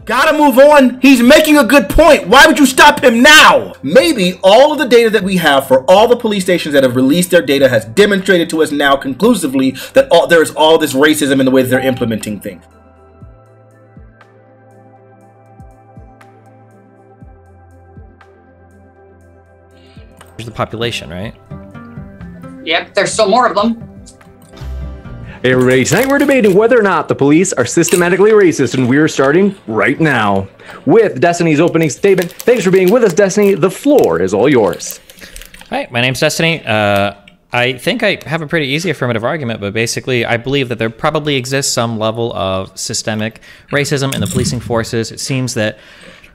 Gotta move on. He's making a good point. Why would you stop him now? Maybe all of the data that we have for all the police stations that have released their data has demonstrated to us now conclusively that there is all this racism in the way that they're implementing things. The population, right? Yep, there's still more of them. Hey everybody, tonight we're debating whether or not the police are systematically racist, and we're starting right now with Destiny's opening statement. Thanks for being with us, Destiny. The floor is all yours. Hi, my name's Destiny. I think I have a pretty easy affirmative argument, but basically I believe that there probably exists some level of systemic racism in the policing forces. It seems that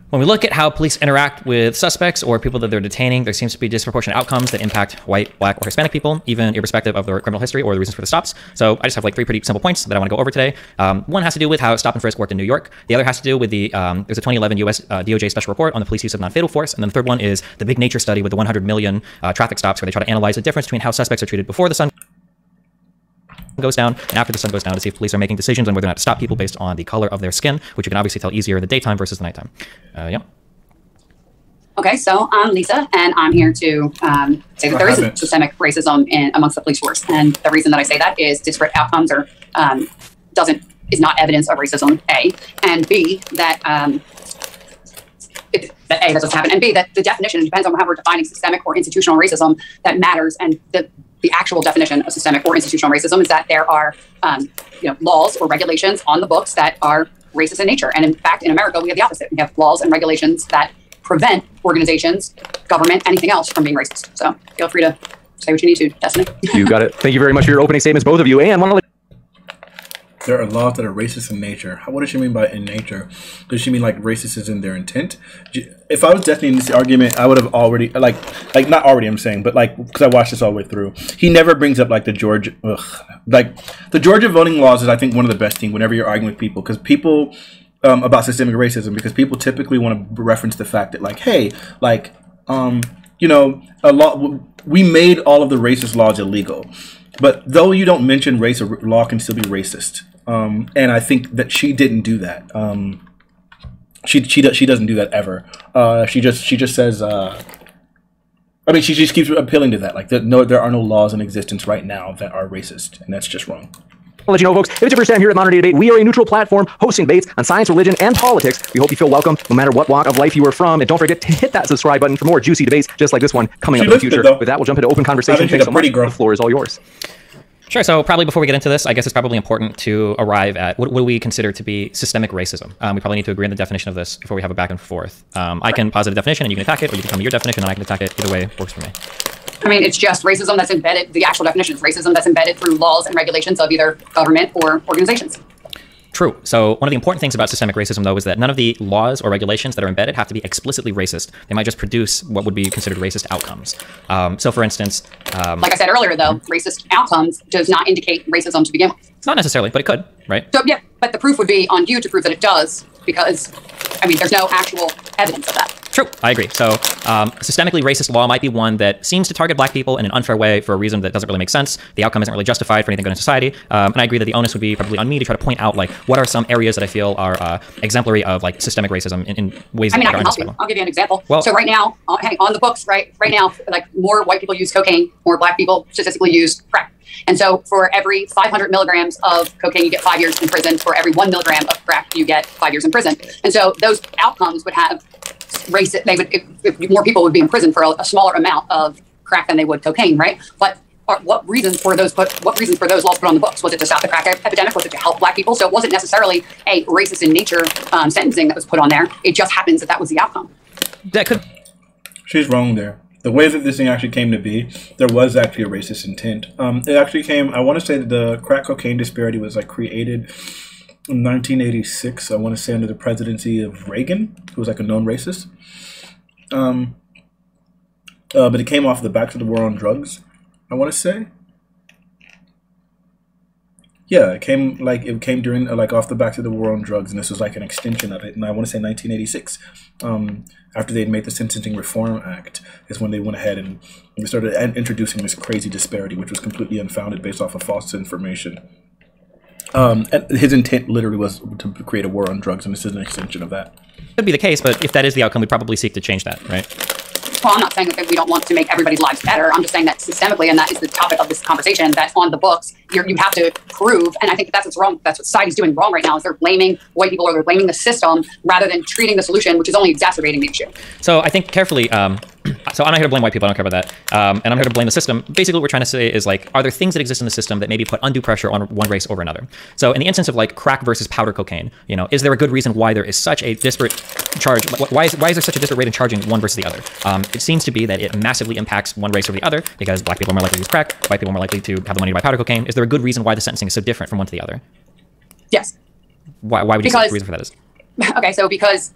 when we look at how police interact with suspects or people that they're detaining, there seems to be disproportionate outcomes that impact white, black, or Hispanic people, even irrespective of their criminal history or the reasons for the stops. So I just have like 3 pretty simple points that I want to go over today. One has to do with how stop and frisk worked in New York. The other has to do with the, there's a 2011 US DOJ special report on the police use of non-fatal force. And then the third one is the big nature study with the 100 million traffic stops, where they try to analyze the difference between how suspects are treated before the sun goes down and after the sun goes down, to see if police are making decisions on whether or not to stop people based on the color of their skin, which you can obviously tell easier in the daytime versus the nighttime. Yeah. Okay, so I'm Lisa, and I'm here to say that there is systemic racism amongst the police force. And the reason that I say that is disparate outcomes are is not evidence of racism, A, and B, that that A, that doesn't happen, and B, that the definition depends on how we're defining systemic or institutional racism that matters. And the actual definition of systemic or institutional racism is that there are laws or regulations on the books that are racist in nature. And in fact, in America, we have the opposite. We have laws and regulations that prevent organizations, government, anything else from being racist. So feel free to say what you need to, Destiny. You got it. Thank you very much for your opening statements, both of you. And there are laws that are racist in nature. What does she mean by in nature? Does she mean like racist is in their intent? If I was Destiny in this argument, I would have already, like not already, I'm saying, but like, because I watched this all the way through. He never brings up like the Georgia voting laws is, I think, one of the best things whenever you're arguing with people, because people, about systemic racism, because people typically want to reference the fact that like, hey, like, we made all of the racist laws illegal, but though you don't mention race, a law can still be racist. And I think that she didn't do that. She doesn't do that ever. She just says, I mean, she just keeps appealing to that. Like, there are no laws in existence right now that are racist, and that's just wrong. I'll let you know, folks, if it's your first time here at Modern Day Debate, we are a neutral platform hosting debates on science, religion, and politics. We hope you feel welcome no matter what walk of life you are from. And don't forget to hit that subscribe button for more juicy debates just like this one coming up in the future. With that, we'll jump into open conversation. Thanks so much. The floor is all yours. Sure. So probably before we get into this, I guess it's probably important to arrive at what do we consider to be systemic racism. We probably need to agree on the definition of this before we have a back and forth. I can posit a definition and you can attack it, or you can tell me your definition and I can attack it. Either way works for me. I mean, it's just racism that's embedded, the actual definition is racism that's embedded through laws and regulations of either government or organizations. True. So one of the important things about systemic racism, though, is that none of the laws or regulations that are embedded have to be explicitly racist. They might just produce what would be considered racist outcomes. So, for instance... like I said earlier, though, racist outcomes does not indicate racism to begin with. Not necessarily, but it could, right? So, yeah, but the proof would be on you to prove that it does, because, I mean, there's no actual evidence of that. True, I agree. So systemically racist law might be one that seems to target black people in an unfair way for a reason that doesn't really make sense. The outcome isn't really justified for anything good in society. And I agree that the onus would be probably on me to try to point out, like, what are some areas that I feel are exemplary of, like, systemic racism in ways that I can are help you. I'll give you an example. Well, so right now, on the books, right now, like, more white people use cocaine, more black people statistically use crack. And so for every 500 milligrams of cocaine, you get 5 years in prison. For every 1 milligram of crack, you get 5 years in prison. And so those outcomes would have racist. They would, if more people would be in prison for a smaller amount of crack than they would cocaine, right? But what reasons for those laws put on the books? Was it to stop the crack epidemic? Was it to help black people? So it wasn't necessarily a racist in nature sentencing that was put on there. It just happens that was the outcome. That could. She's wrong there. The way that this thing actually came to be, there was actually a racist intent. It actually came, I want to say that the crack cocaine disparity was like created in 1986, I want to say under the presidency of Reagan, who was like a known racist. But it came off the backs of the war on drugs, I want to say. Yeah, it came during like off the backs of the war on drugs, and this was like an extension of it. And I want to say 1986, after they'd made the Sentencing Reform Act, is when they went ahead and they started introducing this crazy disparity, which was completely unfounded based off of false information. And his intent literally was to create a war on drugs, and this is an extension of that. Could be the case, but if that is the outcome, we'd probably seek to change that, right? Well, I'm not saying that we don't want to make everybody's lives better. I'm just saying that systemically, and that is the topic of this conversation, that on the books, you have to prove, and I think that's what's wrong. That's what society's doing wrong right now, is they're blaming white people, or they're blaming the system rather than treating the solution, which is only exacerbating the issue. So I think carefully, so I'm not here to blame white people, I don't care about that. And I'm here to blame the system. Basically what we're trying to say is, like, are there things that exist in the system that maybe put undue pressure on one race over another? So in the instance of like crack versus powder cocaine, you know, is there a good reason why there is such a disparate charge? Why is there such a disparate rate in charging one versus the other? It seems to be that it massively impacts one race over the other, because black people are more likely to use crack, white people are more likely to have the money to buy powder cocaine. Is there a good reason why the sentencing is so different from one to the other? Yes. Why would you say the reason for that is? Okay, so because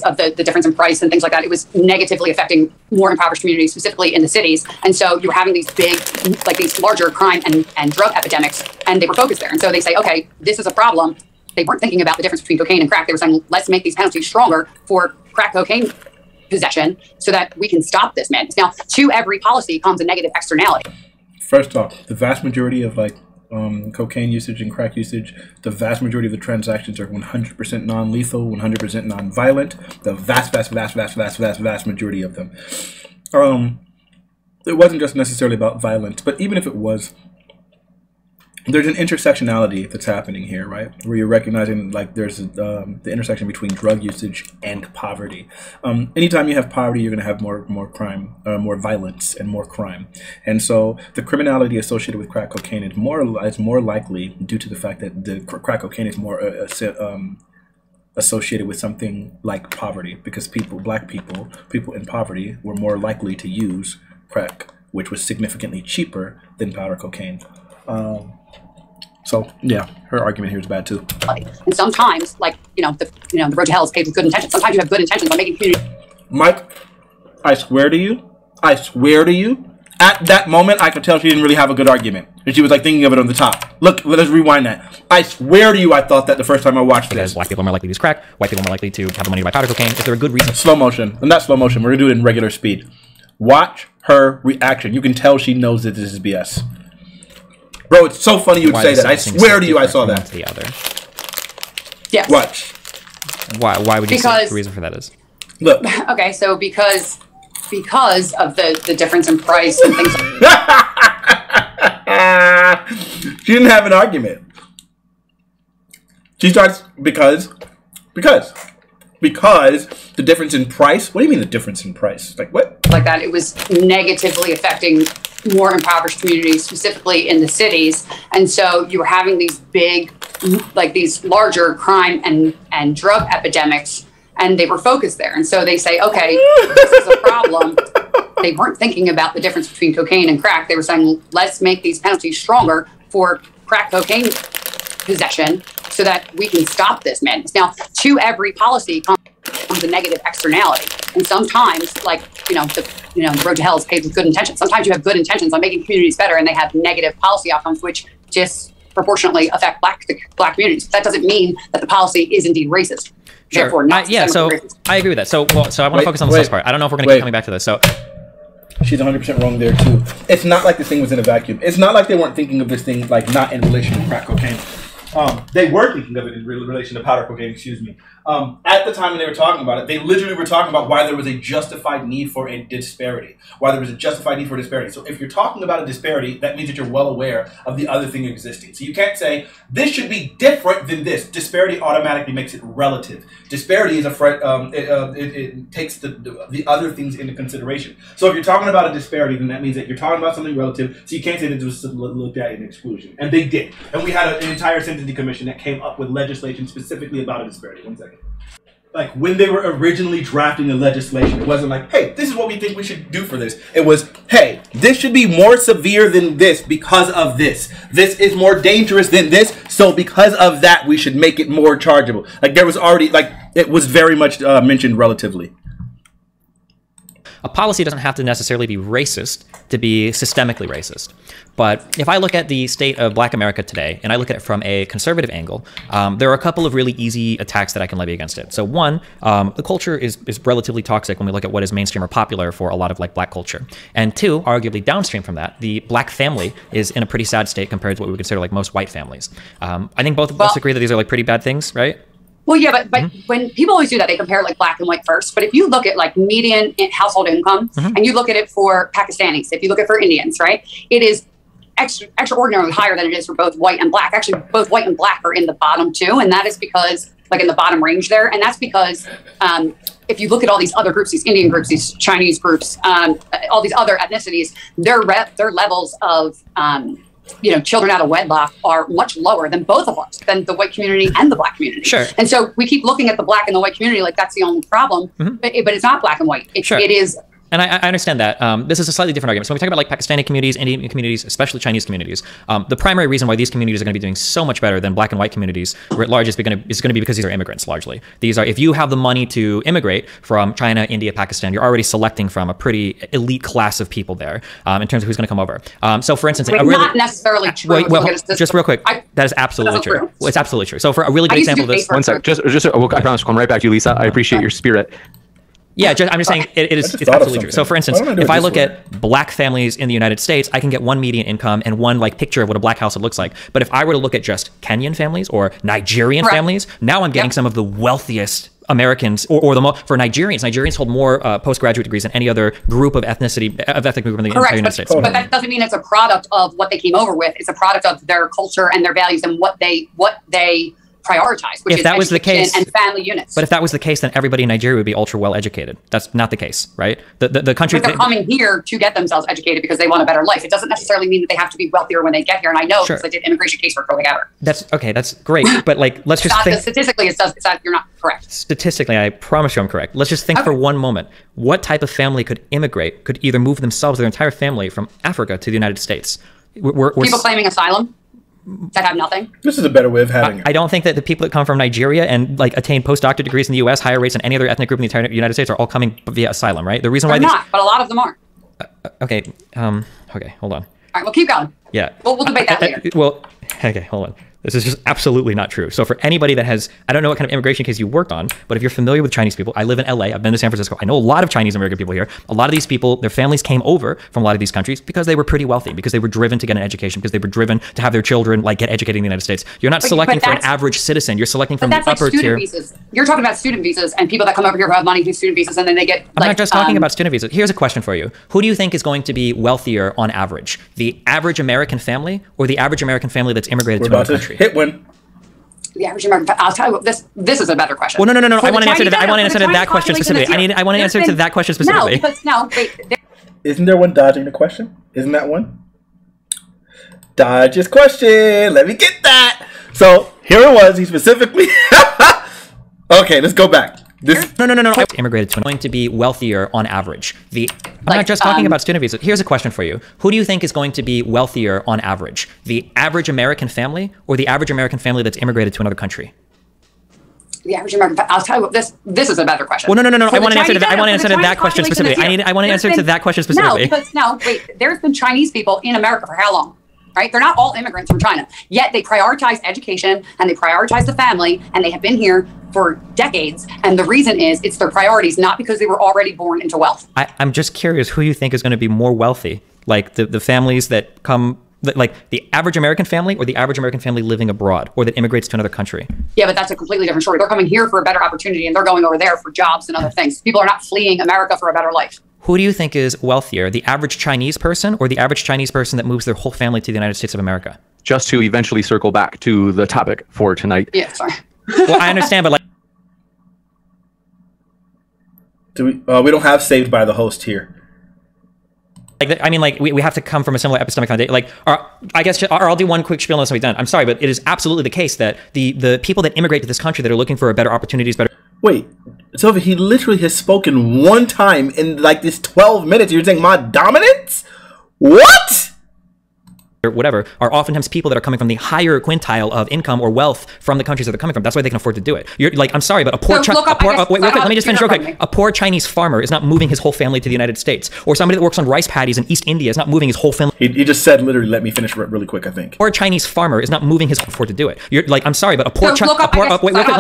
of the difference in price and things like that, it was negatively affecting more impoverished communities, specifically in the cities. And so you were having these big, like these larger crime and drug epidemics, and they were focused there. And so they say, okay, this is a problem. They weren't thinking about the difference between cocaine and crack. They were saying, let's make these penalties stronger for crack cocaine possession so that we can stop this madness. Now, to every policy comes a negative externality. First off, the vast majority of like cocaine usage and crack usage, the vast majority of the transactions are 100% non-lethal, 100% non-violent. The vast majority of them. It wasn't just necessarily about violence, but even if it was, there's an intersectionality that's happening here, right? Where you're recognizing like there's the intersection between drug usage and poverty. Anytime you have poverty, you're going to have more crime, more violence, and more crime. And so the criminality associated with crack cocaine is more likely due to the fact that the crack cocaine is more associated with something like poverty, because black people in poverty were more likely to use crack, which was significantly cheaper than powder cocaine. So yeah, her argument here is bad too. And sometimes, like the road to hell is paved with good intentions. Sometimes you have good intentions on making community. Mike, I swear to you, at that moment I could tell she didn't really have a good argument, and she was like thinking of it on the top. Look, let's rewind that. I swear to you, I thought that the first time I watched this. Because black people are more likely to use crack, white people are more likely to have the money to buy powder cocaine. Is there a good reason? Slow motion, and not slow motion. We're gonna do it in regular speed. Watch her reaction. You can tell she knows that this is BS. Bro, it's so funny you would say that. I swear to you, I saw that. The other. Yes. Watch. Why would you say the reason for that is? Look. Okay, so because of the difference in price and things. She didn't have an argument. She starts because the difference in price. What do you mean the difference in price? Like what? Like that, it was negatively affecting more impoverished communities, specifically in the cities. And so you were having these big, like these larger crime and drug epidemics, and they were focused there. And so they say, okay, this is a problem. They weren't thinking about the difference between cocaine and crack. They were saying, let's make these penalties stronger for crack cocaine possession so that we can stop this madness. Now, to every policy comes a negative externality. And sometimes, like, the road to hell is paved with good intentions. Sometimes you have good intentions on making communities better, and they have negative policy outcomes, which disproportionately affect black communities. That doesn't mean that the policy is indeed racist. Sure. So racist. I agree with that. So I want to focus on the first part. I don't know if we're going to keep coming back to this. So she's 100% wrong there too. It's not like the thing was in a vacuum. It's not like they weren't thinking of this thing like not in relation to crack cocaine. They were thinking of it in relation to powder cocaine, excuse me. At the time when they were talking about it, they literally were talking about why there was a justified need for a disparity. So if you're talking about a disparity, that means that you're well aware of the other thing existing. So you can't say, this should be different than this. Disparity automatically makes it relative. Disparity is it takes the other things into consideration. So if you're talking about a disparity, then that means that you're talking about something relative, so you can't say that it was looked at in exclusion. And they did. And we had an entire sentencing commission that came up with legislation specifically about a disparity. 1 second. Like, when they were originally drafting the legislation, it wasn't like, hey, this is what we think we should do for this. It was, hey, this should be more severe than this because of this. This is more dangerous than this, so because of that, we should make it more chargeable. Like, there was already, like, it was very much mentioned relatively. A policy doesn't have to necessarily be racist to be systemically racist. But if I look at the state of Black America today, and I look at it from a conservative angle, there are a couple of really easy attacks that I can levy against it. So one, the culture is relatively toxic when we look at what is mainstream or popular for a lot of like Black culture. And two, arguably downstream from that, the Black family is in a pretty sad state compared to what we would consider like most white families. I think both of us agree that these are like pretty bad things, right? Well, yeah, but when people always do that, they compare like Black and white first. But if you look at like median household income and you look at it for Pakistanis, if you look at it for Indians, right, it is extraordinarily higher than it is for both white and Black. Actually, both white and Black are in the bottom two. And that is because like in the bottom range there. And that's because if you look at all these other groups, these Indian groups, these Chinese groups, all these other ethnicities, their levels of children out of wedlock are much lower than both of us, than the white community and the Black community. Sure. And so we keep looking at the Black and the white community like that's the only problem, but it's not black and white. It is. And I understand that. This is a slightly different argument. So when we talk about like Pakistani communities, Indian communities, especially Chinese communities, the primary reason why these communities are going to be doing so much better than Black and white communities writ large is going to be because these are immigrants largely. These are, if you have the money to immigrate from China, India, Pakistan, you're already selecting from a pretty elite class of people there in terms of who's going to come over. So for instance, not necessarily true. Just real quick, that is absolutely true. Well, it's absolutely true. So for a really good example of this. One sec, just I promise I'll come right back to you, Lisa. I appreciate your spirit. Yeah, I'm just saying it's absolutely true. So for instance, if I look at Black families in the United States, I can get one median income and one like picture of what a Black household looks like. But if I were to look at just Kenyan families or Nigerian families, now I'm getting some of the wealthiest Americans or for Nigerians hold more postgraduate degrees than any other group of ethnic group in the entire United States. But that doesn't mean it's a product of what they came over with. It's a product of their culture and their values and what they prioritize, which is education and family units. But if that was the case, then everybody in Nigeria would be ultra well educated. That's not the case, right? The country. But they're coming here to get themselves educated because they want a better life. It doesn't necessarily mean that they have to be wealthier when they get here. And I know because I did immigration casework for like ever. That's okay. That's great. But like, let's just think. Statistically, it's not, you're not correct. Statistically, I promise you I'm correct. Let's just think for one moment. What type of family could either move themselves or their entire family from Africa to the United States? We're people claiming asylum that have nothing. This is a better way of having it. I don't think that the people that come from Nigeria and like attain postdoctorate degrees in the U.S. higher rates than any other ethnic group in the entire United States are all coming via asylum, right? The reason why they're not, but a lot of them are. Okay, hold on. All right, well, keep going. Yeah. We'll debate that later. Well, okay, hold on. This is just absolutely not true. So for anybody that has, I don't know what kind of immigration case you worked on, but if you're familiar with Chinese people, I live in LA, I've been to San Francisco, I know a lot of Chinese American people here. A lot of these people, their families came over from a lot of these countries because they were pretty wealthy, because they were driven to get an education, because they were driven to have their children like get educated in the United States. You're not selecting for an average citizen, you're selecting from the upper tier. Visas. You're talking about student visas and people that come over here who have money do student visas and then they get I'm not just talking about student visas. Here's a question for you. Who do you think is going to be wealthier on average? The average American family or the average American family that's immigrated to another country? Hit one. The average American. I'll tell you what, this is a better question. Well, no. I want to answer to that question specifically. I want to answer to that question specifically. Isn't there one dodging the question? Isn't that one? Dodge his question. Let me get that. So here it was. He specifically. Okay, let's go back. No. Immigrated to going to be wealthier on average. I'm not just talking about student visas. Here's a question for you. Who do you think is going to be wealthier on average? The average American family or the average American family that's immigrated to another country? The average American. I'll tell you what, this is a better question. Well, no. I want to answer to that question specifically. I want to answer to that question specifically. There's been Chinese people in America for how long? Right? They're not all immigrants from China, yet they prioritize education and they prioritize the family and they have been here for decades. And the reason is it's their priorities, not because they were already born into wealth. I'm just curious who you think is going to be more wealthy, like the families that come, like the average American family or the average American family living abroad or that immigrates to another country. Yeah, but that's a completely different story. They're coming here for a better opportunity and they're going over there for jobs and other things. People are not fleeing America for a better life. Who do you think is wealthier, the average Chinese person or the average Chinese person that moves their whole family to the United States of America? Just to eventually circle back to the topic for tonight. Yeah, sorry. Well, I understand, but like... we don't have saved by the host here. We have to come from a similar epistemic foundation. I'll do one quick spiel on this and we're done. I'm sorry, but it is absolutely the case that the people that immigrate to this country that are looking for better opportunities, Wait, so he literally has spoken one time in like this 12 minutes. You're saying my dominance? What? or whatever, are oftentimes people that are coming from the higher quintile of income or wealth from the countries that they're coming from. That's why they can afford to do it. You're like, I'm sorry, but wait, let me just finish real quick. A poor Chinese farmer is not moving his whole family to the United States, or somebody that works on rice paddies in East India is not moving his whole family. He just said literally, let me finish really quick, I think. Or a Chinese farmer is not moving his afford to do it. You're like, I'm sorry, but let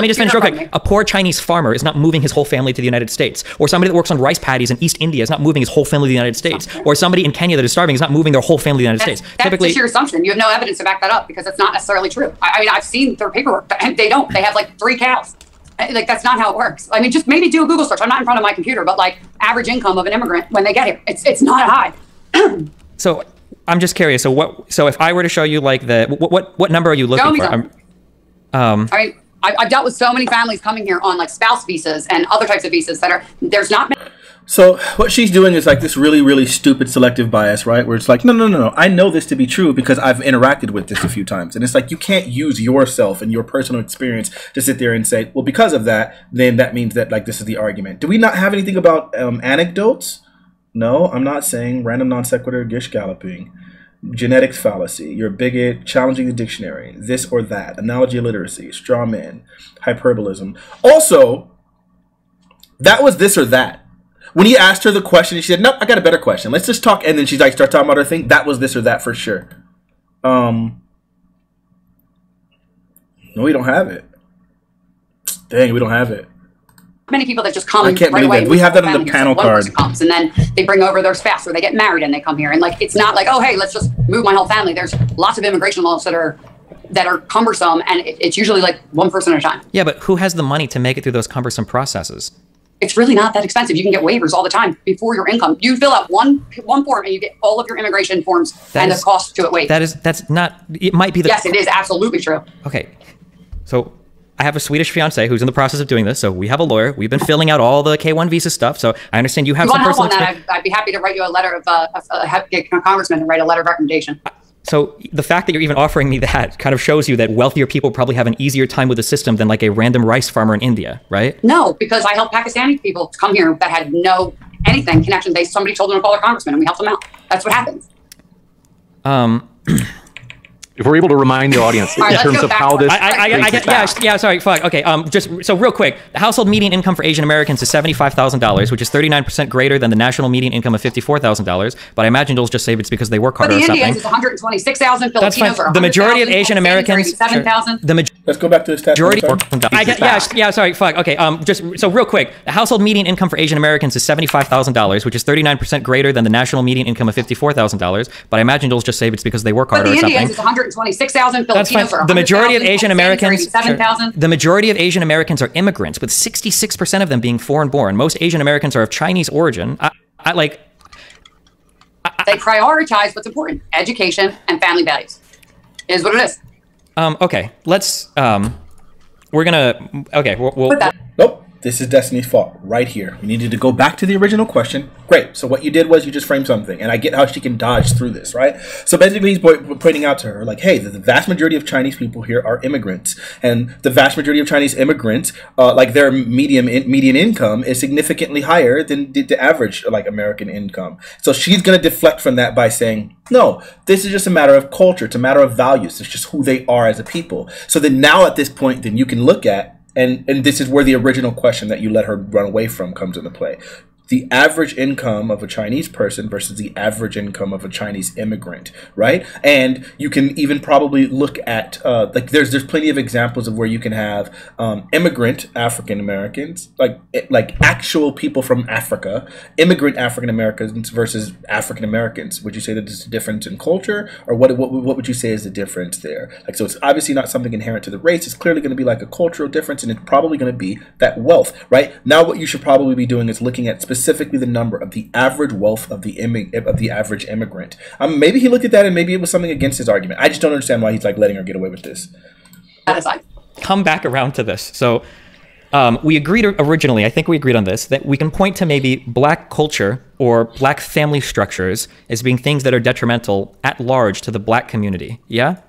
me just finish real quick. A poor Chinese farmer is not moving his whole family to the United States, or somebody that works on rice paddies in East India is not moving his whole family to the United States, or somebody in Kenya that is starving is not moving their whole family to the United States. Typically, just your assumption. You have no evidence to back that up because it's not necessarily true. I mean, I've seen their paperwork, and they don't. They have like 3 cows. Like, that's not how it works. I mean, just maybe do a Google search. I'm not in front of my computer, but like average income of an immigrant when they get here, it's not high. So I'm just curious. So if I were to show you like what number are you looking for? I mean, I've dealt with so many families coming here on like spouse visas and other types of visas that there's not many. So what she's doing is like this really, really stupid selective bias, right? Where it's like, no. I know this to be true because I've interacted with this a few times. And it's like, you can't use yourself and your personal experience to sit there and say, well, because of that, then that means that like this is the argument. Do we not have anything about anecdotes? No, I'm not saying random non sequitur, gish galloping, genetics fallacy, you're a bigot, challenging the dictionary, this or that, analogy illiteracy, straw man, hyperbolism. Also, that was this or that. When he asked her the question, she said, "Nope, I got a better question. Let's just talk." And then she's like, start talking about her thing. That was this or that for sure. No, we don't have it. Dang, we don't have it. Many people that just come I can't right believe away. that. We have that on the panel card. Comes, and then they bring over their spouse or they get married and they come here. And like, it's not like, oh, hey, let's just move my whole family. There's lots of immigration laws that are cumbersome, and it's usually like one person at a time. Yeah, but who has the money to make it through those cumbersome processes? It's really not that expensive. You can get waivers all the time before your income. You fill out one form and you get all of your immigration forms and the cost to it waived. That's not, it might be the... Yes, it is absolutely true. Okay. So I have a Swedish fiance who's in the process of doing this. So we have a lawyer. We've been filling out all the K-1 visa stuff. So I understand you have some personal experience. I'd be happy to write you a letter of, get a congressman to write a letter of recommendation. So the fact that you're even offering me that kind of shows you that wealthier people probably have an easier time with the system than like a random rice farmer in India, right? No, because I helped Pakistani people come here that had no connection. Somebody told them to call their congressman and we helped them out. That's what happens. If we're able to remind the audience in terms of how this... sorry, fuck. Okay, just so real quick, the household median income for Asian Americans is $75,000, which is 39% greater than the national median income of $54,000. But I imagine you'll just say it's because they work harder or something. But the Indians is 126,000. That's fine. The majority of Asian Americans... Let's go back to this majority. Sorry, fuck. Okay, just so real quick, the household median income for Asian Americans is $75,000, which is 39% greater than the national median income of $54,000. But I imagine you'll just say it's because they work harder or something. 126,000. Filipinos are the majority of Asian Americans. The majority of Asian Americans are immigrants, with 66% of them being foreign-born. Most Asian Americans are of Chinese origin. They prioritize what's important: education and family values. Is what it is. Okay, let's. We're gonna. Okay, we'll Nope. This is Destiny's fault right here. We needed to go back to the original question. Great. So what you did was you just framed something, and I get how she can dodge through this, right? So basically he's pointing out to her, like, hey, the vast majority of Chinese people here are immigrants, and the vast majority of Chinese immigrants, like their median income is significantly higher than the average, like, American income. So she's going to deflect from that by saying, no, this is just a matter of culture. It's a matter of values. It's just who they are as a people. So then now at this point, then you can look at, and this is where the original question that you let her run away from comes into play. The average income of a Chinese person versus the average income of a Chinese immigrant, right? And you can even probably look at like there's plenty of examples of where you can have immigrant African Americans, like actual people from Africa, immigrant African Americans versus African Americans. Would you say that there's a difference in culture, or what would you say is the difference there? Like, so it's obviously not something inherent to the race. It's clearly going to be like a cultural difference, and it's probably going to be that wealth, right? Now, what you should probably be doing is looking at specifically the number of the average wealth of the average immigrant. Maybe he looked at that and maybe it was something against his argument. I just don't understand why he's like letting her get away with this. Come back around to this. So we agreed originally, I think we agreed on this, that we can point to maybe black culture or black family structures as being things that are detrimental at large to the black community. Yeah?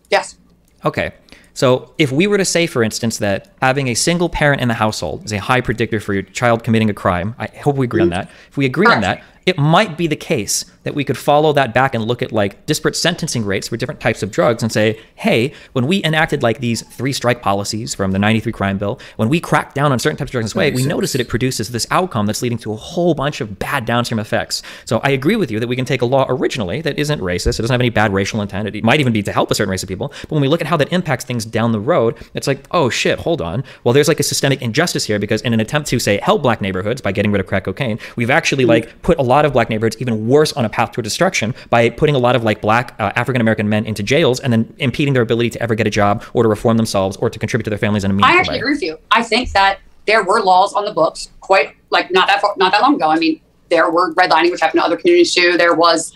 Yes. Okay. So if we were to say, for instance, that having a single parent in the household is a high predictor for your child committing a crime, I hope we agree on that. If we agree on that, it might be the case that we could follow that back and look at like disparate sentencing rates for different types of drugs and say, hey, when we enacted like these 3-strike policies from the 93 crime bill, when we cracked down on certain types of drugs in this way, we noticed that it produces this outcome that's leading to a whole bunch of bad downstream effects. So I agree with you that we can take a law originally that isn't racist. It doesn't have any bad racial intent. It might even be to help a certain race of people. But when we look at how that impacts things down the road, it's like, oh shit, hold on. Well, there's like a systemic injustice here because in an attempt to say help black neighborhoods by getting rid of crack cocaine, we've actually like put a lot of black neighborhoods even worse on a path to destruction by putting a lot of like black African-American men into jails and then impeding their ability to ever get a job or to reform themselves or to contribute to their families in a meaningful way. I actually agree with you. I think that there were laws on the books quite like not that long ago. I mean, there were redlining, which happened to other communities too. There was,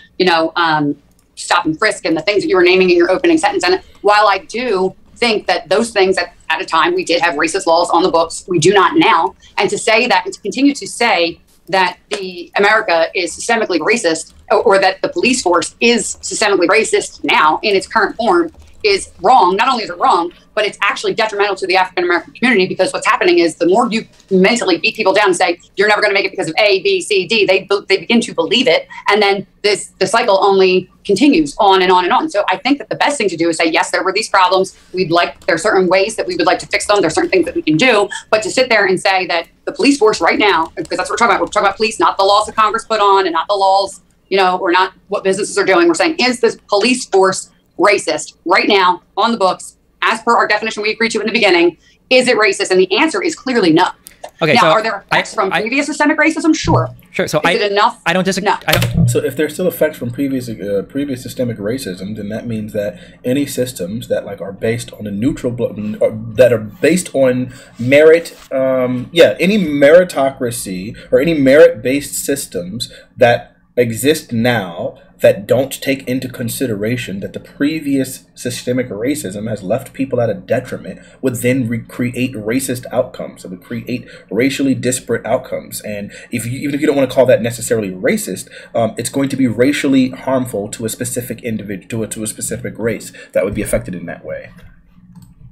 stop and frisk and the things that you were naming in your opening sentence. And while I do think that those things at a time we did have racist laws on the books, we do not now. And to say that and to continue to say that the America is systemically racist or that the police force is systemically racist now in its current form is wrong. Not only is it wrong, but it's actually detrimental to the African-American community because what's happening is the more you mentally beat people down and say, you're never going to make it because of A, B, C, D, they begin to believe it. And then the cycle only continues on and on and on. So I think that the best thing to do is say, yes, there were these problems. There are certain ways that we would like to fix them. There's certain things that we can do. But to sit there and say that the police force right now, because that's what we're talking about police, not the laws that Congress put on and not the laws, or not what businesses are doing. We're saying, is this police force racist right now on the books, as per our definition we agreed to in the beginning? Is it racist? And the answer is clearly no. Okay, now, so are there effects from previous systemic racism? Sure. Sure. So is it enough? I don't disagree. No. So if there's still effects from previous systemic racism, then that means that any systems that are based on a neutral, that are based on merit, any meritocracy or any merit-based systems that exist now that don't take into consideration that the previous systemic racism has left people at a detriment would then recreate racist outcomes. It would create racially disparate outcomes. And even if you don't want to call that necessarily racist, it's going to be racially harmful to a specific individual, to a specific race that would be affected in that way.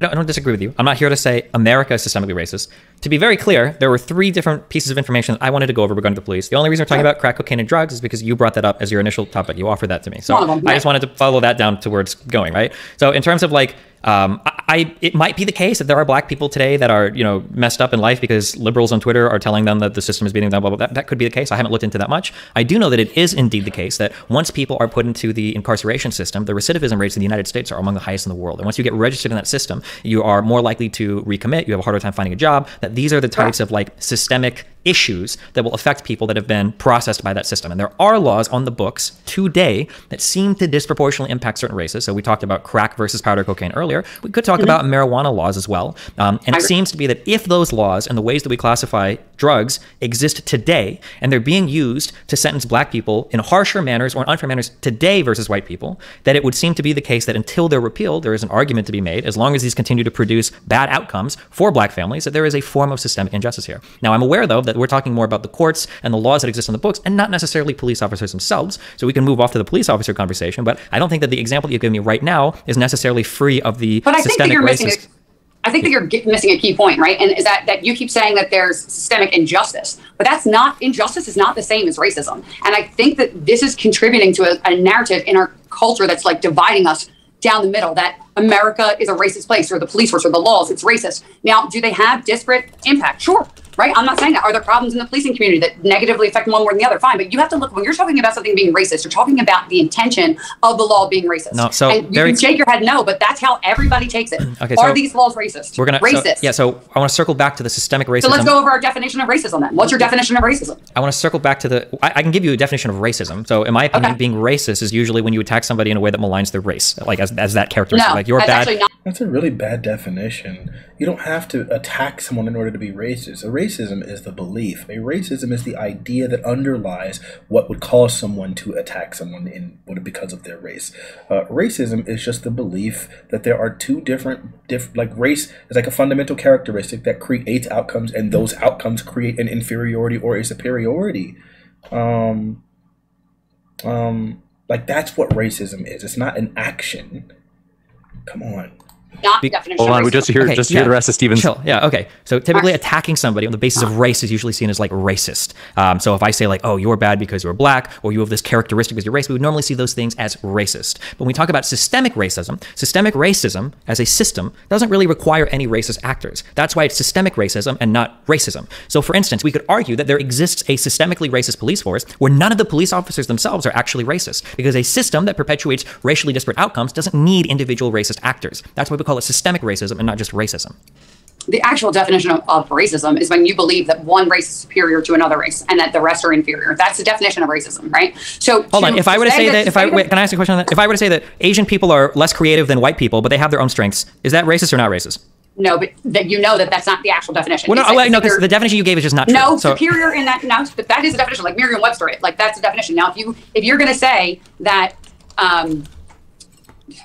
I don't disagree with you. I'm not here to say America is systemically racist. To be very clear, there were 3 different pieces of information that I wanted to go over regarding the police. The only reason we're talking about crack cocaine and drugs is because you brought that up as your initial topic. You offered that to me. So I just wanted to follow that down to where it's going, right? So in terms of it might be the case that there are black people today that are, messed up in life because liberals on Twitter are telling them that the system is beating them, blah, blah, blah. That could be the case. I haven't looked into that much. I do know that it is indeed the case that once people are put into the incarceration system, the recidivism rates in the United States are among the highest in the world. And once you get registered in that system, you are more likely to recommit. You have a harder time finding a job. That these are the types of systemic issues that will affect people that have been processed by that system. And there are laws on the books today that seem to disproportionately impact certain races. So we talked about crack versus powder cocaine earlier. We could talk about marijuana laws as well. And it seems to be that if those laws and the ways that we classify drugs exist today, and they're being used to sentence black people in harsher manners or in unfair manners today versus white people, that it would seem to be the case that until they're repealed, there is an argument to be made, as long as these continue to produce bad outcomes for black families, that there is a form of systemic injustice here. Now, I'm aware, though, that we're talking more about the courts and the laws that exist in the books and not necessarily police officers themselves. So we can move off to the police officer conversation, but I don't think that the example that you've given me right now is necessarily free of the systemic racism. I think that you're missing a key point, right? And is that you keep saying that there's systemic injustice, but injustice is not the same as racism. And I think that this is contributing to a narrative in our culture that's dividing us down the middle, that America is a racist place, or the police force or the laws, it's racist. Now, do they have disparate impact? Sure. Right? I'm not saying that. Are there problems in the policing community that negatively affect one more than the other? Fine. But you have to look, when you're talking about something being racist, you're talking about the intention of the law being racist. No, so and you can shake your head no, but that's how everybody takes it. Okay, are these laws racist? We're gonna racist. So I want to circle back to the systemic racism. So let's go over our definition of racism then. What's your definition of racism? I want to circle back to I can give you a definition of racism. So in my opinion, being racist is usually when you attack somebody in a way that maligns their race, as that characteristic. No, you're bad. That's a really bad definition. You don't have to attack someone in order to be racist. A racism is the belief. A racism is the idea that underlies what would cause someone to attack someone because of their race. Racism is just the belief that there are two different race is like a fundamental characteristic that creates outcomes, and those outcomes create an inferiority or a superiority. That's what racism is. It's not an action. Come on. not definition. Hold on, we just hear okay, hear the rest of Steven's. Chill. Yeah, okay. So typically attacking somebody on the basis of race is usually seen as like racist. So if I say like, oh, you're bad because you're black, or you have this characteristic because you're race, we would normally see those things as racist. But when we talk about systemic racism as a system doesn't really require any racist actors. That's why it's systemic racism and not racism. So for instance, we could argue that there exists a systemically racist police force where none of the police officers themselves are actually racist, because a system that perpetuates racially disparate outcomes doesn't need individual racist actors. That's why we call it systemic racism and not just racism. The actual definition of racism is when you believe that one race is superior to another race and that the rest are inferior. That's the definition of racism, right? So hold on. If I were to say that, can I ask a question on that? If I were to say that Asian people are less creative than white people, but they have their own strengths, is that racist or not racist? No, but that's not the actual definition. Well, no, because the definition you gave is just not true. No, superior in that. No, but that is the definition. Like Merriam-Webster, like that's the definition. Now, if you're going to say that.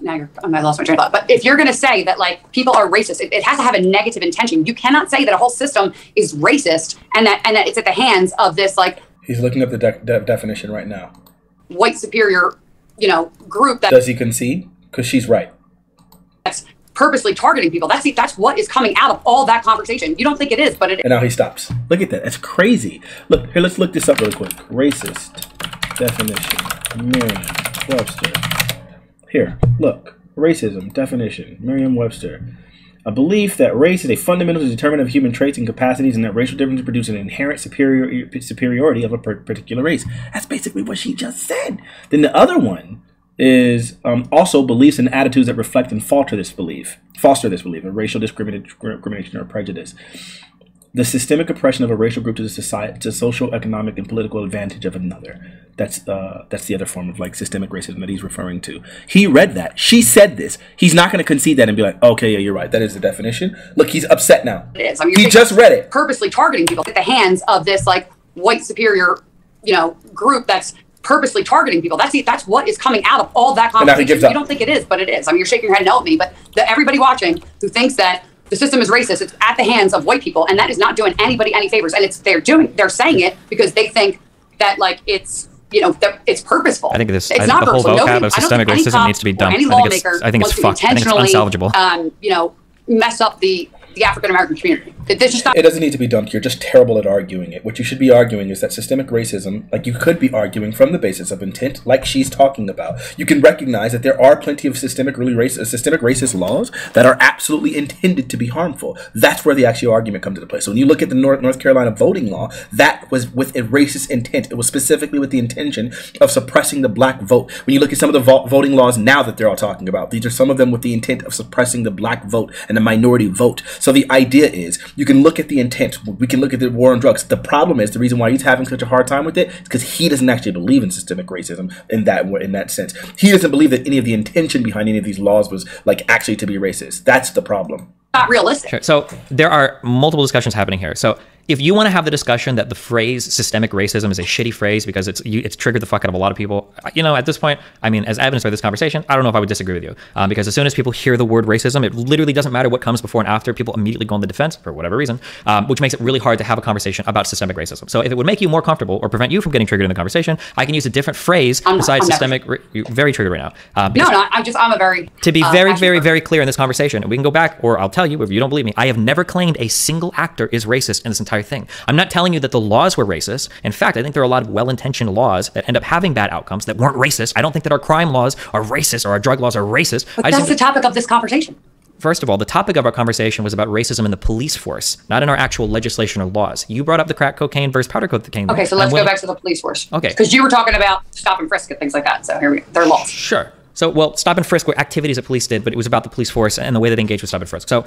Now I lost my train of thought. But if you're going to say that like people are racist, it has to have a negative intention. You cannot say that a whole system is racist and that it's at the hands of this like. He's looking up the definition right now. White superior, group that. Does he concede? Because she's right. That's purposely targeting people. That's what is coming out of all that conversation. You don't think it is, but it is. And now he stops. Look at that. That's crazy. Look here. Let's look this up really quick. Racist definition. Merriam-Webster. Here, look. Racism, definition, Merriam-Webster. A belief that race is a fundamental determinant of human traits and capacities and that racial differences produce an inherent superiority of a particular race. That's basically what she just said. Then the other one is also beliefs and attitudes that reflect and foster this belief, of racial discrimination or prejudice. The systemic oppression of a racial group to the society, to social, economic, and political advantage of another. That's the other form of like systemic racism that he's referring to. He read that. She said this. He's not going to concede that and be like, okay, yeah, you're right. That is the definition. Look, he's upset now. It is. I mean, he just read it. Purposely targeting people at the hands of this like white superior, group that's purposely targeting people. That's what is coming out of all that conversation. You don't think it is, but it is. I mean, you're shaking your head no at me, but everybody watching who thinks that the system is racist, it's at the hands of white people, and that is not doing anybody any favors. And they're saying it because they think that like it's that it's purposeful. I think it's not the whole purposeful. vocab of systemic racism needs to be dumped. I think it's fucked. I think it's unsalvageable. Mess up the African American community. It doesn't need to be dumped. You're just terrible at arguing it. What you should be arguing is that systemic racism, like you could be arguing from the basis of intent, like she's talking about. You can recognize that there are plenty of systemic racist laws that are absolutely intended to be harmful. That's where the actual argument comes into play. So when you look at the North Carolina voting law, that was with a racist intent. It was specifically with the intention of suppressing the black vote. When you look at some of the voting laws now that they're all talking about, these are some of them with the intent of suppressing the black vote and the minority vote. So the idea is, you can look at the intent. We can look at the war on drugs. The problem is, the reason why he's having such a hard time with it is because he doesn't actually believe in systemic racism in that sense. He doesn't believe that any of the intention behind any of these laws was like actually to be racist. That's the problem. Not realistic. Sure. So there are multiple discussions happening here. So if you want to have the discussion that the phrase systemic racism is a shitty phrase because it's triggered the fuck out of a lot of people, at this point, I mean, as evidenced by this conversation, I don't know if I would disagree with you. Because as soon as people hear the word racism, it literally doesn't matter what comes before and after. People immediately go on the defense for whatever reason, which makes it really hard to have a conversation about systemic racism. So if it would make you more comfortable or prevent you from getting triggered in the conversation, I can use a different phrase besides systemic. You're very triggered right now. I'm a very... To be very clear in this conversation, and we can go back, or I'll tell you if you don't believe me, I have never claimed a single actor is racist in this entire thing. I'm not telling you that the laws were racist. In fact, I think there are a lot of well-intentioned laws that end up having bad outcomes that weren't racist. I don't think that our crime laws are racist or our drug laws are racist. But that's the topic of this conversation. First of all, the topic of our conversation was about racism in the police force, not in our actual legislation or laws. You brought up the crack cocaine versus powder cocaine. Okay, so let's go back to the police force. Okay. Because you were talking about stop and frisk and things like that. So here we go. They're laws. Sure. So, well, stop and frisk were activities that police did, but it was about the police force and the way that they engaged with stop and frisk. So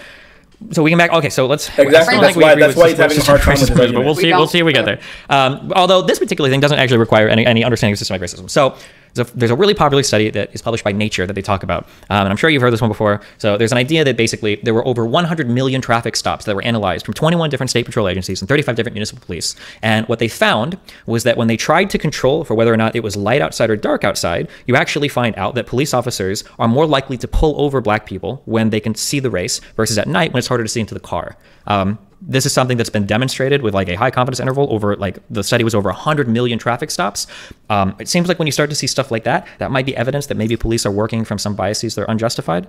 we can back. Okay, so let's exactly. That's why he's having a hard time with this. But we'll see if we get there. Although this particular thing doesn't actually require any understanding of systemic racism. So there's a really popular study that is published by Nature that they talk about, and I'm sure you've heard this one before. So there's an idea that basically there were over 100 million traffic stops that were analyzed from 21 different state patrol agencies and 35 different municipal police. And what they found was that when they tried to control for whether or not it was light outside or dark outside, you actually find out that police officers are more likely to pull over black people when they can see the race versus at night when it's harder to see into the car. This is something that's been demonstrated with like a high confidence interval over the study was over 100 million traffic stops. It seems like when you start to see stuff like that, that might be evidence that maybe police are working from some biases that are unjustified.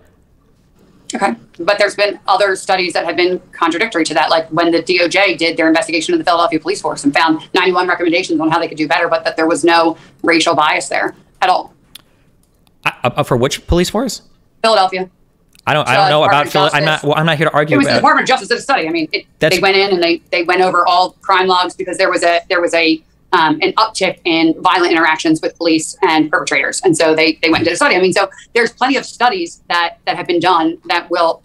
Okay. But there's been other studies that have been contradictory to that, like when the DOJ did their investigation of the Philadelphia police force and found 91 recommendations on how they could do better, but that there was no racial bias there at all. For which police force? Philadelphia. I don't know about Philadelphia. I'm not here to argue. It was the Department of Justice did a study. I mean, they went in and they went over all crime logs because there was an uptick in violent interactions with police and perpetrators. And so they went and did a study. I mean, so there's plenty of studies that have been done that will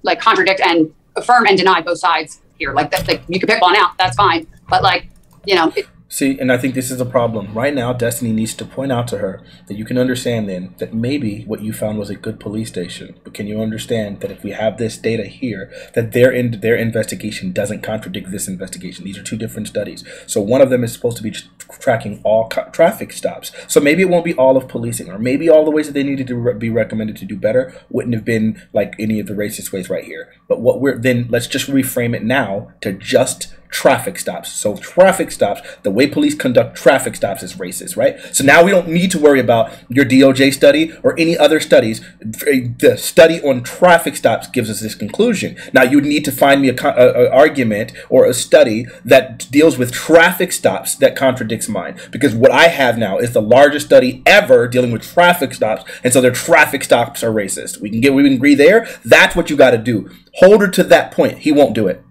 like contradict and affirm and deny both sides here. Like that, like you can pick one out, that's fine. But like, you know. See, and I think this is a problem. Right now, Destiny needs to point out to her that you can understand then that maybe what you found was a good police station. But can you understand that if we have this data here, that their investigation doesn't contradict this investigation? These are two different studies. So one of them is supposed to be tracking all traffic stops. So maybe it won't be all of policing, or maybe all the ways that they needed to be recommended to do better wouldn't have been like any of the racist ways right here. But let's just reframe it now to just traffic stops. So traffic stops, the way police conduct traffic stops is racist, right? So now we don't need to worry about your DOJ study or any other studies. The study on traffic stops gives us this conclusion. Now you need to find me an argument or a study that deals with traffic stops that contradicts mine, because what I have now is the largest study ever dealing with traffic stops, and so their traffic stops are racist. We can agree there. That's what you got to do. Hold her to that point. He won't do it.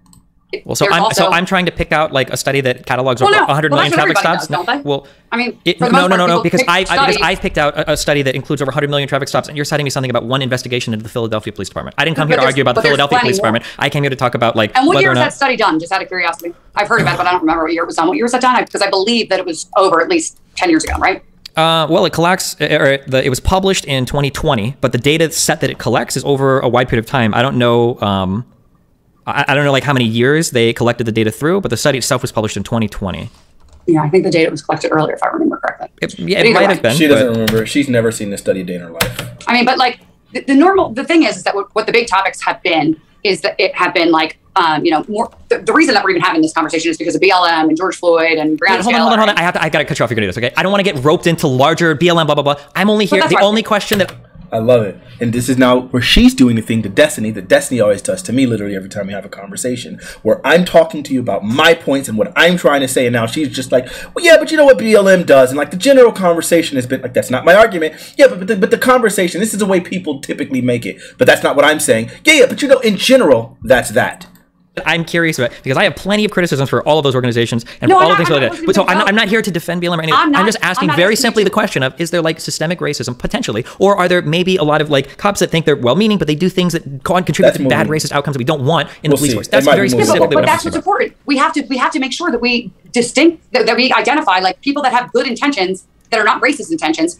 Well, I'm trying to pick out like a study that catalogs over 100 million traffic stops. Does, don't they? Well, I mean, no, because I've picked out a study that includes over 100 million traffic stops, and you're citing me something about one investigation into the Philadelphia Police Department. I didn't come here to argue about the Philadelphia Police Department. I came here to talk about like. And what year was that study done? Just out of curiosity, I've heard about it, but I don't remember what year it was done. What year was that done? Because I believe that it was over at least 10 years ago, right? Well, it collects, it was published in 2020, but the data set that it collects is over a wide period of time. I don't know. I don't know like how many years they collected the data through, but the study itself was published in 2020. Yeah, I think the data was collected earlier, if I remember correctly. It might have been. She doesn't remember. She's never seen the study day in her life. I mean, but like the thing is that what the big topics have been is that it have been like, more. The reason that we're even having this conversation is because of BLM and George Floyd and Brown. Hold on. I got to cut you off. You're gonna do this, okay? I don't want to get roped into larger BLM, blah blah blah. I'm only here. The only question that. I love it. And this is now where she's doing the thing to Destiny that Destiny always does to me literally every time we have a conversation, where I'm talking to you about my points and what I'm trying to say, and now she's just like, well, yeah, but you know what BLM does? And like the general conversation has been like, that's not my argument. Yeah, but the conversation, this is the way people typically make it. But that's not what I'm saying. Yeah, but you know, in general, that's that. I'm curious about, because I have plenty of criticisms for all of those organizations and for all the things like that. But so I'm not here to defend BLM or anything. I'm just asking very simply the question of, is there like systemic racism potentially, or are there maybe a lot of like cops that think they're well-meaning but they do things that contribute to bad racist outcomes that we don't want in the police force? That's very specifically what I'm that's what's important. We have to make sure that we that we identify like people that have good intentions that are not racist intentions.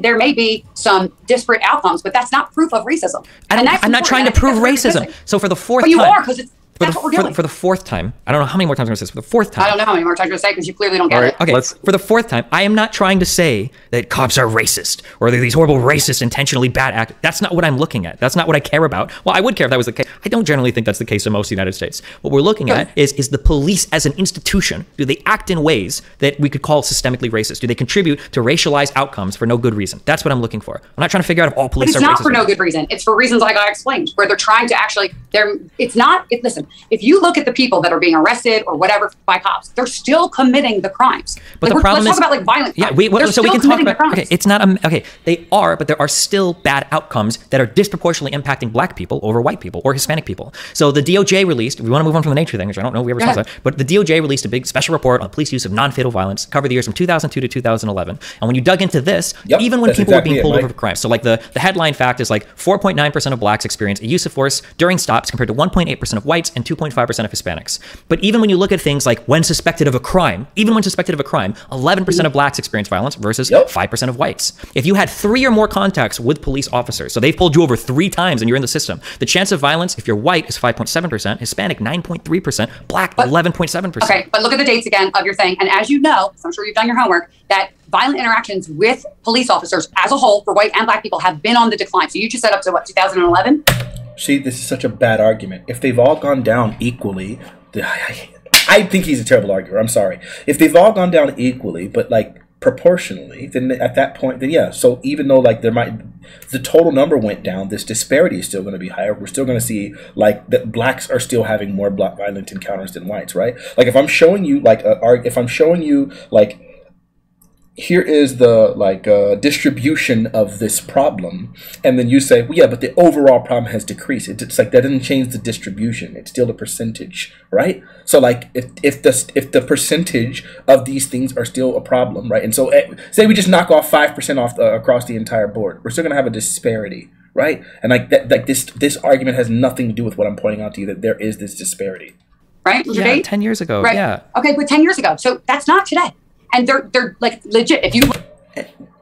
There may be some disparate outcomes, but that's not proof of racism. I'm not trying to prove racism. So for the fourth time, but you are, because it's. That's what we're doing. For the fourth time, I don't know how many more times I'm going to say this. For the fourth time. I don't know how many more times I'm going to say because you clearly don't get it. Okay, for the fourth time, I am not trying to say that cops are racist or they're these horrible racist, intentionally bad actors. That's not what I'm looking at. That's not what I care about. Well, I would care if that was the case. I don't generally think that's the case in most of the United States. What we're looking at is the police as an institution. Do they act in ways that we could call systemically racist? Do they contribute to racialized outcomes for no good reason? That's what I'm looking for. I'm not trying to figure out if all police are racist. It's not for no good reason. It's for reasons like I explained, where they're trying to actually, listen, if you look at the people that are being arrested or whatever by cops, they're still committing the crimes. But the problem let's talk about like violent crimes. Yeah, so we can talk about, okay, it's not, okay, they are, but there are still bad outcomes that are disproportionately impacting black people over white people or Hispanic people. So the DOJ released, we want to move on from the nature thing, which I don't know if we ever saw that, but the DOJ released a big special report on police use of non-fatal violence, covered the years from 2002 to 2011. And when you dug into this, even when people were being pulled over for crimes, so like the headline fact is like 4.9% of blacks experience a use of force during stops compared to 1.8% of whites and 2.5% of Hispanics. But even when you look at things like when suspected of a crime, 11% of blacks experience violence versus 5% of whites. If you had 3 or more contacts with police officers, so they've pulled you over 3 times and you're in the system, the chance of violence, if you're white, is 5.7%, Hispanic 9.3%, black 11.7%. Okay, but look at the dates again of your thing. And as you know, so I'm sure you've done your homework, that violent interactions with police officers as a whole for white and black people have been on the decline. So you just said up to what, 2011? See, this is such a bad argument. If they've all gone down equally, I think he's a terrible arguer. I'm sorry. If they've all gone down equally, but like proportionally, then at that point, then yeah. So even though like the total number went down, this disparity is still going to be higher. We're still going to see like that blacks are still having more violent encounters than whites, right? Like if I'm showing you like here is the distribution of this problem, and then you say, well, yeah, but the overall problem has decreased. It's like that doesn't change the distribution. It's still a percentage, right? So like if the percentage of these things are still a problem, right? And so say we just knock off 5% off across the entire board, we're still gonna have a disparity, right? And like that, like this argument has nothing to do with what I'm pointing out to you, that there is this disparity, right? Yeah, 10 years ago, right? Yeah. Okay, but 10 years ago, so that's not today. And they're like legit. If you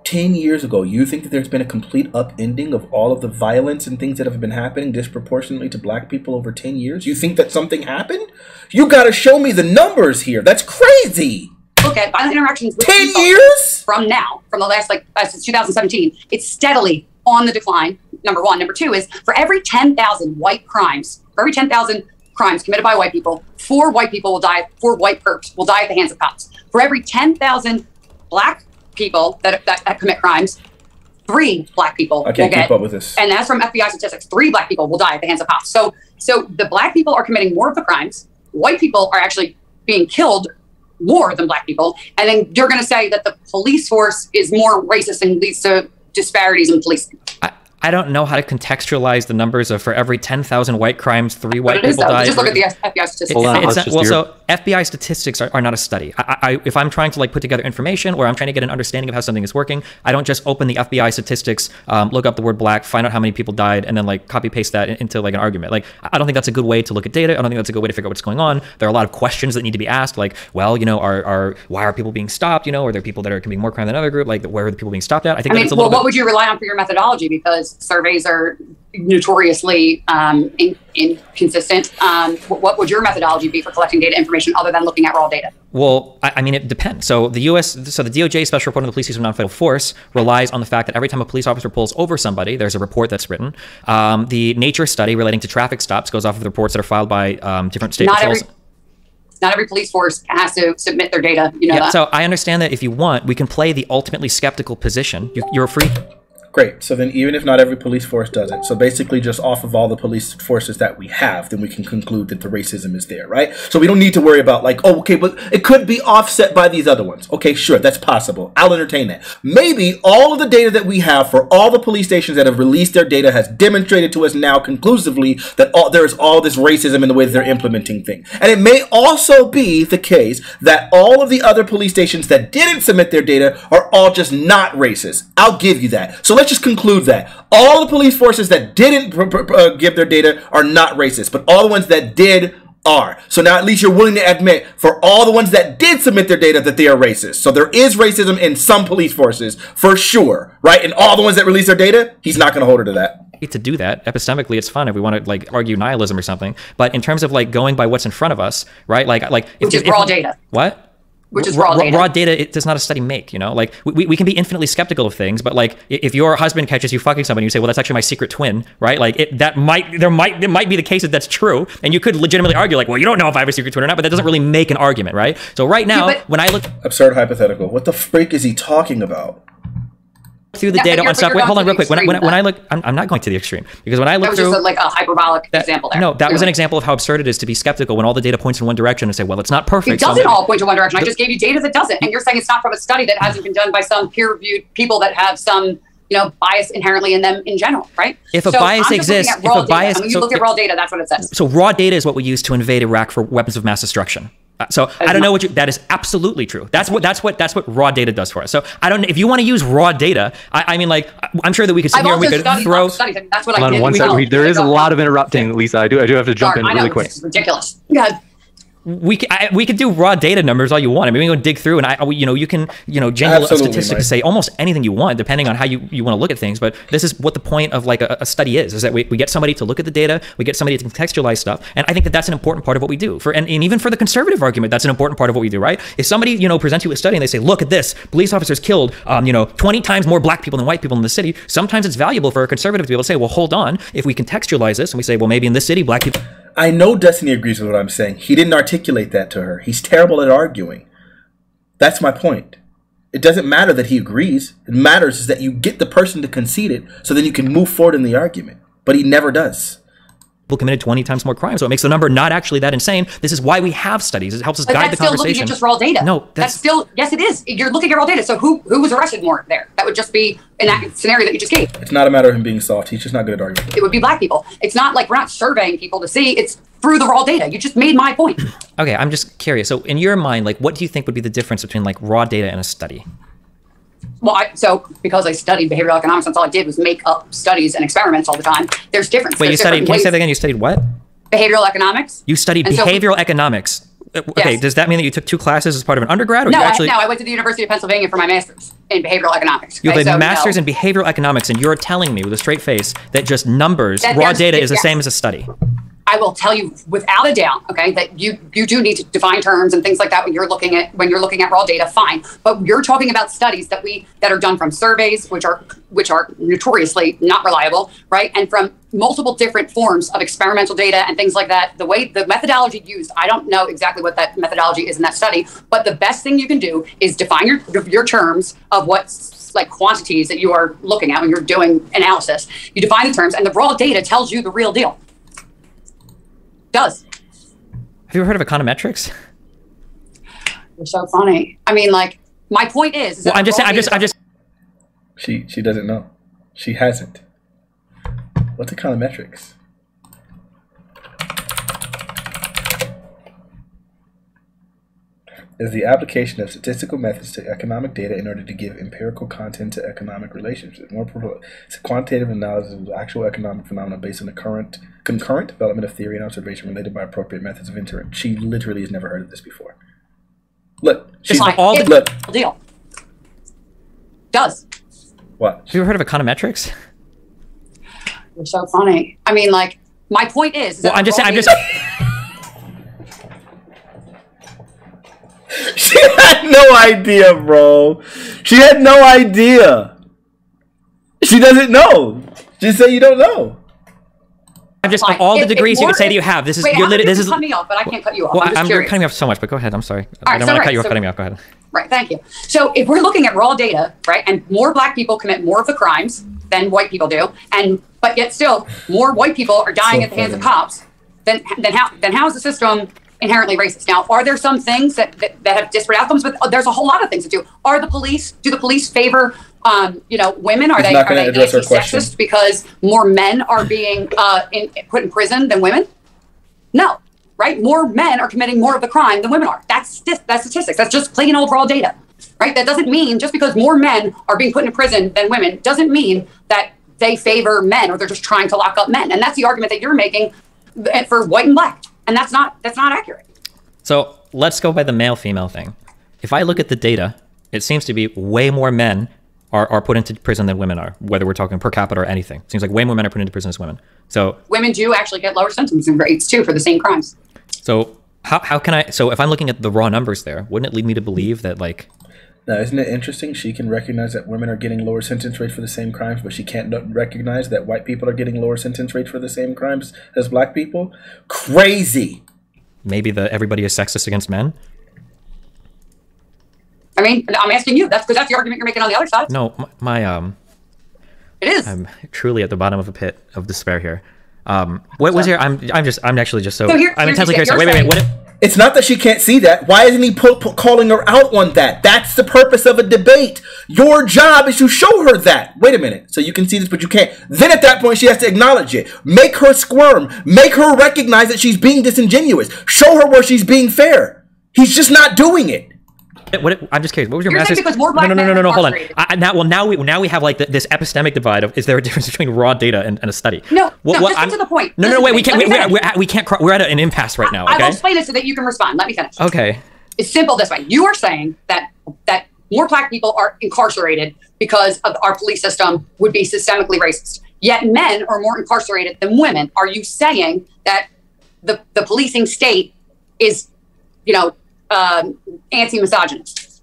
10 years ago, you think that there's been a complete upending of all of the violence and things that have been happening disproportionately to black people over 10 years? You think that something happened? You got to show me the numbers here. That's crazy. Look at violent interactions with 10 years from the last since 2017. It's steadily on the decline. Number one. Number two is for every 10,000 white crimes, for every 10,000 crimes committed by white people, 4 white people will die. 4 white perps will die at the hands of cops. For every 10,000 black people that commit crimes, 3 black people I can't keep up with this. And that's from FBI statistics. 3 black people will die at the hands of cops. So the black people are committing more of the crimes. White people are actually being killed more than black people. And then you're going to say that the police force is more racist and leads to disparities in policing. I don't know how to contextualize the numbers of for every 10,000 white crimes, 3 white people die. Just look at the FBI statistics. So FBI statistics are not a study. If I'm trying to like put together information or I'm trying to get an understanding of how something is working, I don't just open the FBI statistics, look up the word black, find out how many people died, and then like copy paste that into like an argument. Like I don't think that's a good way to look at data. I don't think that's a good way to figure out what's going on. There are a lot of questions that need to be asked, like, well, you know, why are people being stopped? You know, are there people that are committing more crime than another group? Like, where are the people being stopped at? I think that's a little bit. What would you rely on for your methodology? Because surveys are notoriously inconsistent. What would your methodology be for collecting data information other than looking at raw data? Well, I mean, it depends. So the DOJ Special Report on the Police Use of Non-Fatal Force relies on the fact that every time a police officer pulls over somebody, there's a report that's written. The nature study relating to traffic stops goes off of the reports that are filed by different state patrols. Not every police force has to submit their data. You know that. So I understand that if you want, we can play the ultimately skeptical position. You're free. Great. So then even if not every police force does it, so basically just off of all the police forces that we have, then we can conclude that the racism is there, right? So we don't need to worry about like, oh, okay, but it could be offset by these other ones. Okay, sure, that's possible. I'll entertain that. Maybe all of the data that we have for all the police stations that have released their data has demonstrated to us now conclusively that there is all this racism in the way that they're implementing things. And it may also be the case that all of the other police stations that didn't submit their data are all just not racist. I'll give you that. So let's just conclude that all the police forces that didn't give their data are not racist, but all the ones that did are. So now at least you're willing to admit for all the ones that did submit their data that they are racist. So there is racism in some police forces for sure, right? And all the ones that release their data, he's not going to hold her to that. To do that epistemically, it's fun if we want to like argue nihilism or something. But in terms of like going by what's in front of us, right? Which is raw data. What? Which is raw data. Raw data, it does not a study make, you know? Like, we can be infinitely skeptical of things, but like, if your husband catches you fucking somebody, you say, well, that's actually my secret twin, right? Like, it might be the case that that's true, and you could legitimately argue, like, well, you don't know if I have a secret twin or not, but that doesn't really make an argument, right? So right now, when I look... Absurd hypothetical. What the freak is he talking about? Through the data on stuff. Wait, hold on real quick. When I look, I'm not going to the extreme, because when I look through... That was just like a hyperbolic example there. No, that was an example of how absurd it is to be skeptical when all the data points in one direction and say, well, it's not perfect. It doesn't all point in one direction. I just gave you data that doesn't. And you're saying it's not from a study that hasn't been done by some peer-reviewed people that have some, bias inherently in them in general, right? If a bias exists, when you look at raw data, that's what it says. So raw data is what we use to invade Iraq for weapons of mass destruction. So I don't know that is absolutely true. That's what raw data does for us. So I don't, if you want to use raw data, I mean, like, I'm sure that we could sit here and we could throw. That's what I did. One second. There is a lot of interrupting, Lisa. I do have to jump in really quick. It's ridiculous. Go ahead. We could do raw data numbers all you want. I mean, we can go dig through, and you can jangle a statistic to say almost anything you want, depending on how you want to look at things. But this is what the point of like a study is that we get somebody to look at the data, we get somebody to contextualize stuff, and I think that that's an important part of what we do. And even for the conservative argument, that's an important part of what we do, right? If somebody presents you a study and they say, look at this, police officers killed 20 times more black people than white people in the city. Sometimes it's valuable for a conservative to be able to say, well, hold on, if we contextualize this and we say, well, maybe in this city, black people. I know Destiny agrees with what I'm saying. He didn't articulate that to her. He's terrible at arguing. That's my point. It doesn't matter that he agrees. It matters is that you get the person to concede it so then you can move forward in the argument. But he never does. People committed 20 times more crime, so it makes the number not actually that insane. This is why we have studies. It helps us guide the conversation. That's still looking at just raw data. No, that's still, yes, it is. You're looking at raw data. So who was arrested more there? That would just be in that scenario that you just gave. It's not a matter of him being soft. He's just not good at arguing. It would be black people. It's not like we're not surveying people to see. It's through the raw data. You just made my point. Okay, I'm just curious. So in your mind, like, what do you think would be the difference between like raw data and a study? Well, so because I studied behavioral economics, that's all I did was make up studies and experiments all the time. There's difference. Wait, you studied, can you say that again? You studied what? Behavioral economics. You studied behavioral economics. Okay, yes. Does that mean that you took 2 classes as part of an undergrad? Or no, you actually... I went to the University of Pennsylvania for my master's in behavioral economics. You have a master's in behavioral economics, and you're telling me with a straight face that just numbers, raw data is the same as a study. I will tell you without a doubt, okay, that you do need to define terms and things like that when you're looking at raw data, fine. But you're talking about studies that are done from surveys, which are notoriously not reliable, right? And from multiple different forms of experimental data and things like that. The methodology used, I don't know exactly what that methodology is in that study, but the best thing you can do is define your terms of what's like quantities that you are looking at when you're doing analysis. You define the terms, and the raw data tells you the real deal. Does. Have you ever heard of econometrics? You're so funny. I mean, like, my point is well, I'm just She doesn't know. She hasn't. What's econometrics? Is the application of statistical methods to economic data in order to give empirical content to economic relationships. It's a quantitative analysis of actual economic phenomena based on the concurrent development of theory and observation related by appropriate methods of inference. She literally has never heard of this before. Look, she's like, all the deal. Does. What? Have you ever heard of econometrics? You're so funny. I mean, like, my point is well, I'm just She had no idea, bro. She had no idea. She doesn't know. Just say you don't know. I'm just all the degrees you could say that you have. This is this is cut me off, but I can't cut you off. Well, you're cutting me off so much, but go ahead. I'm sorry. I don't want to cut you off. Cutting me off. Go ahead. Right. Thank you. So if we're looking at raw data, right, and more black people commit more of the crimes than white people do, but yet still more white people are dying at the hands of cops, then how is the system inherently racist? Now, are there some things that have disparate outcomes? But there's a whole lot of things that do. Do the police favor, women? Are they anti-sexist because more men are being put in prison than women? No, right? More men are committing more of the crime than women are. That's statistics. That's just plain old raw data, right? That doesn't mean just because more men are being put in prison than women doesn't mean that they favor men or they're just trying to lock up men. And that's the argument that you're making for white and black. And that's not accurate. So let's go by the male-female thing. If I look at the data, it seems to be way more men are put into prison than women are, whether we're talking per capita or anything. It seems like way more men are put into prison as women. So women do actually get lower sentencing rates too for the same crimes. So how can so if I'm looking at the raw numbers there, wouldn't it lead me to believe that like... Now, isn't it interesting? She can recognize that women are getting lower sentence rates for the same crimes, but she can't recognize that white people are getting lower sentence rates for the same crimes as black people? Crazy. Maybe everybody is sexist against men? I mean, I'm asking you. That's because that's the argument you're making on the other side. No, it is. I'm truly at the bottom of a pit of despair here. What was your? I'm actually just so I'm intensely curious. Wait. What? It's not that she can't see that. Why isn't he calling her out on that? That's the purpose of a debate. Your job is to show her that. Wait a minute. So you can see this, but you can't. Then at that point, she has to acknowledge it. Make her squirm. Make her recognize that she's being disingenuous. Show her where she's being fair. He's just not doing it. I'm just curious. What was your master's? Because more black no. Hold on. Now we have like this epistemic divide of is there a difference between raw data and a study? No. Just to the point. No. Wait. We can't. We're at an impasse right now. Okay? I will explain it so that you can respond. Let me finish. Okay. It's simple this way. You are saying that more black people are incarcerated because of our police system would be systemically racist. Yet men are more incarcerated than women. Are you saying that the policing state is, anti-misogynist?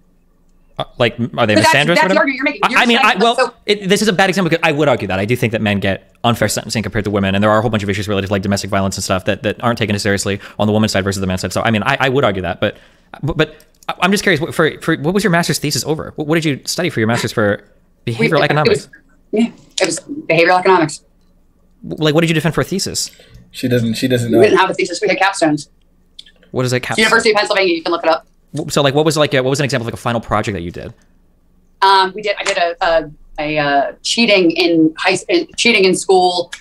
Like, are they misandrous? That's the argument you're making. I mean, this is a bad example because I would argue that. I do think that men get unfair sentencing compared to women, and there are a whole bunch of issues related to like domestic violence and stuff that aren't taken as seriously on the woman's side versus the man's side. So, I mean, I would argue that, but I'm just curious, for what was your master's thesis over? What did you study for your master's for behavioral economics? It was behavioral economics. Like, what did you defend for a thesis? She doesn't know. We didn't have a thesis. We had capstones. What is a capstone? University of Pennsylvania. You can look it up. So, like, what was an example of like a final project that you did? I did a cheating in school.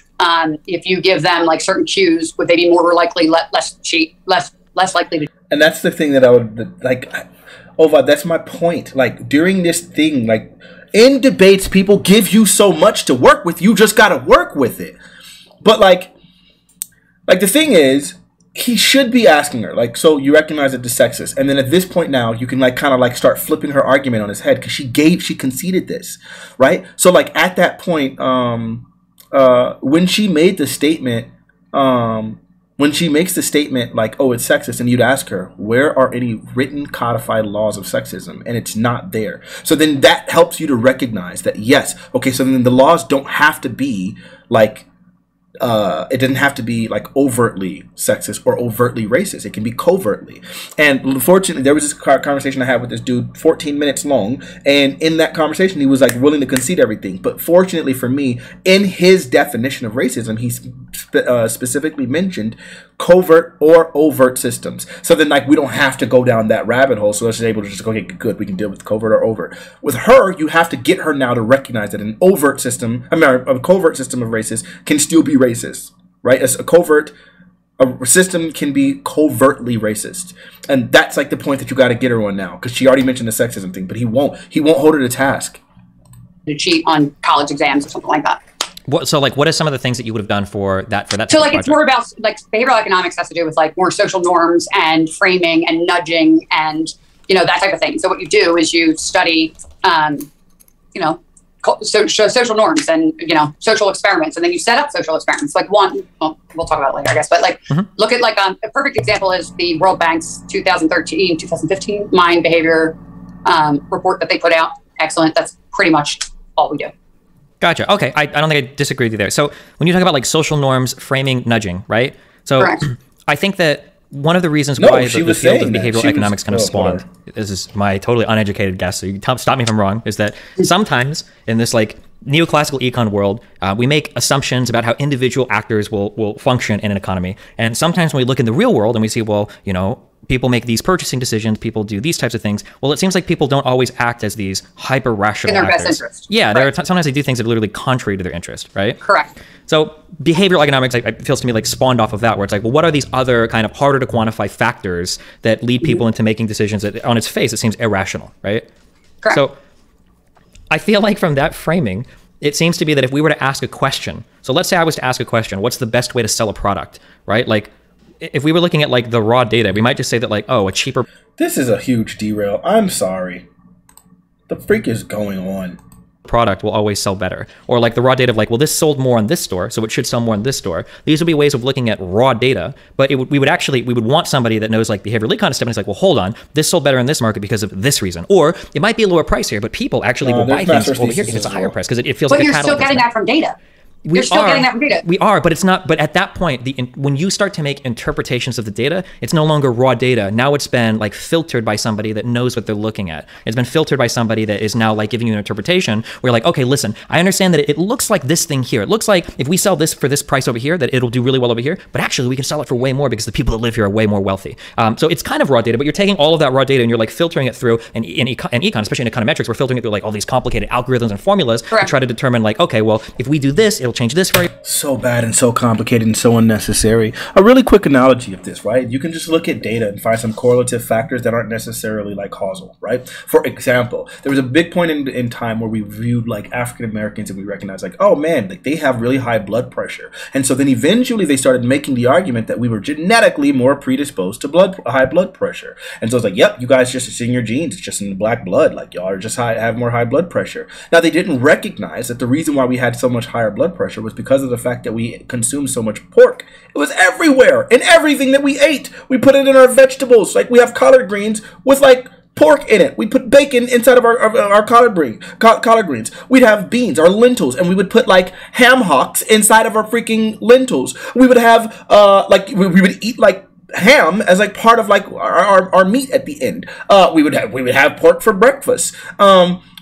If you give them like certain cues, would they be more likely less likely to? And that's the thing that I would like. Ova, that's my point. Like during this thing, like in debates, people give you so much to work with. You just gotta work with it. But like the thing is, he should be asking her, like, so you recognize that the sexist, and then at this point now you can like kind of like start flipping her argument on his head because she conceded this, right? So like at that point, when she made the statement, when she makes the statement like, oh, it's sexist, and you'd ask her, where are any written codified laws of sexism? And it's not there. So then that helps you to recognize that, yes, okay, so then the laws don't have to be like, it didn't have to be like overtly sexist or overtly racist. It can be covertly. And unfortunately, there was this conversation I had with this dude, 14 minutes long. And in that conversation, he was like willing to concede everything. But fortunately for me, in his definition of racism, he specifically mentioned covert or overt systems. So then like we don't have to go down that rabbit hole. So it's able to just go, okay, good, we can deal with covert or overt. With her, you have to get her now to recognize that an overt system, a covert system of racism can still be racist, right? As a system can be covertly racist. And that's like the point that you got to get her on now, because she already mentioned the sexism thing, but he won't hold her to task. To cheat on college exams or something like that. So like, what are some of the things that you would have done for that? So like, it's more about like behavioral economics has to do with like more social norms and framing and nudging and, you know, that type of thing. So what you do is you study, you know, social norms and, you know, social experiments, and then you set up social experiments. Like we'll talk about it later, I guess, but like, look at like a perfect example is the World Bank's 2015 mind behavior report that they put out. Excellent. That's pretty much all we do. Gotcha. Okay. I don't think I disagree with you there. So when you talk about like social norms, framing, nudging, right? So correct. I think that one of the reasons why the field of behavioral economics kind of spawned, this is my totally uneducated guess, so you can stop me if I'm wrong, is that sometimes in this like neoclassical econ world, we make assumptions about how individual actors will function in an economy. And sometimes when we look in the real world and we see, well, you know, people make these purchasing decisions, people do these types of things. Well, it seems like people don't always act as these hyper-rational actors. In their best interest. Yeah, right. Sometimes they do things that are literally contrary to their interest, right? Correct. So behavioral economics, it feels to me like spawned off of that, where it's like, well, what are these other kind of harder to quantify factors that lead people into making decisions that on its face, it seems irrational, right? Correct. So I feel like from that framing, it seems to be that if we were to ask a question, so let's say I was to ask a question, what's the best way to sell a product, right? Like, if we were looking at like the raw data, we might just say that like, oh, a cheaper. This is a huge derail. I'm sorry. The freak is going on. Product will always sell better. Or like the raw data of like, well, this sold more on this store, so it should sell more on this store. These would be ways of looking at raw data, but we would want somebody that knows like behavioral econ stuff, and it's like, well, hold on, this sold better in this market because of this reason. Or it might be a lower price here, but people actually will buy things over here if it's a higher price because it feels like a catalog. But you're still getting that from data. You're still getting that from data. We are, but it's not. But at that point, when you start to make interpretations of the data, it's no longer raw data. Now it's been like filtered by somebody that knows what they're looking at. It's been filtered by somebody that is now like giving you an interpretation where you're like, okay, listen, I understand that it looks like this thing here. It looks like if we sell this for this price over here, that it'll do really well over here. But actually, we can sell it for way more because the people that live here are way more wealthy. So it's kind of raw data, but you're taking all of that raw data and you're like filtering it through. And in econ, especially in econometrics, we're filtering it through like all these complicated algorithms and formulas to try to determine like, okay, well, if we do this, it'll change this for you. So bad and so complicated and so unnecessary. A really quick analogy of this, right? You can just look at data and find some correlative factors that aren't necessarily like causal, right? For example, there was a big point in time where we viewed like African Americans and we recognized like, oh man, like they have really high blood pressure. And so then eventually they started making the argument that we were genetically more predisposed to high blood pressure. And so it's like, yep, you guys just, it's in your genes, it's just in the black blood, like y'all are just have more high blood pressure. Now they didn't recognize that the reason why we had so much higher blood pressure was because of the fact that we consume so much pork. It was everywhere in everything that we ate. We put it in our vegetables. Like we have collard greens with like pork in it. We put bacon inside of our collard greens. We'd have beans or lentils, and we would put like ham hocks inside of our freaking lentils. We would have like we would eat like ham as like part of like our meat at the end. We would have pork for breakfast.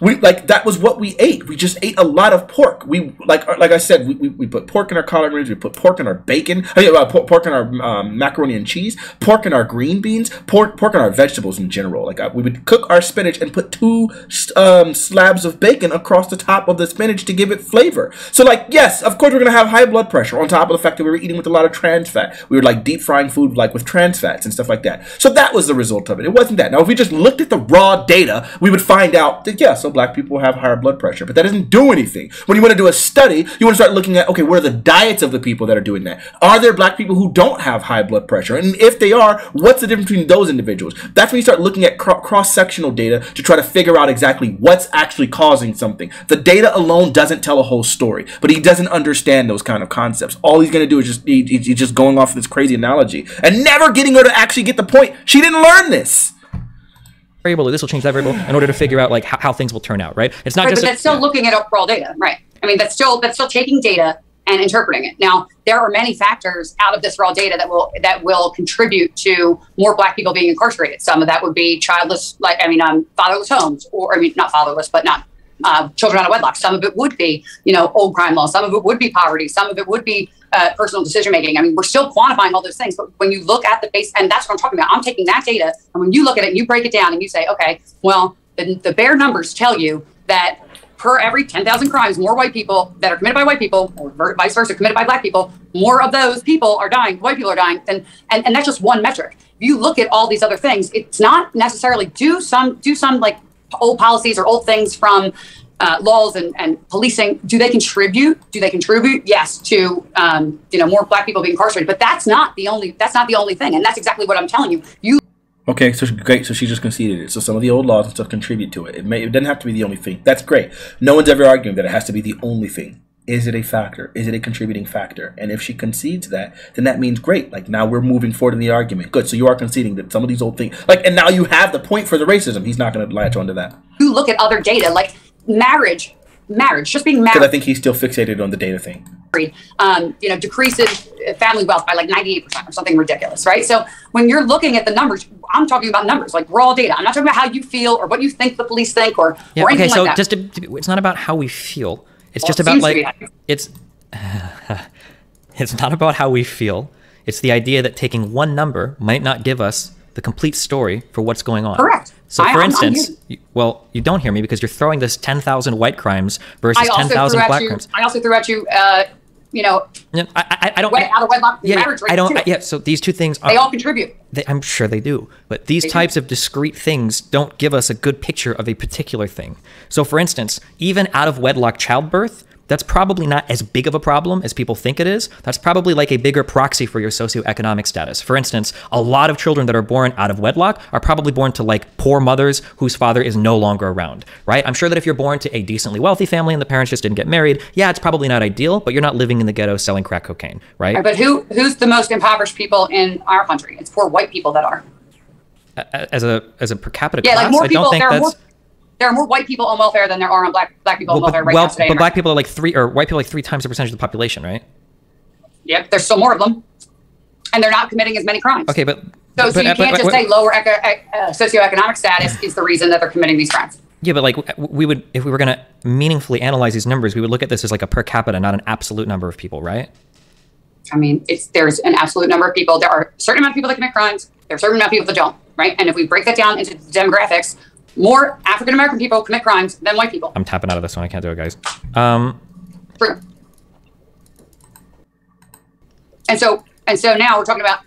We like that was what we ate. We just ate a lot of pork. We like I said, we put pork in our collard greens. We put pork in our bacon. Pork in our macaroni and cheese. Pork in our green beans. Pork in our vegetables in general. Like we would cook our spinach and put 2 slabs of bacon across the top of the spinach to give it flavor. So like yes, of course we're gonna have high blood pressure on top of the fact that we were eating with a lot of trans fat. We were like deep frying food like with trans fats and stuff like that. So that was the result of it. It wasn't that. Now if we just looked at the raw data, we would find out that yeah, so black people have higher blood pressure, but that doesn't do anything. When you want to do a study, you want to start looking at, okay, what are the diets of the people that are doing that? Are there black people who don't have high blood pressure? And if they are, what's the difference between those individuals? That's when you start looking at cross-sectional data to try to figure out exactly what's actually causing something. The data alone doesn't tell a whole story, but he doesn't understand those kind of concepts. All he's going to do is he's just going off this crazy analogy and never getting her to actually get the point. She didn't learn this. Variable, or this will change that variable in order to figure out like how things will turn out, right? It's not right, just but that's still looking at raw data, right? I mean, that's still taking data and interpreting it. Now, there are many factors out of this raw data that will contribute to more black people being incarcerated. Some of that would be childless, fatherless homes, or I mean, not fatherless, but not children out of wedlock. Some of it would be, old crime laws. Some of it would be poverty. Some of it would be personal decision making. I mean, we're still quantifying all those things, but when you look at the base, and that's what I'm talking about, I'm taking that data, and when you look at it and you break it down and you say, okay, well, the bare numbers tell you that per every 10,000 crimes, more white people that are committed by white people, or vice versa, committed by black people, more of those people are dying, white people are dying, and that's just one metric. If you look at all these other things, it's not necessarily do some like old policies or old things from laws and policing. Do they contribute? Yes, to more black people being incarcerated. But that's not the only thing, and that's exactly what I'm telling you. Okay, so great. So she just conceded it. So some of the old laws and stuff contribute to it. It doesn't have to be the only thing. That's great. No one's ever arguing that it has to be the only thing. Is it a factor? Is it a contributing factor? And if she concedes that, then that means great. Like now we're moving forward in the argument. Good. So you are conceding that some of these old things, like, and now you have the point for the racism. He's not going to latch onto that. You look at other data, like marriage, just being married. Because I think he's still fixated on the data thing. Decreases family wealth by like 98% or something ridiculous, right? So when you're looking at the numbers, I'm talking about numbers, like raw data. I'm not talking about how you feel or what you think the police think or anything like that. It's not about how we feel. It's just about like it's not about how we feel. It's the idea that taking one number might not give us the complete story for what's going on. Correct. So, for instance, you don't hear me because you're throwing this 10,000 white crimes versus 10,000 black crimes. I also threw at you, I don't. Out of wedlock marriage rate. So these two things they all contribute. I'm sure they do, but these types of discrete things don't give us a good picture of a particular thing. So, for instance, even out of wedlock childbirth, that's probably not as big of a problem as people think it is. That's probably like a bigger proxy for your socioeconomic status. For instance, a lot of children that are born out of wedlock are probably born to like poor mothers whose father is no longer around, right? I'm sure that if you're born to a decently wealthy family and the parents just didn't get married, yeah, it's probably not ideal, but you're not living in the ghetto selling crack cocaine, right? But who's the most impoverished people in our country? It's poor white people that are. As a per capita class, like more people, I don't think that's... There are more white people on welfare than there are on black people on welfare right now today. But black people are like white people are like 3 times the percentage of the population, right? Yep, there's still more of them, and they're not committing as many crimes. Okay, but you can't just say lower socioeconomic status is the reason that they're committing these crimes. Yeah, but like we would, if we were going to meaningfully analyze these numbers, we would look at this as like a per capita, not an absolute number of people, right? I mean, there's an absolute number of people. There are a certain amount of people that commit crimes. There are a certain amount of people that don't, right? And if we break that down into demographics, more African-American people commit crimes than white people. I'm tapping out of this one. I can't do it, guys. True. And so now we're talking about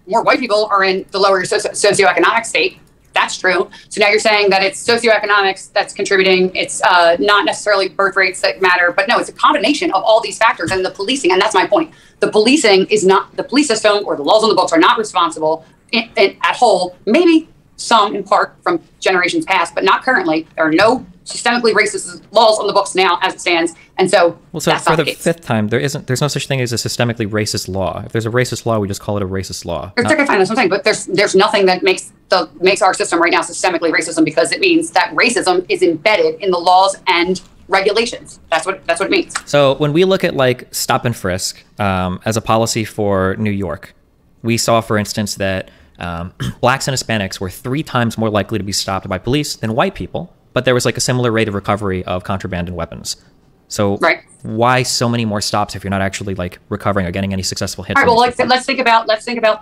more white people are in the lower socioeconomic state. That's true. So now you're saying that it's socioeconomics that's contributing. It's not necessarily birth rates that matter, but no, it's a combination of all these factors and the policing. And that's my point. The policing is not, the police system or the laws on the books are not responsible at whole. Maybe some in part from generations past, but not currently. There are no systemically racist laws on the books now as it stands. And so, that's for the fifth time, there's no such thing as a systemically racist law. If there's a racist law, we just call it a racist law. Okay, fine, that's what I'm saying. But there's nothing that makes makes our system right now systemically racism, because it means that racism is embedded in the laws and regulations. That's what it means. So when we look at like stop and frisk as a policy for New York, we saw, for instance, that blacks and Hispanics were 3 times more likely to be stopped by police than white people, but there was like a similar rate of recovery of contraband and weapons. So why so many more stops if you're not actually like recovering or getting any successful hits? All right, well, let's think about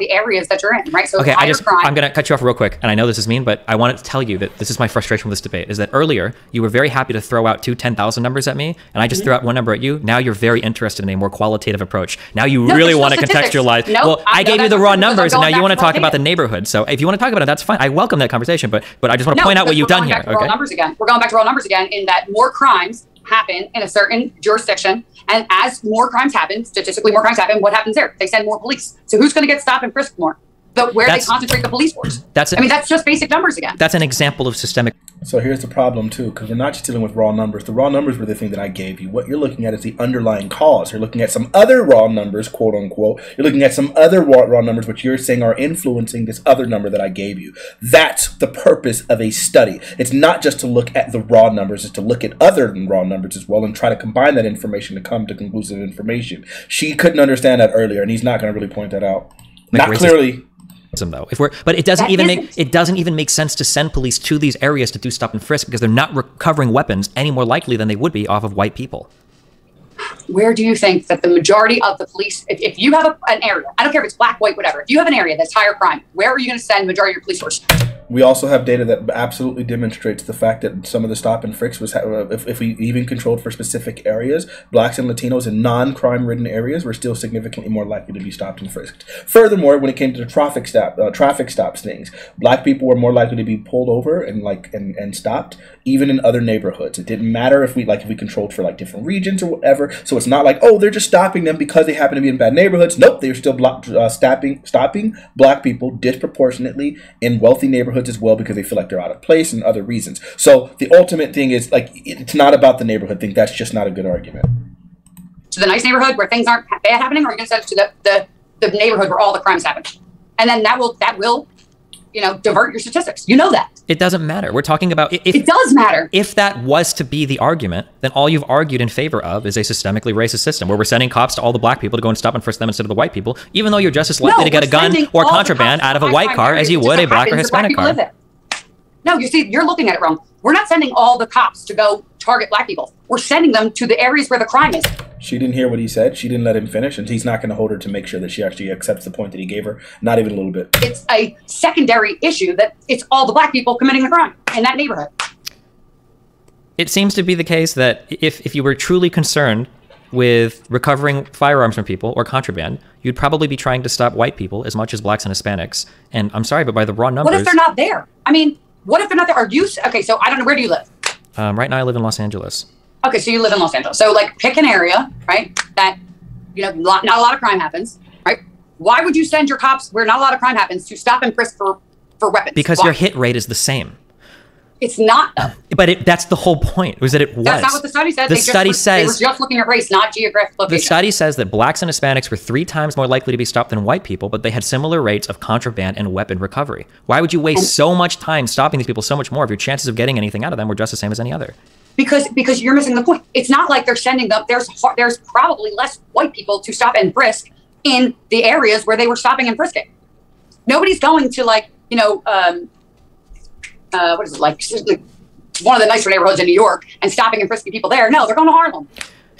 the areas that you're in, right? So okay, I'm going to cut you off real quick, and I know this is mean, but I wanted to tell you that this is my frustration with this debate, is that earlier you were very happy to throw out 2 10,000 numbers at me, and I just threw out one number at you. Now you're very interested in a more qualitative approach. Now you really want to contextualize. No, well, I gave you the raw numbers, and now you want to talk about the neighborhood. So if you want to talk about it, that's fine. I welcome that conversation, but I just want to point out what you've done here. Okay? We're going back to raw numbers again, in that more crimes happen in a certain jurisdiction, and as more crimes happen, statistically more crimes happen, what happens there? They send more police. So who's going to get stopped and frisked more? But where they concentrate the police force. That's just basic numbers again. That's an example of systemic. So here's the problem too, because we're not just dealing with raw numbers. The raw numbers were the thing that I gave you. What you're looking at is the underlying cause. You're looking at some other raw numbers, quote unquote. You're looking at some other raw numbers, which you're saying are influencing this other number that I gave you. That's the purpose of a study. It's not just to look at the raw numbers, it's to look at other raw numbers as well and try to combine that information to come to conclusive information. She couldn't understand that earlier, and he's not going to really point that out. Not clearly. Though, but it doesn't even make sense to send police to these areas to do stop and frisk, because they're not recovering weapons any more likely than they would be off of white people. Where do you think that the majority of the police, if you have an area, I don't care if it's black, white, whatever, if you have an area that's higher crime, where are you going to send the majority of your police force? We also have data that absolutely demonstrates the fact that some of the stop and frisks was, if we even controlled for specific areas, blacks and Latinos in non-crime ridden areas were still significantly more likely to be stopped and frisked. Furthermore, when it came to the traffic stops things, black people were more likely to be pulled over and stopped, even in other neighborhoods. It didn't matter if we controlled for like different regions or whatever. So it's not like, oh, they're just stopping them because they happen to be in bad neighborhoods. Nope, they're still stopping black people disproportionately in wealthy neighborhoods as well, because they feel like they're out of place and other reasons. So the ultimate thing is, like, it's not about the neighborhood thing. That's just not a good argument. To the nice neighborhood where things aren't bad happening, or are you going to send it to the neighborhood where all the crimes happen? And then that will divert your statistics. You know that. It doesn't matter. We're talking about it does matter. If that was to be the argument, then all you've argued in favor of is a systemically racist system where we're sending cops to all the black people to go and stop and frisk them instead of the white people, even though you're just as likely to get a gun or contraband out of a white car as you would a black or Hispanic car. No, you see, you're looking at it wrong. We're not sending all the cops to go target black people. We're sending them to the areas where the crime is. She didn't hear what he said. She didn't let him finish, and he's not going to hold her to make sure that she actually accepts the point that he gave her. Not even a little bit. It's a secondary issue that it's all the black people committing the crime in that neighborhood. It seems to be the case that if you were truly concerned with recovering firearms from people or contraband, you'd probably be trying to stop white people as much as blacks and Hispanics. And I'm sorry, but by the raw numbers... What if they're not there? I mean, what if they're not there? Okay, so I don't know. Where do you live? Right now I live in Los Angeles. Okay, so you live in Los Angeles. So, like, pick an area, right, that, not a lot of crime happens, right? Why would you send your cops where not a lot of crime happens to stop and frisk for weapons? Because your hit rate is the same. It's not. But that's the whole point, was that it was. That's not what the study said. The study says... They were just looking at race, not geographic location. The study says that blacks and Hispanics were 3 times more likely to be stopped than white people, but they had similar rates of contraband and weapon recovery. Why would you waste so much time stopping these people so much more if your chances of getting anything out of them were just the same as any other? Because you're missing the point. It's not like they're sending them. There's probably less white people to stop and frisk in the areas where they were stopping and frisking. Nobody's going to, like, what is it, like one of the nicer neighborhoods in New York and stopping and frisking people there. No, they're going to Harlem.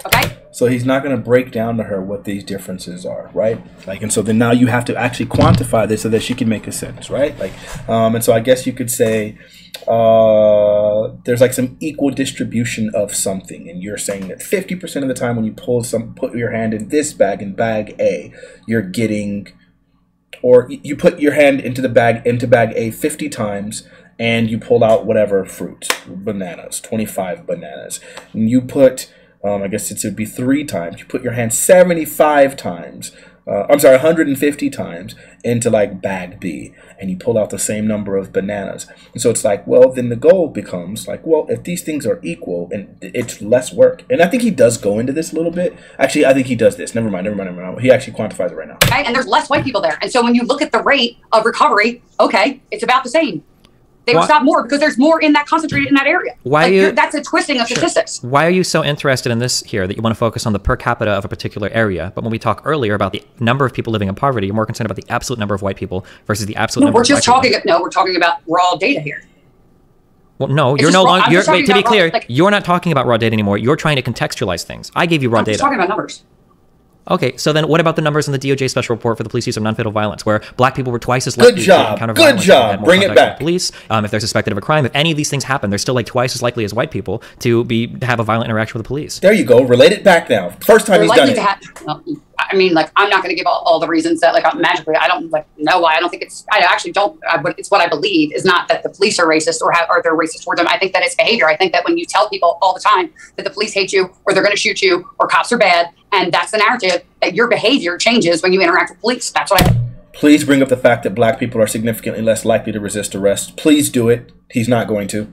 Okay. So he's not going to break down to her what these differences are, right? Like, and so then now you have to actually quantify this so that she can make a sentence, right? Like, and so I guess you could say there's like some equal distribution of something, and you're saying that 50% of the time when you put your hand in this bag, in bag A, you're getting, or you put your hand into bag A 50 times, and you pull out whatever fruit, bananas, 25 bananas, and you put I guess it would be 3 times. You put your hand 75 times, I'm sorry, 150 times into like bag B, and you pull out the same number of bananas. And so it's like, well, then the goal becomes like, well, if these things are equal, and it's less work. And I think he does go into this a little bit. Actually, I think he does this. Never mind. He actually quantifies it right now. Okay, and there's less white people there. And so when you look at the rate of recovery, okay, it's about the same. They would stop more because there's more in that concentrated in that area. That's a twisting of statistics. Why are you so interested in this here that you want to focus on the per capita of a particular area? But when we talk earlier about the number of people living in poverty, you're more concerned about the absolute number of white people versus the absolute number of white people. No, we're talking about raw data here. Well, no, you're no longer. To be clear, you're not talking about raw data anymore. You're trying to contextualize things. I gave you raw data. I'm just talking about numbers. Okay, so then what about the numbers in the DOJ special report for the police use of non-fatal violence, where black people were twice as likely to encounter violence? Good job. Bring it back. Police, if they're suspected of a crime, if any of these things happen, they're still like twice as likely as white people to have a violent interaction with the police. There you go. Relate it back now. First time he's done it. I mean, like, I'm not going to give all the reasons that, like, magically, I don't, like, know why. I don't think it's, I actually don't, but it's what I believe is not that the police are racist or they're racist towards them. I think that it's behavior. I think that when you tell people all the time that the police hate you or they're going to shoot you or cops are bad, and that's the narrative, that your behavior changes when you interact with police. That's what I think. Please bring up the fact that black people are significantly less likely to resist arrest. Please do it. He's not going to.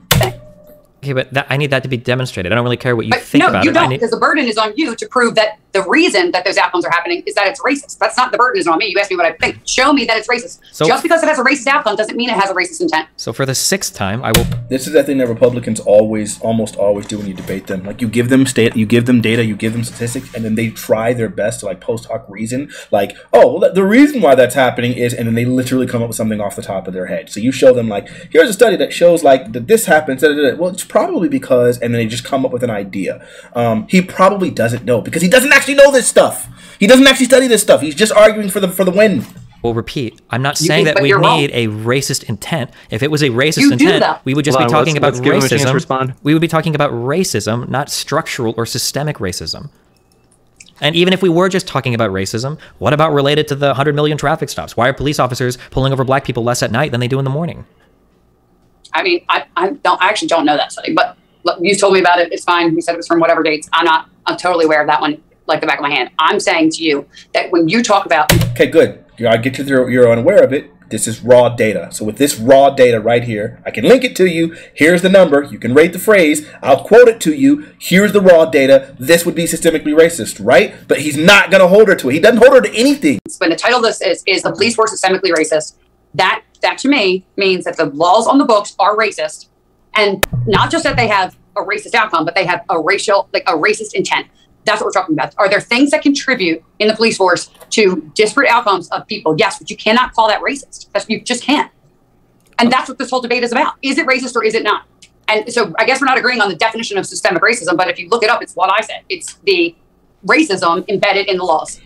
Okay, but I need that to be demonstrated. I don't really care what you think about it. No, you don't, because the burden is on you to prove that the reason that those outcomes are happening is that it's racist. That's not the burden is on me. You asked me what I think. Show me that it's racist. So, just because it has a racist outcome doesn't mean it has a racist intent. So for the 6th time, I will... This is the thing that Republicans almost always do when you debate them. Like, you give them data, you give them statistics, and then they try their best to, like, post hoc reason. Like, oh, well, the reason why that's happening is, and then they literally come up with something off the top of their head. So you show them, like, here's a study that shows, like, that this happens. Well, it's probably because, and then they just come up with an idea. He probably doesn't know because he doesn't actually know this stuff. He doesn't actually study this stuff. He's just arguing for the win. Well, repeat. I'm not saying that we need a racist intent. If it was a racist intent, we would just be talking about racism. We would be talking about racism, not structural or systemic racism. And even if we were just talking about racism, what about related to the 100 million traffic stops? Why are police officers pulling over black people less at night than they do in the morning? I mean, I actually don't know that study, but you told me about it. It's fine. You said it was from whatever dates. I'm totally aware of that one, like the back of my hand. I'm saying to you that when you talk about... Okay, good. I get you're unaware of it. This is raw data. So with this raw data right here, I can link it to you. Here's the number. You can rate the phrase. I'll quote it to you. Here's the raw data. This would be systemically racist, right? But he's not going to hold her to it. He doesn't hold her to anything. When the title of this is the police were systemically racist, that to me means that the laws on the books are racist, and not just that they have a racist outcome, but they have a racist intent. That's what we're talking about. Are there things that contribute in the police force to disparate outcomes of people? Yes, but you cannot call that racist. You just can't. And that's what this whole debate is about. Is it racist or is it not? And so I guess we're not agreeing on the definition of systemic racism, but if you look it up, it's what I said. It's the racism embedded in the laws.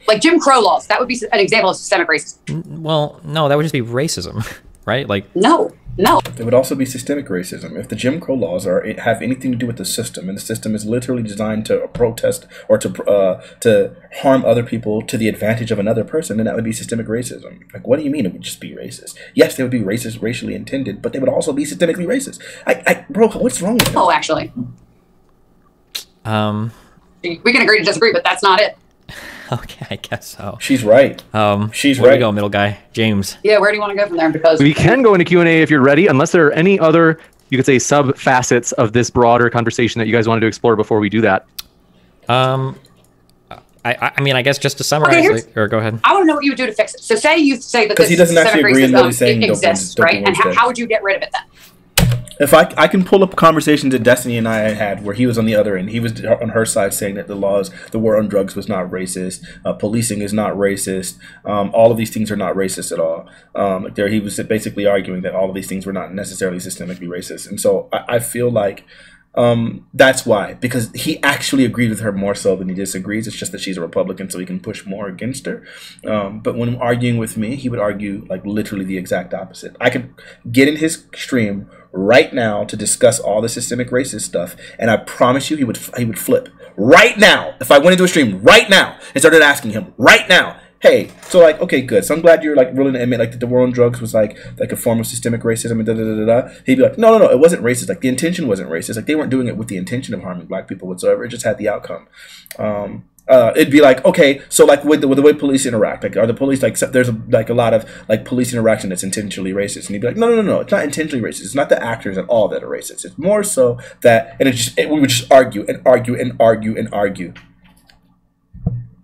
Like Jim Crow laws, that would be an example of systemic racism. Well, no, that would just be racism, right? Like no. It would also be systemic racism. If the Jim Crow laws have anything to do with the system, and the system is literally designed to protest or to harm other people to the advantage of another person, then that would be systemic racism. Like, what do you mean it would just be racist? Yes, they would be racist, racially intended, but they would also be systemically racist. Bro, what's wrong with that? Oh, actually. We can agree to disagree, but that's not it. Okay, I guess so. She's right. She's right. Where do we go, middle guy? James. Yeah, where do you want to go from there? Because we can go into Q&A if you're ready, unless there are any other, you could say, sub-facets of this broader conversation that you guys wanted to explore before we do that. I mean, I guess just to summarize, or go ahead. I want to know what you would do to fix it. So say you say that because he doesn't actually agree in what he's saying exists, right? And how would you get rid of it then? If I can pull up conversations that Destiny and I had where he was on the other end, he was on her side saying that the war on drugs was not racist, policing is not racist, all of these things are not racist at all. He was basically arguing that all of these things were not necessarily systemically racist, and so I feel like that's why, because he actually agreed with her more so than he disagrees. It's just that she's a Republican, so he can push more against her. But when arguing with me, he would argue like literally the exact opposite. I could get in his stream right now to discuss all the systemic racist stuff, and I promise you he would flip right now. If I went into a stream right now and started asking him right now, hey, so like, okay, good. So I'm glad you're like willing to admit like that the war on drugs was like a form of systemic racism and da da da da. He'd be like, no, it wasn't racist. Like the intention wasn't racist. Like they weren't doing it with the intention of harming black people whatsoever. It just had the outcome. it'd be like, okay, so like with the way police interact, like are the police like there's a lot of like police interaction that's intentionally racist, and you'd be like, no, it's not intentionally racist. It's not the actors at all that are racist. It's more so that, and we would just argue and argue and argue and argue.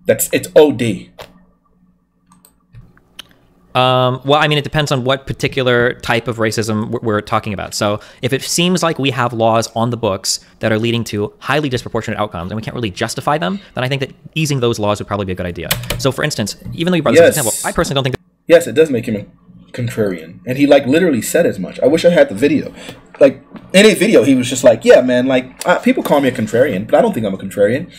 It's OD. Well, I mean, it depends on what particular type of racism we're talking about. So if it seems like we have laws on the books that are leading to highly disproportionate outcomes and we can't really justify them, then I think that easing those laws would probably be a good idea. So for instance, even though you brought this example, I personally don't think... Yes, it does make him a contrarian. And he like literally said as much. I wish I had the video. Like in a video, he was just like, yeah, man, like people call me a contrarian, but I don't think I'm a contrarian.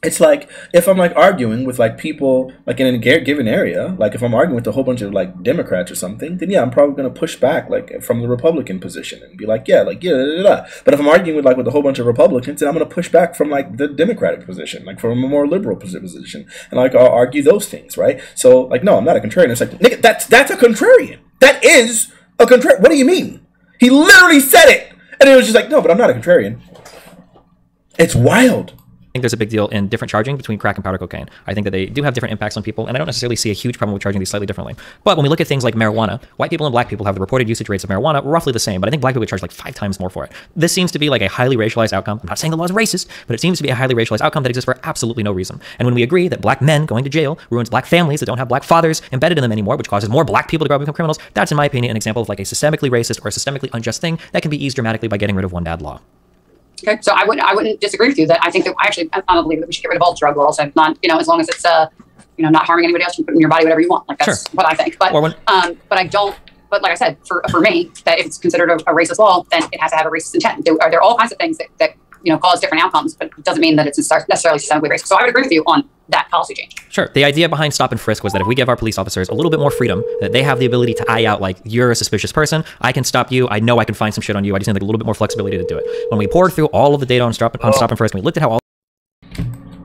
It's like if I'm like arguing with like people like in a given area, like if I'm arguing with a whole bunch of like Democrats or something, then yeah, I'm probably gonna push back like from the Republican position and be like, yeah, da, da, da. But if I'm arguing with a whole bunch of Republicans, then I'm gonna push back from like the Democratic position, like from a more liberal position, and like I'll argue those things, right? So like, no, I'm not a contrarian. It's like, nigga, that's a contrarian. That is a contrarian. What do you mean? He literally said it, and it was just like, no, but I'm not a contrarian. It's wild. I think there's a big deal in different charging between crack and powder cocaine. I think that they do have different impacts on people, and I don't necessarily see a huge problem with charging these slightly differently. But when we look at things like marijuana, white people and black people have the reported usage rates of marijuana roughly the same, but I think black people charge like 5 times more for it. This seems to be like a highly racialized outcome. I'm not saying the law is racist, but it seems to be a highly racialized outcome that exists for absolutely no reason. And when we agree that black men going to jail ruins black families that don't have black fathers embedded in them anymore, which causes more black people to grow up and become criminals, that's in my opinion an example of like a systemically racist or a systemically unjust thing that can be eased dramatically by getting rid of one bad law. Okay, so I wouldn't disagree with you that I think that I don't believe that we should get rid of all drug laws. I'm not, as long as it's not harming anybody else, you can put in your body whatever you want. Like that's what I think. But but I don't. But like I said, for me, that if it's considered a racist law, then it has to have a racist intent. There are all kinds of things that cause different outcomes, but it doesn't mean that it's necessarily systemically racist. So I would agree with you on that policy change. Sure. The idea behind stop and frisk was that if we give our police officers a little bit more freedom, that they have the ability to eye out, like, you're a suspicious person, I can stop you, I know I can find some shit on you, I just need like a little bit more flexibility to do it. When we poured through all of the data on stop and frisk, and we looked at how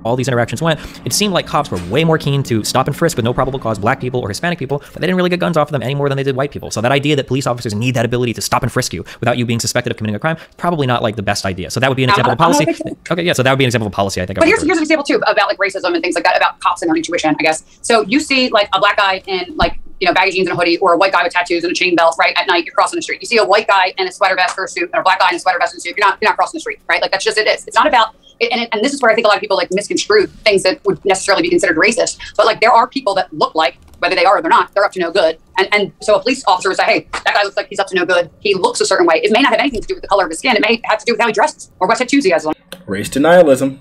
all these interactions went, it seemed like cops were way more keen to stop and frisk with no probable cause black people or Hispanic people, but they didn't really get guns off of them any more than they did white people. So that idea that police officers need that ability to stop and frisk you without you being suspected of committing a crime, probably not like the best idea. So that would be an example of policy. Okay, yeah, so that would be an example of policy, I think. But here's an example too about like racism and things like that, about cops and their intuition, I guess. So you see like a black guy in like, baggy jeans and a hoodie, or a white guy with tattoos and a chain belt, right? At night, you're crossing the street. You see a white guy in a sweater vest or a suit, and a black guy in a sweater vest and a suit. You're not crossing the street, right? Like that's just it is. It's not about and this is where I think a lot of people like misconstrue things that would necessarily be considered racist. But like there are people that look like, whether they are or they're not, they're up to no good. And so a police officer would say, hey, that guy looks like he's up to no good. He looks a certain way. It may not have anything to do with the color of his skin. It may have to do with how he dresses or what tattoos he has on race denialism.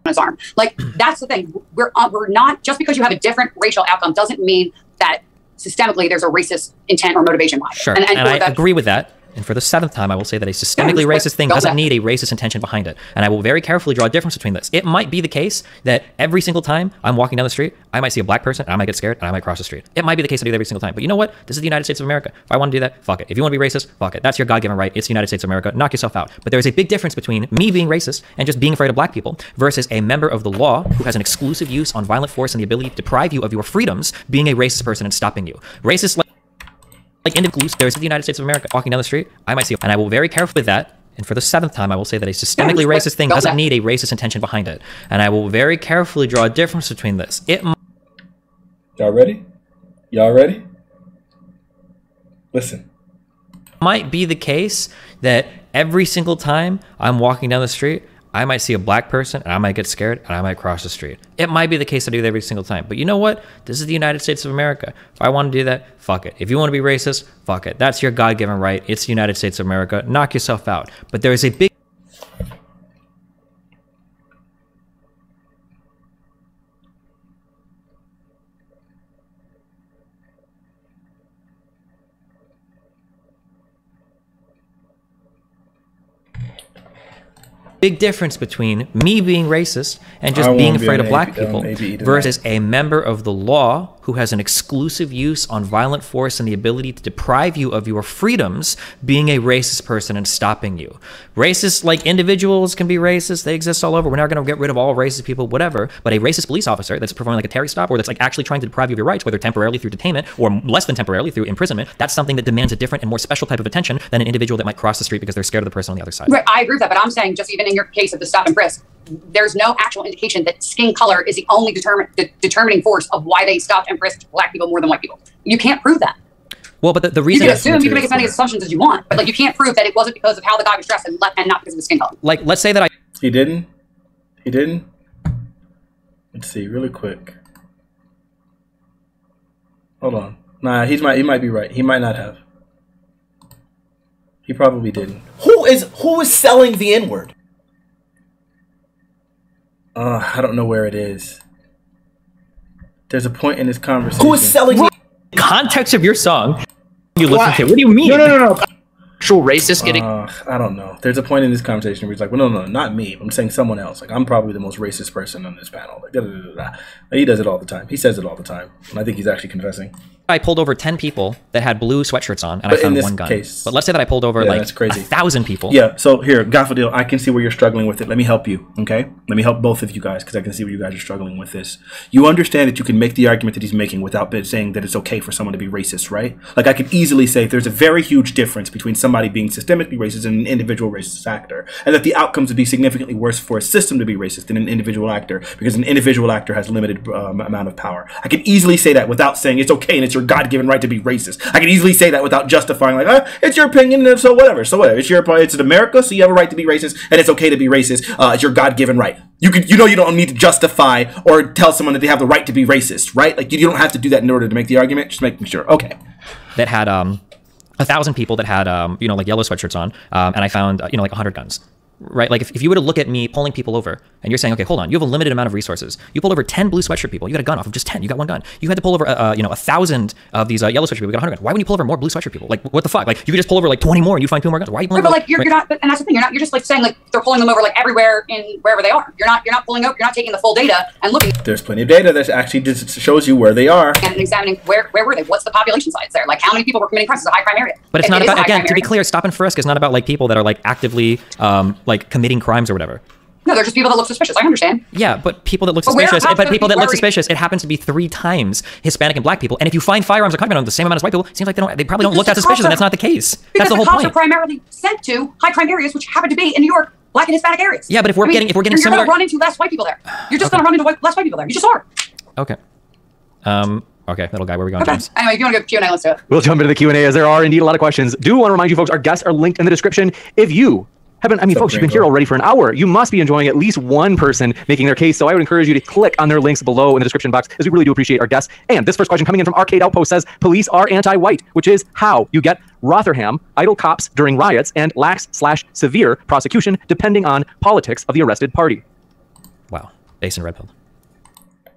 His arm. Like that's the thing. We're not, just because you have a different racial outcome doesn't mean that systemically there's a racist intent or motivation behind it. Sure, and I agree with that. And for the 7th time, I will say that a systemically racist thing doesn't need a racist intention behind it. And I will very carefully draw a difference between this. It might be the case that every single time I'm walking down the street, I might see a black person, and I might get scared, and I might cross the street. It might be the case I do that every single time. But you know what? This is the United States of America. If I want to do that, fuck it. If you want to be racist, fuck it. That's your God-given right. It's the United States of America. Knock yourself out. But there's a big difference between me being racist and just being afraid of black people versus a member of the law who has an exclusive use on violent force and the ability to deprive you of your freedoms being a racist person and stopping you. Racist like individuals, there's the United States of America walking down the street, I might see, and I will very carefully with that. And for the 7th time, I will say that a systemically racist thing doesn't need a racist intention behind it. And I will very carefully draw a difference between this. Y'all ready? Y'all ready? Listen. Might be the case that every single time I'm walking down the street, I might see a black person and I might get scared and I might cross the street. It might be the case I do that every single time. But you know what? This is the United States of America. If I want to do that, fuck it. If you want to be racist, fuck it. That's your God-given right. It's the United States of America. Knock yourself out. But there is a big difference between me being racist and just being afraid of black people versus a member of the law who has an exclusive use on violent force and the ability to deprive you of your freedoms being a racist person and stopping you. Racist, like individuals can be racist. They exist all over. We're not going to get rid of all racist people, whatever. But a racist police officer that's performing like a Terry stop or that's like actually trying to deprive you of your rights, whether temporarily through detainment or less than temporarily through imprisonment, that's something that demands a different and more special type of attention than an individual that might cross the street because they're scared of the person on the other side. Right, I agree with that, but I'm saying just even in your case of the stop and frisk, there's no actual indication that skin color is the only determining force of why they stopped and frisked black people more than white people. You can't prove that. Well, but the reason you can assume, you can make as many assumptions as you want, but like you can't prove that it wasn't because of how the guy was dressed and not because of his skin color. Like, let's say that he didn't. Let's see, really quick. Hold on. Nah, he might be right. He might not have. He probably didn't. Who is selling the N-word? I don't know where it is. There's a point in this conversation. Who is selling the context of your song? You listen to. What do you mean? No. Actual racist getting. I don't know. There's a point in this conversation where he's like, well, no, not me. I'm saying someone else. Like, I'm probably the most racist person on this panel. Like, He does it all the time. He says it all the time. And I think he's actually confessing. I pulled over 10 people that had blue sweatshirts on, and I found one gun. But let's say that I pulled over like 1,000 people. Yeah, so here, Gaffadil, I can see where you're struggling with it. Let me help you, okay? Let me help both of you guys, because I can see where you guys are struggling with this. You understand that you can make the argument that he's making without saying that it's okay for someone to be racist, right? Like, I could easily say there's a very huge difference between somebody being systemically racist and an individual racist actor, and that the outcomes would be significantly worse for a system to be racist than an individual actor, because an individual actor has limited amount of power. I can easily say that without saying it's okay and it's your God-given right to be racist. I can easily say that without justifying, like, it's your opinion, so whatever. It's in America, so you have a right to be racist, and it's okay to be racist. It's your God-given right. You don't need to justify or tell someone that they have the right to be racist, right? Like, you don't have to do that in order to make the argument. Just making sure. Okay. That had 1,000 people that had like yellow sweatshirts on, and I found like 100 guns. Right, like if you were to look at me pulling people over, and you're saying, okay, hold on, you have a limited amount of resources. You pulled over 10 blue sweatshirt people. You got a gun off of just 10. You got one gun. You had to pull over, 1,000 of these yellow sweatshirt people. You got 100 guns. Why wouldn't you pull over more blue sweatshirt people? Like, what the fuck? Like, you could just pull over like 20 more, and you find 2 more guns. Why are you pulling? But like, you're not, and that's the thing. You're just like saying like they're pulling them over like everywhere in wherever they are. You're not pulling over. You're not taking the full data and looking. There's plenty of data that actually just shows you where they are and examining where were they? What's the population size there? Like, how many people were committing crimes? It's a high crime area. But it's not about, again, to be clear, stop and frisk is not about like people that are like actively like committing crimes or whatever. No, they're just people that look suspicious. I understand. Yeah, but people that look suspicious, it happens to be 3 times Hispanic and black people. And if you find firearms or contraband on the same amount as white people, it seems like they probably don't look that suspicious, and that's not the case. That's the whole point. Because the cops are primarily sent to high crime areas, which happen to be in New York, black and Hispanic areas. Yeah, but if we're getting similar, you're going to run into less white people there. You're just going to run into less white people there. You just are. Okay. Okay, little guy, where are we going, James? Anyway, if you want to go Q&A, let's do it. We'll jump into the Q&A as there are indeed a lot of questions. Do want to remind you folks, our guests are linked in the description. If you folks, you've been here already for an hour. You must be enjoying at least one person making their case. So I would encourage you to click on their links below in the description box, as we really do appreciate our guests. And this first question coming in from Arcade Outpost says, police are anti-white, which is how you get Rotherham, idle cops during riots, and lax/severe prosecution, depending on politics of the arrested party. Wow. Base and red pill.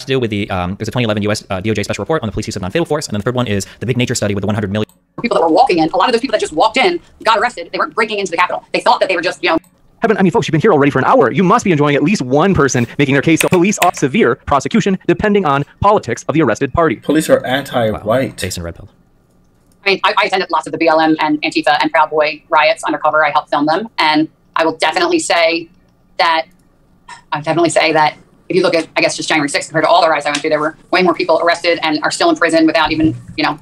To do with the, there's a 2011 US DOJ special report on the police use of non-fatal force. And then the third one is the big nature study with the 100 million. People that were walking in, a lot of those people that just walked in got arrested. They weren't breaking into the Capitol. They thought that they were just, folks, you've been here already for an hour. You must be enjoying at least one person making their case. So police are severe prosecution, depending on politics of the arrested party. Police are anti-white. Wow. Base and red pill. I mean, I attended lots of the BLM and Antifa and Proud Boy riots undercover. I helped film them. And I will definitely say that, if you look at, I guess, just January 6th compared to all the riots I went through, there were way more people arrested and are still in prison without even,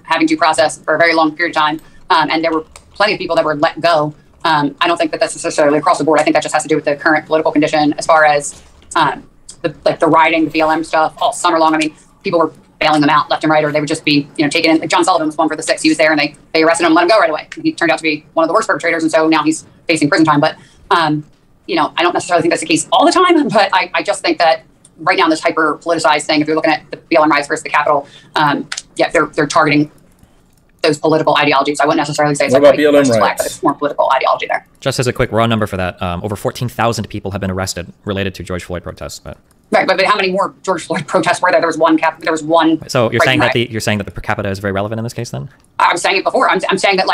having due process for a very long period of time. And there were plenty of people that were let go. I don't think that that's necessarily across the board. I think that just has to do with the current political condition as far as the rioting, the BLM stuff all summer long. I mean, people were bailing them out left and right, or they would just be, taken in. Like John Sullivan was one for the 6. He was there and they arrested him and let him go right away. He turned out to be one of the worst perpetrators, and so now he's facing prison time. But, I don't necessarily think that's the case all the time, but I just think that right now in this hyper politicized thing, if you're looking at the BLM riots versus the Capitol, they're targeting those political ideologies. I wouldn't necessarily say it's like white versus black, but it's more political ideology there. Just as a quick raw number for that, over 14,000 people have been arrested related to George Floyd protests. But right, but how many more George Floyd protests were there? There was one. So you're saying that the per capita is very relevant in this case, then? I was saying it before. I'm saying that,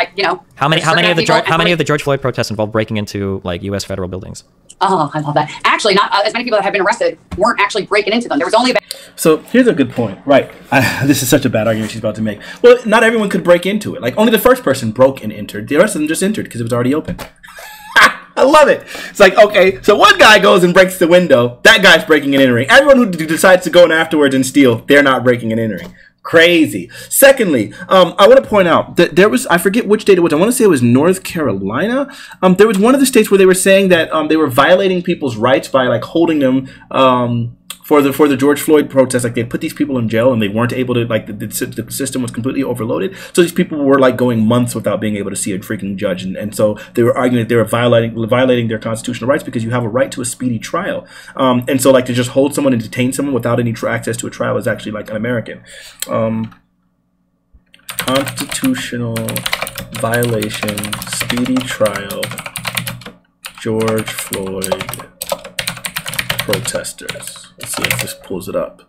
how many of the George Floyd protests involved breaking into U.S. federal buildings? Oh, I love that. Actually, not as many people that have been arrested weren't actually breaking into them. There was only about... So here's a good point. Right. This is such a bad argument she's about to make. Well, not everyone could break into it. Like, only the first person broke and entered. The rest of them just entered because it was already open. I love it. It's like, okay, so one guy goes and breaks the window. That guy's breaking and entering. Everyone who decides to go in afterwards and steal, they're not breaking and entering. Crazy. Secondly, I want to point out that there was, I forget which state it was. I want to say it was North Carolina. There was one of the states where they were saying that they were violating people's rights by like holding them for the George Floyd protest. Like they put these people in jail and they weren't able to, like the system was completely overloaded. So these people were like going months without being able to see a freaking judge. And so they were arguing that they were violating their constitutional rights because you have a right to a speedy trial. And so like to just hold someone and detain someone without any access to a trial is actually like un-American. Constitutional violation, speedy trial, George Floyd protesters. Let's see if this pulls it up.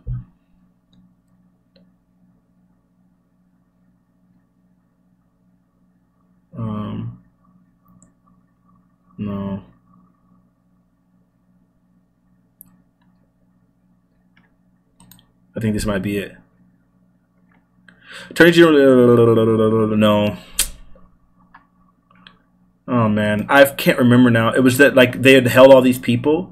No. I think this might be it. Attorney General, no. Oh man, I can't remember now. It was that like they had held all these people.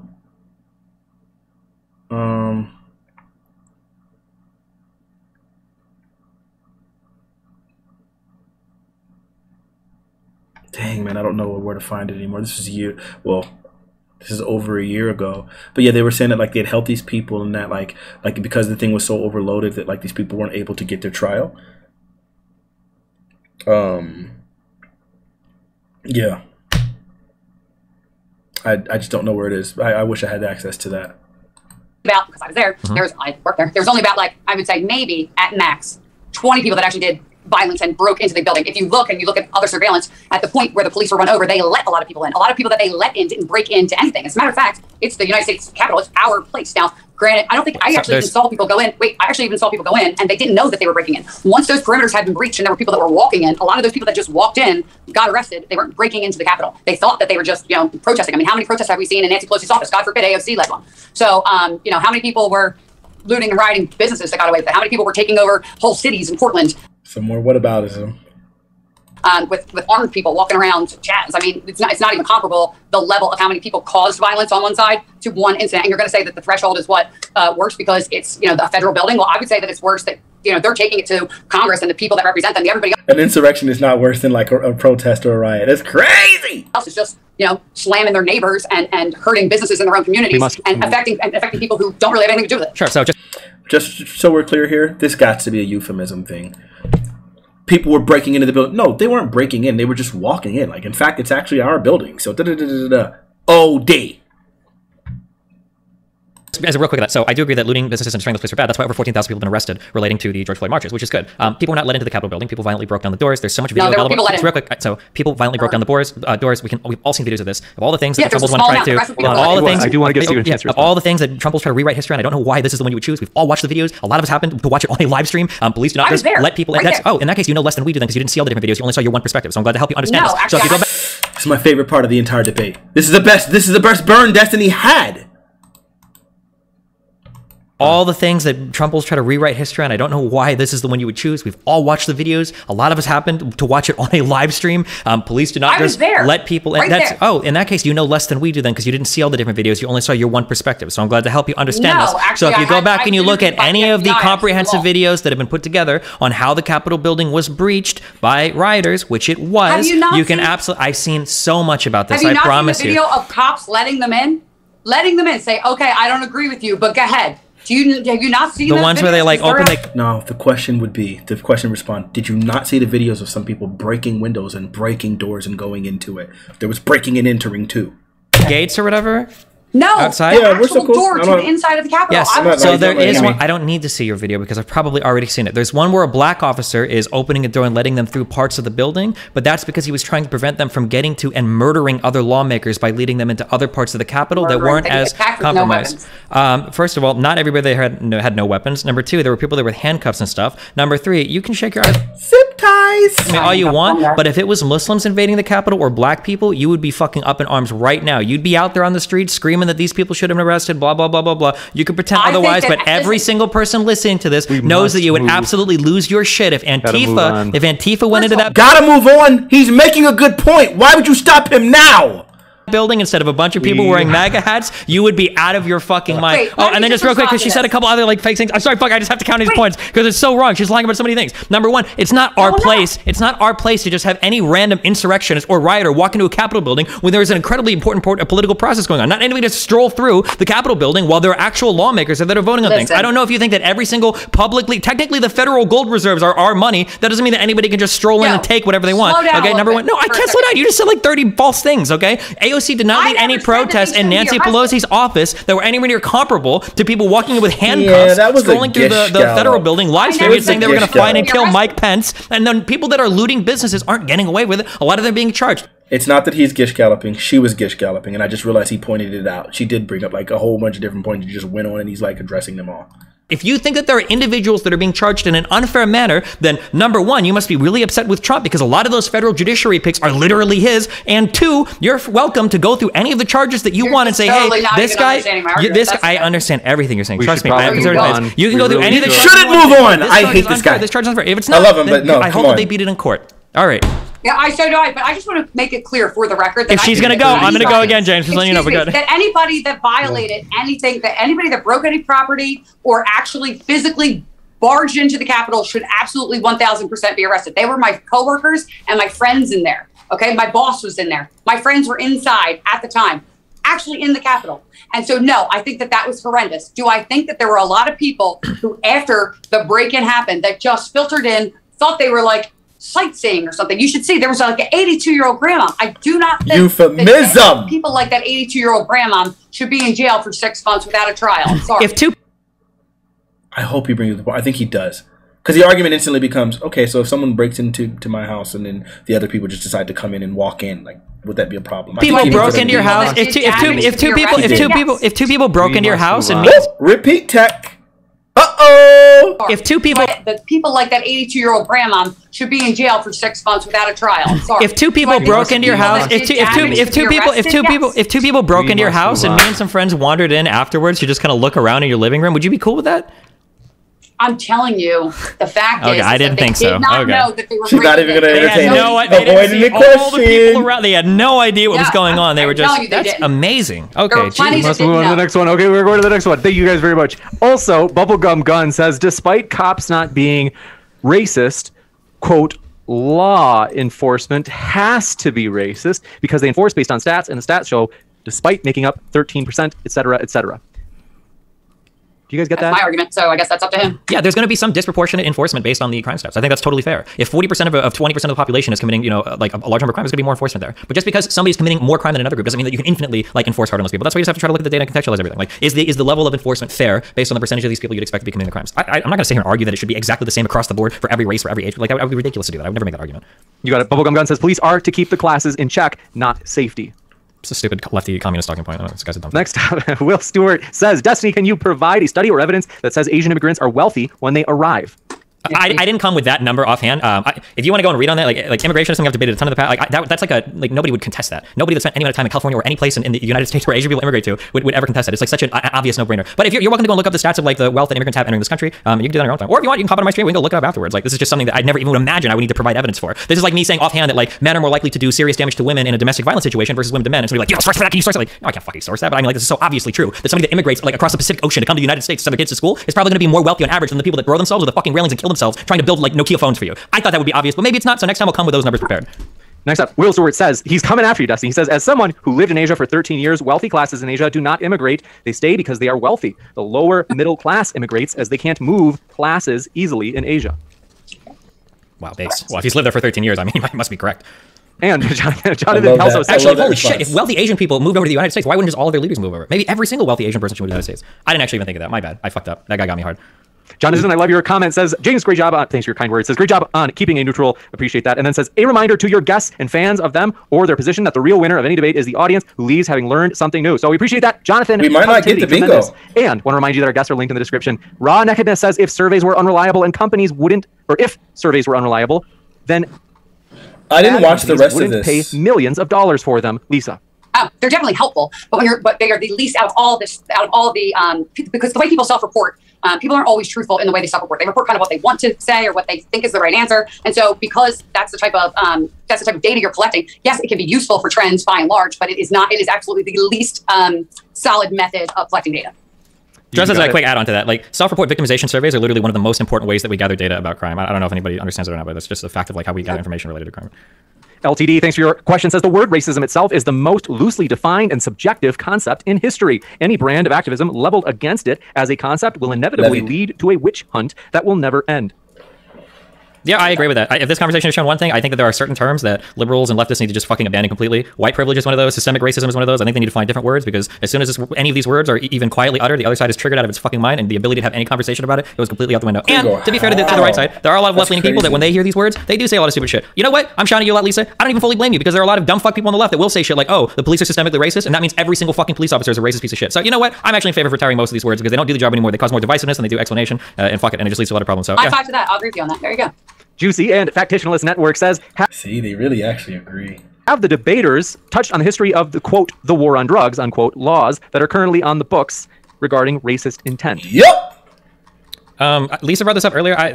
Dang man, I don't know where to find it anymore. This is this is over a year ago. But yeah, they were saying that like they had held these people and that like because the thing was so overloaded that like these people weren't able to get their trial. Yeah. I just don't know where it is. I wish I had access to that. About, because I was there, I worked there. There was only about like, I would say maybe at max 20 people that actually did violence and broke into the building. If you look and you look at other surveillance, at the point where the police were run over, they let a lot of people in. A lot of people that they let in didn't break into anything. As a matter of fact, it's the United States Capitol. It's our place. Now, granted, I don't think I actually even saw people go in. Wait, I actually even saw people go in and they didn't know that they were breaking in. Once those perimeters had been breached and there were people that were walking in, a lot of those people that just walked in got arrested. They weren't breaking into the Capitol. They thought that they were just, protesting. I mean, how many protests have we seen in Nancy Pelosi's office? God forbid AOC led one. So, how many people were looting and rioting businesses that got away with it? How many people were taking over whole cities in Portland? Some more whataboutism. With armed people walking around jazz. I mean, it's not even comparable, the level of how many people caused violence on one side to one incident. And you're going to say that the threshold is what worse because it's the federal building. Well, I would say that it's worse that they're taking it to Congress and the people that represent them. Everybody An insurrection is not worse than like a protest or a riot. It's crazy. else is just slamming their neighbors and hurting businesses in their own communities and affecting people who don't really have anything to do with it. Sure. So just so we're clear here, this got to be a euphemism thing. People were breaking into the building. No, they weren't breaking in. They were just walking in. Like, in fact, it's actually our building. So, OD. As a real quick, so I do agree that looting businesses and destroying those places are bad. That's why over 14,000 people have been arrested relating to the George Floyd marches, which is good. People were not let into the Capitol building. People violently broke down the doors. There's so much video available. Real quick, so people violently broke down the doors. We've all seen videos of this, of all the things that the Trump want to try to. All the things I do want to give you a chance to all the things that Trump will try to rewrite history, and I don't know why this is the one you would choose. We've all watched the videos. A lot of us happened to watch it on a live stream. Police do not just let people in. In that case, you know less than we do then because you didn't see all the different videos. You only saw your one perspective. So I'm glad to help you understand this. So if you go back, this is my favorite part of the entire debate. This is the best. This is the best burn Destiny had. all the things that Trump will try to rewrite history, and I don't know why this is the one you would choose. We've all watched the videos. A lot of us happened to watch it on a live stream. Police do not just let people in. Oh, in that case, you know less than we do then, because you didn't see all the different videos. You only saw your one perspective. So I'm glad to help you understand this. Actually, so if you go back and you look at any of the comprehensive videos that have been put together on how the Capitol building was breached by rioters, which it was, you can absolutely. I've seen so much about this. I promise you. Have you not seen the video of cops letting them in? Letting them in, say, okay, I don't agree with you, but go ahead. Have you not seen the ones where they like open No, the question would be, the question respond, did you not see the videos of some people breaking windows and breaking doors and going into it? There was breaking and entering too. Gates or whatever? No, outside. Yeah, we're so cool. Door to the inside of the Capitol. Yes, so there is one. I don't need to see your video because I've probably already seen it. There's one where a black officer is opening a door and letting them through parts of the building, but that's because he was trying to prevent them from getting to and murdering other lawmakers by leading them into other parts of the Capitol that weren't as compromised. First of all, not everybody there had no weapons. Number two, there were people there with handcuffs and stuff. Number three, you can shake your eyes. Zip ties. I mean, all you want, but if it was Muslims invading the Capitol or black people, you would be fucking up in arms right now. You'd be out there on the streets screaming that these people should have been arrested, blah, blah, blah, blah, blah. You could pretend otherwise, but every single person listening to this knows that you would absolutely lose your shit if Antifa went into that. Gotta move on. He's making a good point. Why would you stop him now? building instead of a bunch of people wearing MAGA hats, you would be out of your fucking mind. Wait, and then just real quick, because she said a couple other like fake things. I'm sorry, fuck, I just have to count these points because it's so wrong. She's lying about so many things. Number one, it's not our place. It's not our place to just have any random insurrectionist or rioter walk into a Capitol building when there is an incredibly important political process going on. Not anybody to stroll through the Capitol building while there are actual lawmakers that are voting on things. I don't know if you think that every single technically the federal gold reserves are our money. That doesn't mean that anybody can just stroll in and take whatever they want. Okay, number one. No, I can't slow down. You just said like 30 false things, okay? AOC did not lead any protests in Nancy Pelosi's office that were anywhere near comparable to people walking in with handcuffs, scrolling through the federal building, live streaming, saying they were going to find and kill Mike Pence, and then people that are looting businesses aren't getting away with it. A lot of them being charged. It's not that he's gish galloping. She was gish galloping, and I just realized he pointed it out. She did bring up like a whole bunch of different points. He just went on, and he's like addressing them all. If you think that there are individuals that are being charged in an unfair manner, then number one, you must be really upset with Trump because a lot of those federal judiciary picks are literally his. And two, you're welcome to go through any of the charges that you want and say, hey, this guy, I understand everything you're saying. Trust me. You can go through any of the charges. Shouldn't move on. I hate this guy. This charge is unfair. If it's not, I love him, but no, I hope that they beat it in court. All right. Yeah, so do I. But I just want to make it clear for the record that if she's going to go, I'm going to go again, James. Just letting you know. That anybody that violated anything, that anybody that broke any property or actually physically barged into the Capitol should absolutely 1,000% be arrested. They were my coworkers and my friends in there. Okay, my boss was in there. My friends were inside at the time, actually in the Capitol. And so, no, I think that that was horrendous. Do I think that there were a lot of people who, after the break-in happened, that just filtered in, thought they were like sightseeing or something? You should see there was like an 82-year-old grandma. I do not think that people like that 82-year-old grandma should be in jail for 6 months without a trial. Sorry. I hope he brings it to the point. I think he does. Because the argument instantly becomes, okay, so if someone breaks into my house and then the other people just decide to come in and walk in, like, would that be a problem? People broke into your house. If two people broke into your house and repeat tech. Uh-oh! If two people... The people like that 82-year-old grandma should be in jail for 6 months without a trial. Sorry. If two people broke into your house... If two people broke into your house and me and some friends wandered in afterwards to just kind of look around in your living room, would you be cool with that? I'm telling you, the fact is I didn't think so. Did not know that they were. She's not even going to entertain avoiding the question. All the people around, they had no idea what was going on. They were just, that's amazing. Okay, let's move on to the next one. Okay, we're going to the next one. Thank you guys very much. Also, Bubblegum Gun says, despite cops not being racist, quote, law enforcement has to be racist because they enforce based on stats, and the stats show, despite making up 13%, et cetera, et cetera. Do you guys get that? That's my argument, so I guess that's up to him. Yeah, there's going to be some disproportionate enforcement based on the crime stats. I think that's totally fair. If 40% of 20% of the population is committing, like a large number of crimes, there's going to be more enforcement there. But just because somebody's committing more crime than another group doesn't mean that you can infinitely enforce hard on those people. That's why you just have to try to look at the data and contextualize everything. Like, is the level of enforcement fair based on the percentage of these people you'd expect to be committing the crimes? I'm not going to sit here and argue that it should be exactly the same across the board for every race, for every age. Like, that would be ridiculous to do that. I would never make that argument. You got it. Bubblegum Gun says, police are to keep the classes in check, not safety. It's a stupid lefty communist talking point. This guy's a dumb. Next up, Will Stewart says, Destiny, can you provide a study or evidence that says Asian immigrants are wealthy when they arrive? I didn't come with that number offhand. If you want to go and read on that, like immigration is something I've debated a ton of the past. That's like nobody would contest that. Nobody that spent any amount of time in California or any place in the United States where Asian people immigrate to would ever contest that. It's like such an obvious no-brainer. But if you're welcome to go and look up the stats of like the wealth that immigrants have entering this country, you can do that on your own time. Or if you want, you can hop on my stream. We can go look it up afterwards. Like, this is just something that I'd never even would imagine I would need to provide evidence for. This is like me saying offhand that like men are more likely to do serious damage to women in a domestic violence situation versus women to men. And somebody like, you source for that? Can you source that? Like, no, I can't fucking source that. But I mean, like, this is so obviously true that somebody that immigrates like across the Pacific Ocean to come to the United States to send their kids to school is probably going to be more wealthy on average than the people that throw themselves with the fucking railings and kill themselves trying to build like Nokia phones for you. I thought that would be obvious, but maybe it's not. So next time we'll come with those numbers prepared. Next up, Will Stewart says, he's coming after you, Dusty. He says, as someone who lived in Asia for 13 years, wealthy classes in Asia do not immigrate. They stay because they are wealthy. The lower middle class immigrates as they can't move classes easily in Asia. Wow, base. Well, if he's lived there for 13 years, I mean, he must be correct. And Jonathan Kelso says, actually, holy shit, if wealthy Asian people moved over to the United States, why wouldn't just all of their leaders move over? Maybe every single wealthy Asian person should move to the United States. I didn't actually even think of that. My bad. I fucked up. That guy got me hard. Jonathan, I love your comment, says, James, great job on, thanks for your kind words, says, great job on keeping it neutral, appreciate that, and then says, a reminder to your guests and fans of them or their position that the real winner of any debate is the audience who leaves having learned something new. So we appreciate that, Jonathan. We might not get the bingo. And want to remind you that our guests are linked in the description. Raw Nakedness says, if surveys were unreliable and companies wouldn't, or if surveys were unreliable, then I didn't watch the rest of this. Pay millions of dollars for them, Lisa. They're definitely helpful, but they are the least out of all this, because the way people self-report people aren't always truthful in the way they self-report. They report kind of what they want to say or what they think is the right answer. And so because that's the type of data you're collecting, yes, it can be useful for trends by and large, but it is absolutely the least solid method of collecting data. Just as a quick add-on to that, like self-report victimization surveys are literally one of the most important ways that we gather data about crime. I don't know if anybody understands it or not, but that's just a fact of like how we gather information related to crime. LTD, thanks for your question, says the word racism itself is the most loosely defined and subjective concept in history. Any brand of activism leveled against it as a concept will inevitably lead to a witch hunt that will never end. Yeah, I agree with that. If this conversation has shown one thing, I think that there are certain terms that liberals and leftists need to just fucking abandon completely. White privilege is one of those. Systemic racism is one of those. I think they need to find different words because as soon as any of these words are even quietly uttered, the other side is triggered out of its fucking mind, and the ability to have any conversation about it goes completely out the window. And to be fair to the right side, there are a lot of left-leaning people that when they hear these words, they do say a lot of stupid shit. You know what? I'm shouting at you a lot, Lisa. I don't even fully blame you because there are a lot of dumb fuck people on the left that will say shit like, oh, the police are systemically racist, and that means every single fucking police officer is a racist piece of shit. So you know what? I'm actually in favor of retiring most of these words because they don't do the job anymore. They cause more divisiveness than they do explanation, and fuck it, and it just leads to a lot of problems. So I fight to that. I'll agree with you on that. There you go. Juicy and Factitionalist Network says, see, they really actually agree. Have the debaters touched on the history of the, quote, the war on drugs, unquote, laws that are currently on the books regarding racist intent? Yep. Lisa brought this up earlier. I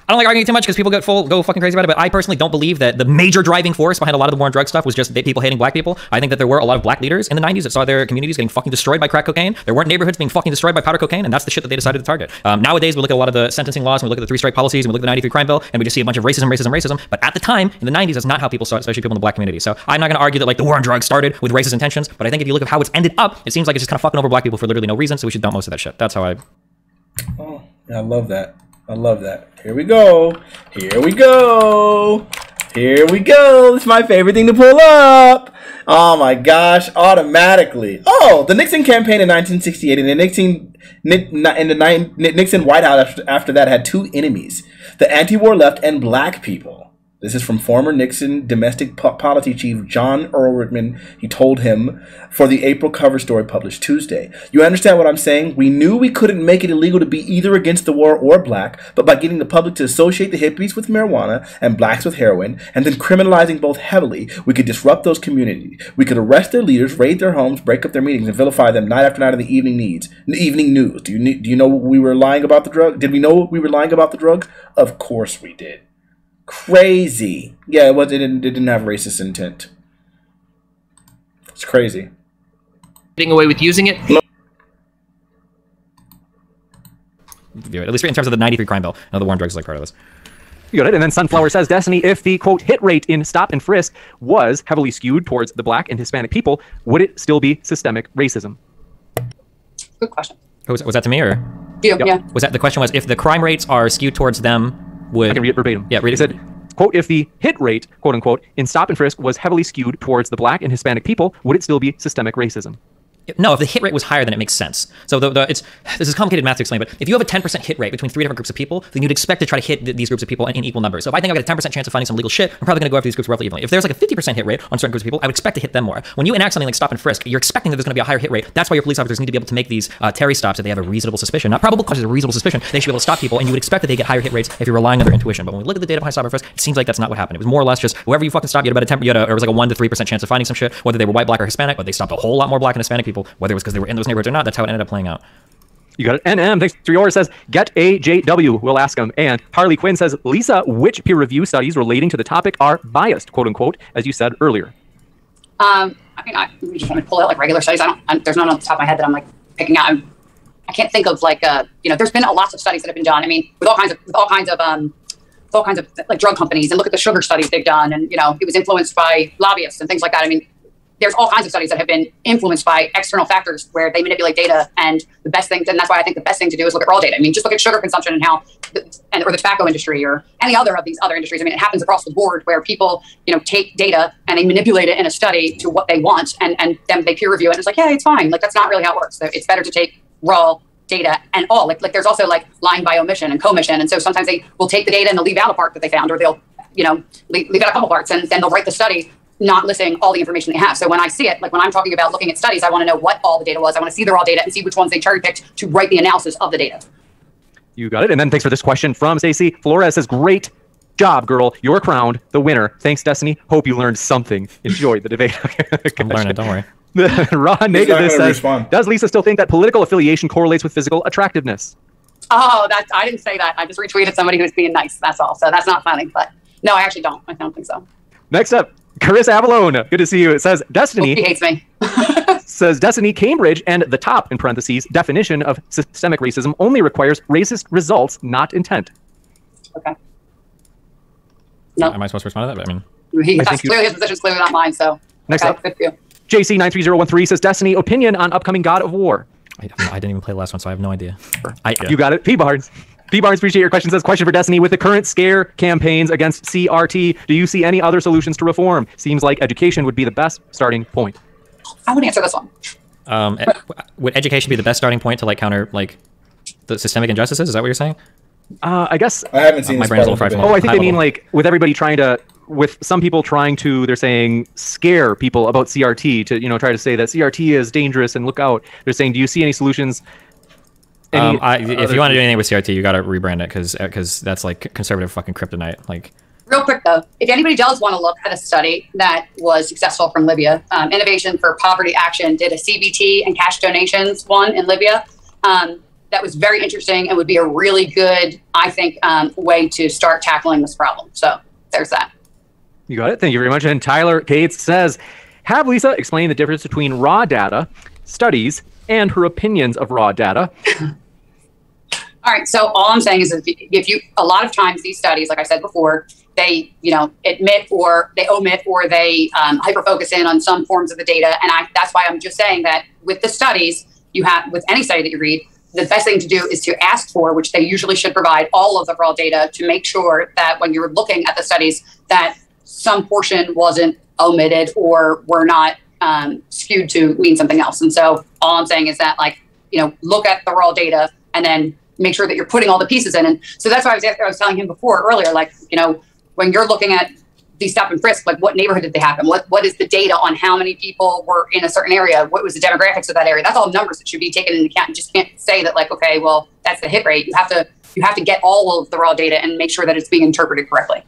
don't like arguing too much because people go fucking crazy about it, but I personally don't believe that the major driving force behind a lot of the war on drug stuff was just people hating black people. I think that there were a lot of black leaders in the 90s that saw their communities getting fucking destroyed by crack cocaine. There weren't neighborhoods being fucking destroyed by powder cocaine, and that's the shit that they decided to target. Nowadays, we look at a lot of the sentencing laws, and we look at the three-strike policies, and we look at the 93 crime bill, and we just see a bunch of racism. But at the time, in the 90s, that's not how people saw it, especially people in the black community. So I'm not going to argue that like the war on drugs started with racist intentions, but I think if you look at how it's ended up, it seems like it's just kind of fucking over black people for literally no reason, so we should dump most of that shit. That's how I... Oh, I love that. I love that. Here we go. Here we go. Here we go. It's my favorite thing to pull up. Oh my gosh, automatically. Oh, the Nixon campaign in 1968 and the Nixon White House after that had two enemies, the anti-war left and black people. This is from former Nixon domestic policy chief John Ehrlichman. He told him for the April cover story published Tuesday. You understand what I'm saying? We knew we couldn't make it illegal to be either against the war or black, but by getting the public to associate the hippies with marijuana and blacks with heroin, and then criminalizing both heavily, we could disrupt those communities. We could arrest their leaders, raid their homes, break up their meetings, and vilify them night after night in the evening news. Do you know we were lying about the drug? Did we know we were lying about the drugs? Of course we did. Crazy. Yeah, it didn't have racist intent. It's crazy. Getting away with using it. At least in terms of the 93 crime bill. The war on drugs is like part of this. You got it. And then Sunflower says, Destiny, if the, quote, hit rate in stop and frisk was heavily skewed towards the black and Hispanic people, would it still be systemic racism? Good question. Was that to me or? Yeah. Was that the question was if the crime rates are skewed towards them, would... I can read it verbatim. Yeah, read it. It said, quote, if the hit rate, quote unquote, in stop and frisk was heavily skewed towards the black and Hispanic people, would it still be systemic racism? No, if the hit rate was higher, then it makes sense. So this is complicated math to explain, but if you have a 10% hit rate between three different groups of people, then you'd expect to try to hit these groups of people in equal numbers. So if I think I've got a 10% chance of finding some legal shit, I'm probably going to go after these groups roughly evenly. If there's like a 50% hit rate on certain groups of people, I would expect to hit them more. When you enact something like stop and frisk, you're expecting that there's going to be a higher hit rate. That's why your police officers need to be able to make these Terry stops if they have a reasonable suspicion. Not probable cause, there's a reasonable suspicion. They should be able to stop people, and you would expect that they get higher hit rates if you're relying on their intuition. But when we look at the data behind stop and frisk, it seems like that's not what happened. It was more or less just whoever you fucking stopped, you had about it was like a 1 to 3% chance of finding some shit, whether they were white, black, or Hispanic, but they stopped a whole lot more black and Hispanic people, whether it was because they were in those neighborhoods or not. That's how it ended up playing out. You got it. NM, thanks for yours, says, get AJW, we'll ask him. And Harley Quinn says, Lisa, which peer review studies relating to the topic are biased, quote unquote, as you said earlier? I mean, I just want to pull out like regular studies. There's none on the top of my head that I'm like picking out. I can't think of like, there's been lots of studies that have been done. I mean, with all kinds of like drug companies, and look at the sugar studies they've done. And, it was influenced by lobbyists and things like that. I mean, there's all kinds of studies that have been influenced by external factors where they manipulate data. And the best thing, and that's why I think the best thing to do is look at raw data. I mean, just look at sugar consumption and how, or the tobacco industry or any other of these other industries. I mean, it happens across the board where people, take data and they manipulate it in a study to what they want, and then they peer review it. And it's like, yeah, it's fine. Like, that's not really how it works. So it's better to take raw data and all. Like there's also like lying by omission and commission. And so sometimes they will take the data and they'll leave out a part that they found, or they'll, leave out a couple parts, and then they'll write the study not listing all the information they have. So when I see it, like when I'm talking about looking at studies, I want to know what all the data was. I want to see the raw data and see which ones they cherry picked to write the analysis of the data. You got it. And then thanks for this question from Stacey. Flores says, great job, girl. You're crowned the winner. Thanks, Destiny. Hope you learned something. Enjoy the debate. I'm learning, don't worry. Ron Negative says, does Lisa still think that political affiliation correlates with physical attractiveness? Oh, I didn't say that. I just retweeted somebody who's being nice. That's all. So that's not funny. But no, I actually don't. I don't think so. Next up, Chris Avalone. Good to see you. It says Destiny. He hates me. Says Destiny Cambridge and the top in parentheses definition of systemic racism only requires racist results, not intent. Okay. No. Am I supposed to respond to that? I mean, that's clearly his position is clearly not mine. So next up, good for you. JC93013 says Destiny opinion on upcoming God of War. I didn't even play the last one, so I have no idea. You got it. P Barnes. P Barnes, appreciate your question. Says question for Destiny: with the current scare campaigns against CRT, do you see any other solutions to reform? Seems like education would be the best starting point. I would answer this one. Would education be the best starting point to like counter like the systemic injustices? Is that what you're saying? I guess I haven't seen my this brain's a little part fried of from I think they mean like with everybody trying to, with some people trying to, they're saying scare people about CRT to, try to say that CRT is dangerous and look out. They're saying, do you see any solutions? If you want to do anything with CRT, you got to rebrand it because that's like conservative fucking kryptonite. Like, real quick though, if anybody does want to look at a study that was successful from Libya, Innovation for Poverty Action did a CBT and cash donations one in Libya. That was very interesting and would be a really good, I think, way to start tackling this problem. So there's that. You got it. Thank you very much. And Tyler Cates says, have Lisa explain the difference between raw data, studies, and her opinions of raw data. All right. So all I'm saying is if you, a lot of times these studies, like I said before, they, admit or they omit or they hyper-focus in on some forms of the data. And that's why I'm just saying that with the studies, you have, with any study that you read, the best thing to do is to ask for, which they usually should provide, all of the raw data to make sure that when you're looking at the studies that some portion wasn't omitted or were not skewed to mean something else. And so all I'm saying is that, look at the raw data and then make sure that you're putting all the pieces in. And so that's why I was telling him before earlier, when you're looking at these stop and frisk, what neighborhood did they happen? What is the data on how many people were in a certain area? What was the demographics of that area? That's all numbers that should be taken into account. You just can't say that okay, well, that's the hit rate. You have to get all of the raw data and make sure that it's being interpreted correctly.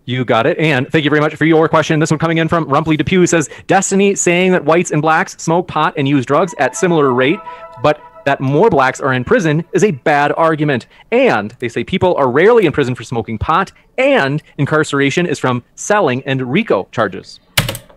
You got it. And thank you very much for your question. This one coming in from Rumpley Depew says, Destiny saying that whites and blacks smoke pot and use drugs at similar rate, but that more blacks are in prison is a bad argument. And they say people are rarely in prison for smoking pot, and incarceration is from selling and RICO charges.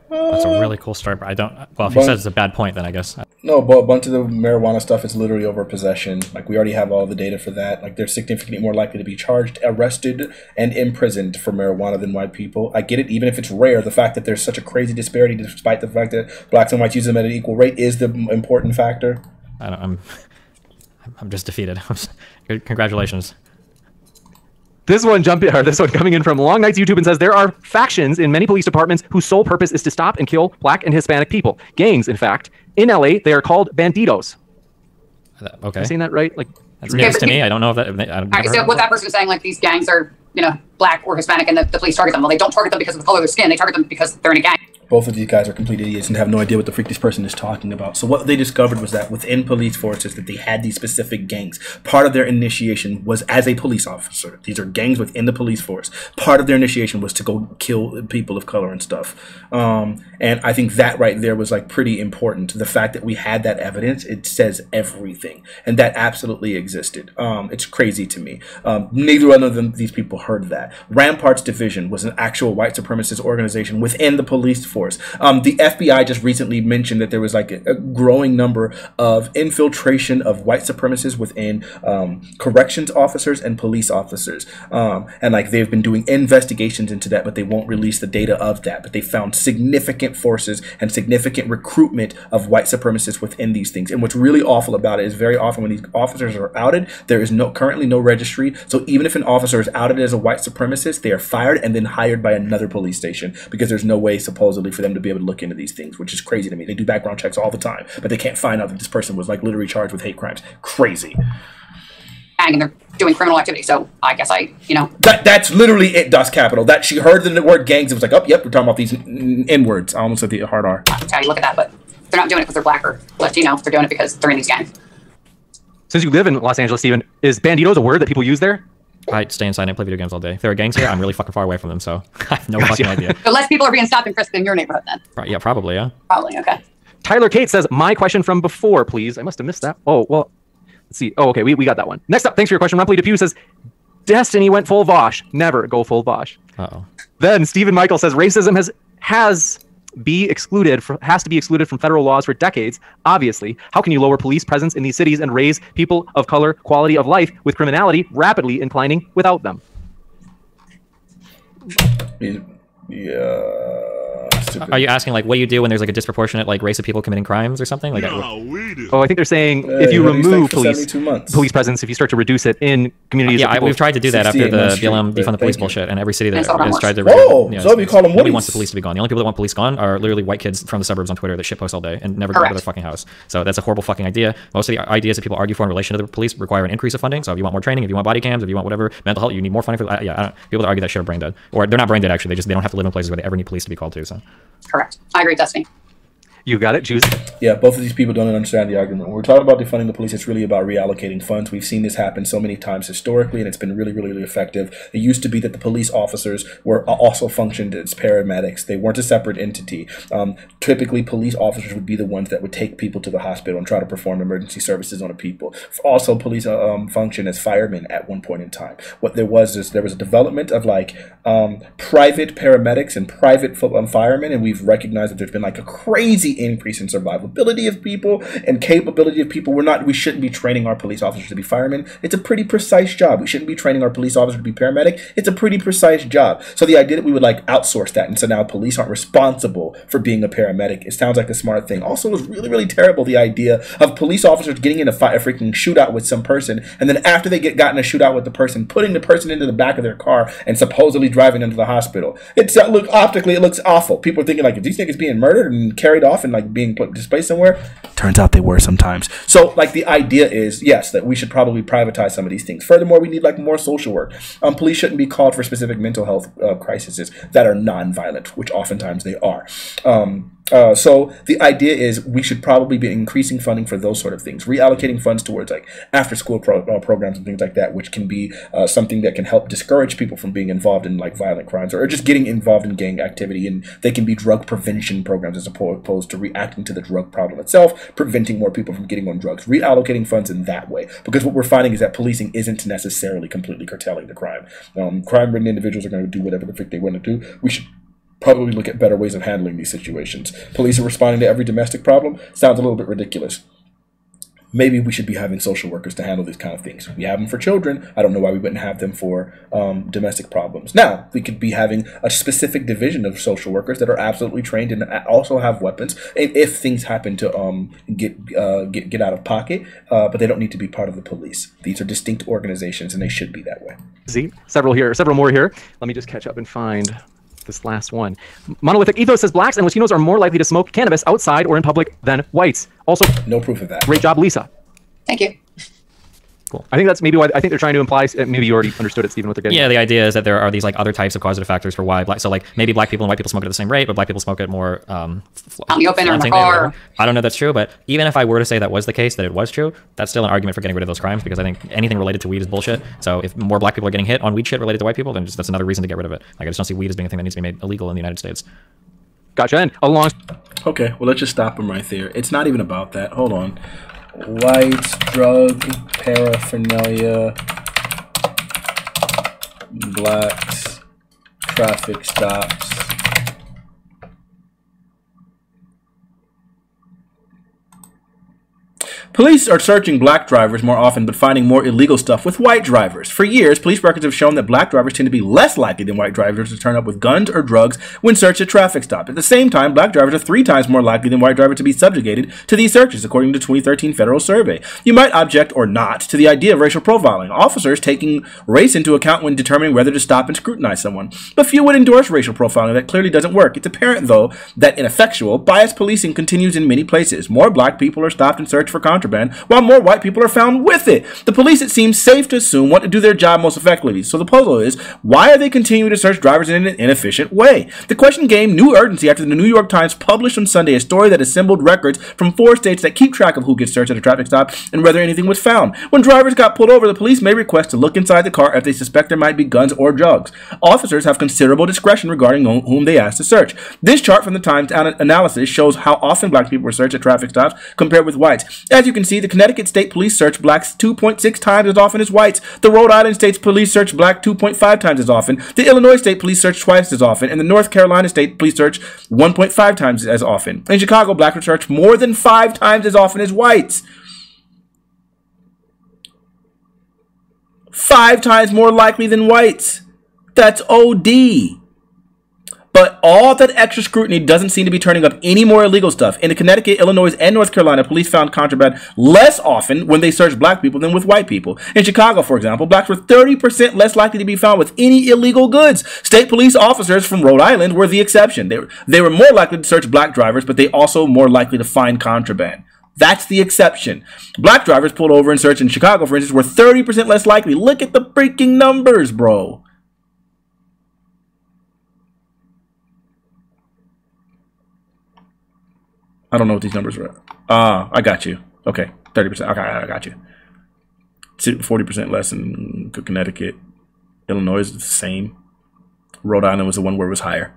That's a really cool story, but I don't... Well, if he says it's a bad point, then I guess... No, but a bunch of the marijuana stuff is literally over possession. We already have all the data for that. They're significantly more likely to be charged, arrested, and imprisoned for marijuana than white people. I get it, even if it's rare. The fact that there's such a crazy disparity, despite the fact that blacks and whites use them at an equal rate, is the important factor. I'm just defeated. Congratulations. This one coming in from Long Nights YouTube and says there are factions in many police departments whose sole purpose is to stop and kill black and Hispanic people. Gangs, in fact. In LA, they are called bandidos. Okay. Am I saying that right? That's news to me. I don't know if that... All right, so what that person is saying, these gangs are, black or Hispanic, and the police target them. Well, they don't target them because of the color of their skin. They target them because they're in a gang. Both of these guys are complete idiots and have no idea what the freak this person is talking about. So what they discovered was that within police forces that they had these specific gangs. Part of their initiation was as a police officer. These are gangs within the police force. Part of their initiation was to go kill people of color and stuff. And I think that right there was pretty important. The fact that we had that evidence, it says everything. And that absolutely existed. It's crazy to me. Neither one of these people heard that. Ramparts Division was an actual white supremacist organization within the police force. The FBI just recently mentioned that there was a growing number of infiltration of white supremacists within corrections officers and police officers. And they've been doing investigations into that, but they won't release the data of that. But they found significant forces and significant recruitment of white supremacists within these things. And what's really awful about it is very often when these officers are outed, there is currently no registry. So even if an officer is outed as a white supremacist, they are fired and then hired by another police station because there's no way supposedly for them to be able to look into these things, which is crazy to me. They do background checks all the time, but they can't find out that this person was literally charged with hate crimes. Crazy. And they're doing criminal activity, so I guess that's literally it. Das Capital. That she heard the word gangs. It was oh, yep, we're talking about these N words. I almost said the hard R. That's how you look at that, but they're not doing it because they're black or Latino. They're doing it because they're in these gangs. Since you live in Los Angeles, Steven, is bandidos a word that people use there? I stay inside and play video games all day. If there are gangs here, I'm really fucking far away from them, so I have no fucking idea. So less people are being stopped and frisked in your neighborhood then? Yeah, probably, yeah. Probably, okay. Tyler Kate says, my question from before, please. I must have missed that. Oh, well, Let's see. Oh, okay. We got that one. Next up, thanks for your question. Rumply Depew says, Destiny went full Vosh. Never go full Vosh. Uh-oh. Then Stephen Michael says, racism has to be excluded from federal laws for decades. Obviously, how can you lower police presence in these cities and raise people of color quality of life with criminality rapidly inclining without them? Yeah. Are you asking, like, what do you do when there's like a disproportionate like race of people committing crimes or something like that? Oh, I think they're saying if you remove police presence, if you start to reduce it in communities. Yeah, we've tried to do that after the BLM defund the police bullshit, and every city that has tried to. So you call them nobody wants the police to be gone. The only people that want police gone are literally white kids from the suburbs on Twitter that shitpost all day and never go to their fucking house. So that's a horrible fucking idea. Most of the ideas that people argue for in relation to the police require an increase of funding. So if you want more training, if you want body cams, if you want whatever mental health, you need more funding for. People that argue that shit are brain dead, or they're not brain dead actually. They don't have to live in places where they ever need police to be called to. So. Correct. I agree, Destiny. You got it, Juice. Yeah, both of these people don't understand the argument. When we're talking about defunding the police, it's really about reallocating funds. We've seen this happen so many times historically, and it's been really, really, really effective. It used to be that the police officers were also functioned as paramedics. They weren't a separate entity. Typically, police officers would be the ones that would take people to the hospital and try to perform emergency services on a people. Also, police function as firemen at one point in time. What there was is there was a development of like private paramedics and private firemen, and we've recognized that there's been like a crazy increase in survivability of people and capability of people. We shouldn't be training our police officers to be firemen. It's a pretty precise job. We shouldn't be training our police officers to be paramedic. It's a pretty precise job. So the idea that we would like outsource that, and so now police aren't responsible for being a paramedic, it sounds like a smart thing. Also, it was really, really terrible, the idea of police officers getting in a freaking shootout with some person, and then after they got in a shootout with the person, putting the person into the back of their car and supposedly driving them to the hospital. Optically, it looks awful. People are thinking like, if these niggas being murdered and carried off and like being displaced somewhere, turns out they were sometimes. So like the idea is, yes, that we should probably privatize some of these things. Furthermore, we need like more social work. Police shouldn't be called for specific mental health crises that are non-violent, which oftentimes they are. So the idea is we should probably be increasing funding for those sort of things, reallocating funds towards like after school programs and things like that, which can be something that can help discourage people from being involved in like violent crimes or just getting involved in gang activity. And they can be drug prevention programs as opposed to reacting to the drug problem itself, preventing more people from getting on drugs, reallocating funds in that way. Because what we're finding is that policing isn't necessarily completely curtailing the crime. Crime-ridden individuals are going to do whatever the frick they want to do. We should probably look at better ways of handling these situations. Police are responding to every domestic problem. Sounds a little bit ridiculous. Maybe we should be having social workers to handle these kind of things. We have them for children. I don't know why we wouldn't have them for domestic problems. Now, we could be having a specific division of social workers that are absolutely trained and also have weapons. And if things happen to get out of pocket, but they don't need to be part of the police. These are distinct organizations, and they should be that way. See, several more here. Let me just catch up and find this last one. Monolithic Ethos says blacks and Latinos are more likely to smoke cannabis outside or in public than whites. Also, no proof of that. Great job, Lisa. Thank you. Cool. I think that's maybe why I think they're trying to imply. Maybe you already understood it, Stephen. What they're getting. Yeah, the idea is that there are these like other types of causative factors for why black. So like maybe black people and white people smoke it at the same rate, but black people smoke it more. Out in the open or in the car. I don't know if that's true, but even if I were to say that was the case, that it was true, that's still an argument for getting rid of those crimes because I think anything related to weed is bullshit. So if more black people are getting hit on weed shit related to white people, then that's another reason to get rid of it. Like I just don't see weed as being a thing that needs to be made illegal in the United States. Gotcha. And along. Okay, well let's just stop them right there. It's not even about that. Hold on. Whites, drug paraphernalia, blacks, traffic stops. Police are searching black drivers more often but finding more illegal stuff with white drivers. For years, police records have shown that black drivers tend to be less likely than white drivers to turn up with guns or drugs when searched at traffic stops. At the same time, black drivers are 3 times more likely than white drivers to be subjugated to these searches, according to the 2013 federal survey. You might object or not to the idea of racial profiling, officers taking race into account when determining whether to stop and scrutinize someone. But few would endorse racial profiling. That clearly doesn't work. It's apparent, though, that ineffectual, biased policing continues in many places. More black people are stopped and searched for contraband, while more white people are found with it. The police, it seems safe to assume, want to do their job most effectively. So the puzzle is, why are they continuing to search drivers in an inefficient way? The question gained new urgency after the New York Times published on Sunday a story that assembled records from 4 states that keep track of who gets searched at a traffic stop and whether anything was found. When drivers got pulled over, the police may request to look inside the car if they suspect there might be guns or drugs. Officers have considerable discretion regarding whom they ask to search. This chart from the Times analysis shows how often black people were searched at traffic stops compared with whites. As you you can see, the Connecticut State Police search blacks 2.6 times as often as whites. The Rhode Island State Police search black 2.5 times as often. The Illinois State Police search twice as often. And the North Carolina State Police search 1.5 times as often. In Chicago, blacks were searched more than 5 times as often as whites. 5 times more likely than whites. That's OD. But all that extra scrutiny doesn't seem to be turning up any more illegal stuff. In the Connecticut, Illinois, and North Carolina, police found contraband less often when they searched black people than with white people. In Chicago, for example, blacks were 30% less likely to be found with any illegal goods. State police officers from Rhode Island were the exception. They were more likely to search black drivers, but they also more likely to find contraband. That's the exception. Black drivers pulled over and searched in Chicago, for instance, were 30% less likely. Look at the freaking numbers, bro. I don't know what these numbers were. I got you. Okay, 30%. Okay, I got you. 40% less in Connecticut. Illinois is the same. Rhode Island was the one where it was higher.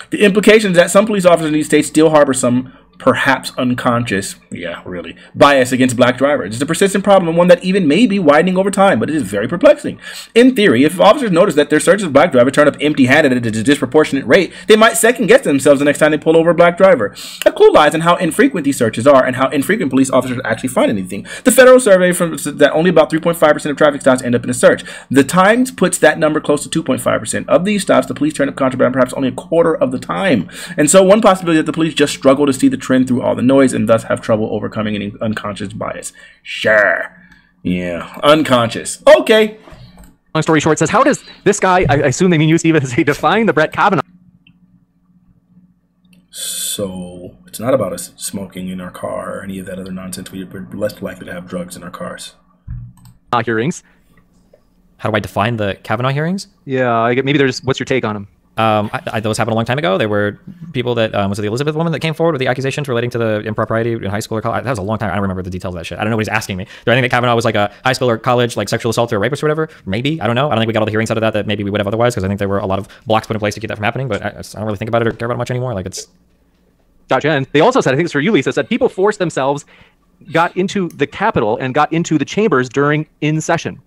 The implication is that some police officers in these states still harbor some perhaps unconscious, yeah, really, bias against black drivers. It's a persistent problem and one that even may be widening over time, but it is very perplexing. In theory, if officers notice that their searches of black drivers turn up empty-handed at a disproportionate rate, they might second-guess themselves the next time they pull over a black driver. A clue lies in how infrequent these searches are and how infrequent police officers actually find anything. The federal survey found that only about 3.5% of traffic stops end up in a search. The Times puts that number close to 2.5%. Of these stops, the police turn up contraband perhaps only a quarter of the time. And so one possibility is that the police just struggle to see the trend through all the noise and thus have trouble overcoming any unconscious bias. Sure. Yeah. Unconscious. Okay. Long story short, says, how does this guy, I assume they mean you, Stephen, say define the Brett Kavanaugh? So it's not about us smoking in our car or any of that other nonsense. We're less likely to have drugs in our cars. Hearings. How do I define the Kavanaugh hearings? Yeah, I get, maybe there's, what's your take on them? Those happened a long time ago. There were people that, was it the Elizabeth woman that came forward with the accusations relating to the impropriety in high school or college? That was a long time. I don't remember the details of that shit. I don't know what he's asking me. Do I think that Kavanaugh was like a high school or college, like sexual assault or rapist or whatever? Maybe. I don't know. I don't think we got all the hearings out of that maybe we would have otherwise, because I think there were a lot of blocks put in place to keep that from happening, but I don't really think about it or care about it much anymore. Like, it's... Gotcha. And they also said, I think it's for you, Lisa, said people forced themselves, got into the Capitol and got into the chambers during in session.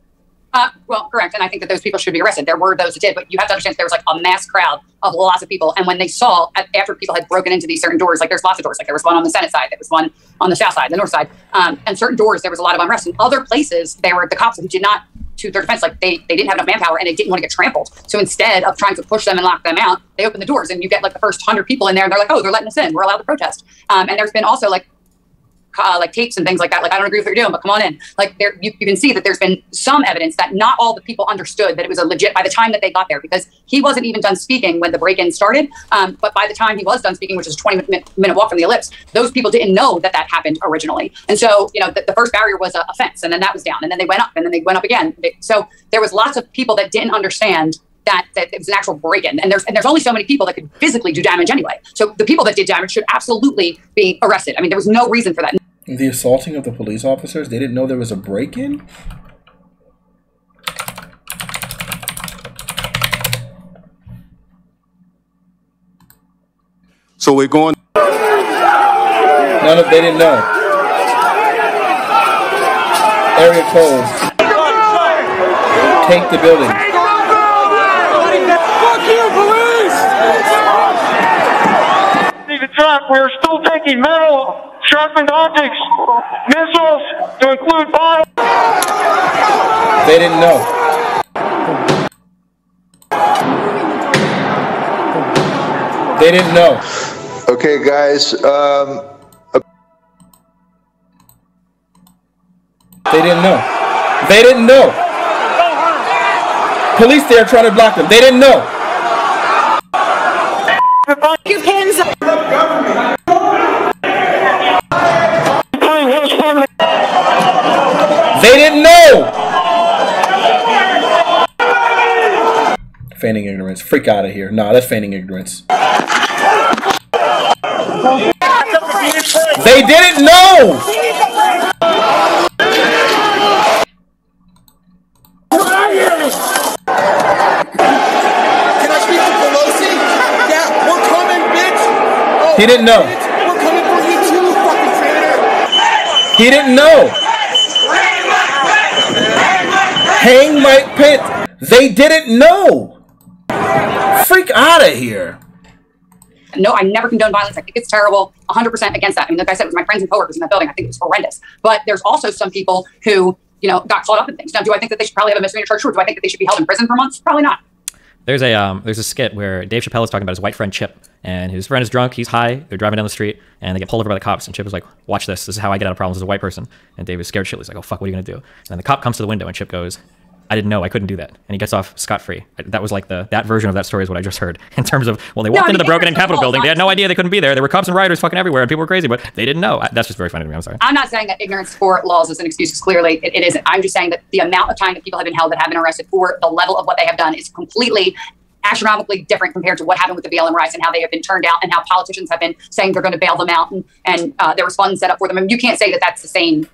Well, correct. And I think that those people should be arrested. There were those that did, but you have to understand there was like a mass crowd of lots of people. And when they saw, after people had broken into these certain doors, like there's lots of doors, like there was one on the Senate side, there was one on the South side, the North side, and certain doors, there was a lot of unrest. In other places, there were the cops who did not, to their defense, like they didn't have enough manpower and they didn't want to get trampled. So instead of trying to push them and lock them out, they opened the doors and you get like the first 100 people in there and they're like, oh, they're letting us in. We're allowed to protest. And there's been also like tapes and things like that. Like, I don't agree with what you're doing, but come on in. Like, there, you can see that there's been some evidence that not all the people understood that it was a legit by the time that they got there, because he wasn't even done speaking when the break-in started. But by the time he was done speaking, which is a 20-minute walk from the ellipse, those people didn't know that that happened originally. And so, you know, the first barrier was a fence, and then that was down, and then they went up, and then they went up again. So there was lots of people that didn't understand that it was an actual break-in, and there's only so many people that could physically do damage anyway. So the people that did damage should absolutely be arrested. I mean, there was no reason for that. The assaulting of the police officers, they didn't know there was a break-in? So we're going... None of they didn't know. Area code. Take the building. Fuck you, police! We're still taking metal, sharpened objects, missiles, to include bombs. They didn't know. They didn't know. Okay, guys. They didn't know. They didn't know. Police there trying to block them. They didn't know. Your hands up. They didn't know. Feigning ignorance. Freak out of here. Nah, that's feigning ignorance. They didn't know. He didn't know. We're coming for you too, fucking traitor. He didn't know. Hang Mike Pence. They didn't know. Freak out of here. No, I never condone violence. I think it's terrible. 100% against that. I mean, like I said, it was my friends and coworkers in that building. I think it was horrendous. But there's also some people who, you know, got caught up in things. Now, do I think that they should probably have a misdemeanor charge? Sure. Do I think that they should be held in prison for months? Probably not. There's a skit where Dave Chappelle is talking about his white friend Chip, and his friend is drunk, he's high, they're driving down the street, and they get pulled over by the cops, and Chip is like, watch this is how I get out of problems as a white person. And Dave is scared shitless, like, oh fuck, what are you gonna do? And then the cop comes to the window, and Chip goes, I didn't know, I couldn't do that. And he gets off scot-free. That was like that version of that story is what I just heard. In terms of, well, they walked into the Broken and Capitol building, they had no idea they couldn't be there, there were cops and rioters fucking everywhere, and people were crazy, but they didn't know. That's just very funny to me, I'm sorry. I'm not saying that ignorance for laws is an excuse, because clearly it isn't. I'm just saying that the amount of time that people have been held that have been arrested for the level of what they have done is completely astronomically different compared to what happened with the BLM riots and how they have been turned out and how politicians have been saying they're going to bail them out and there was funds set up for them. I mean, you can't say that that's the same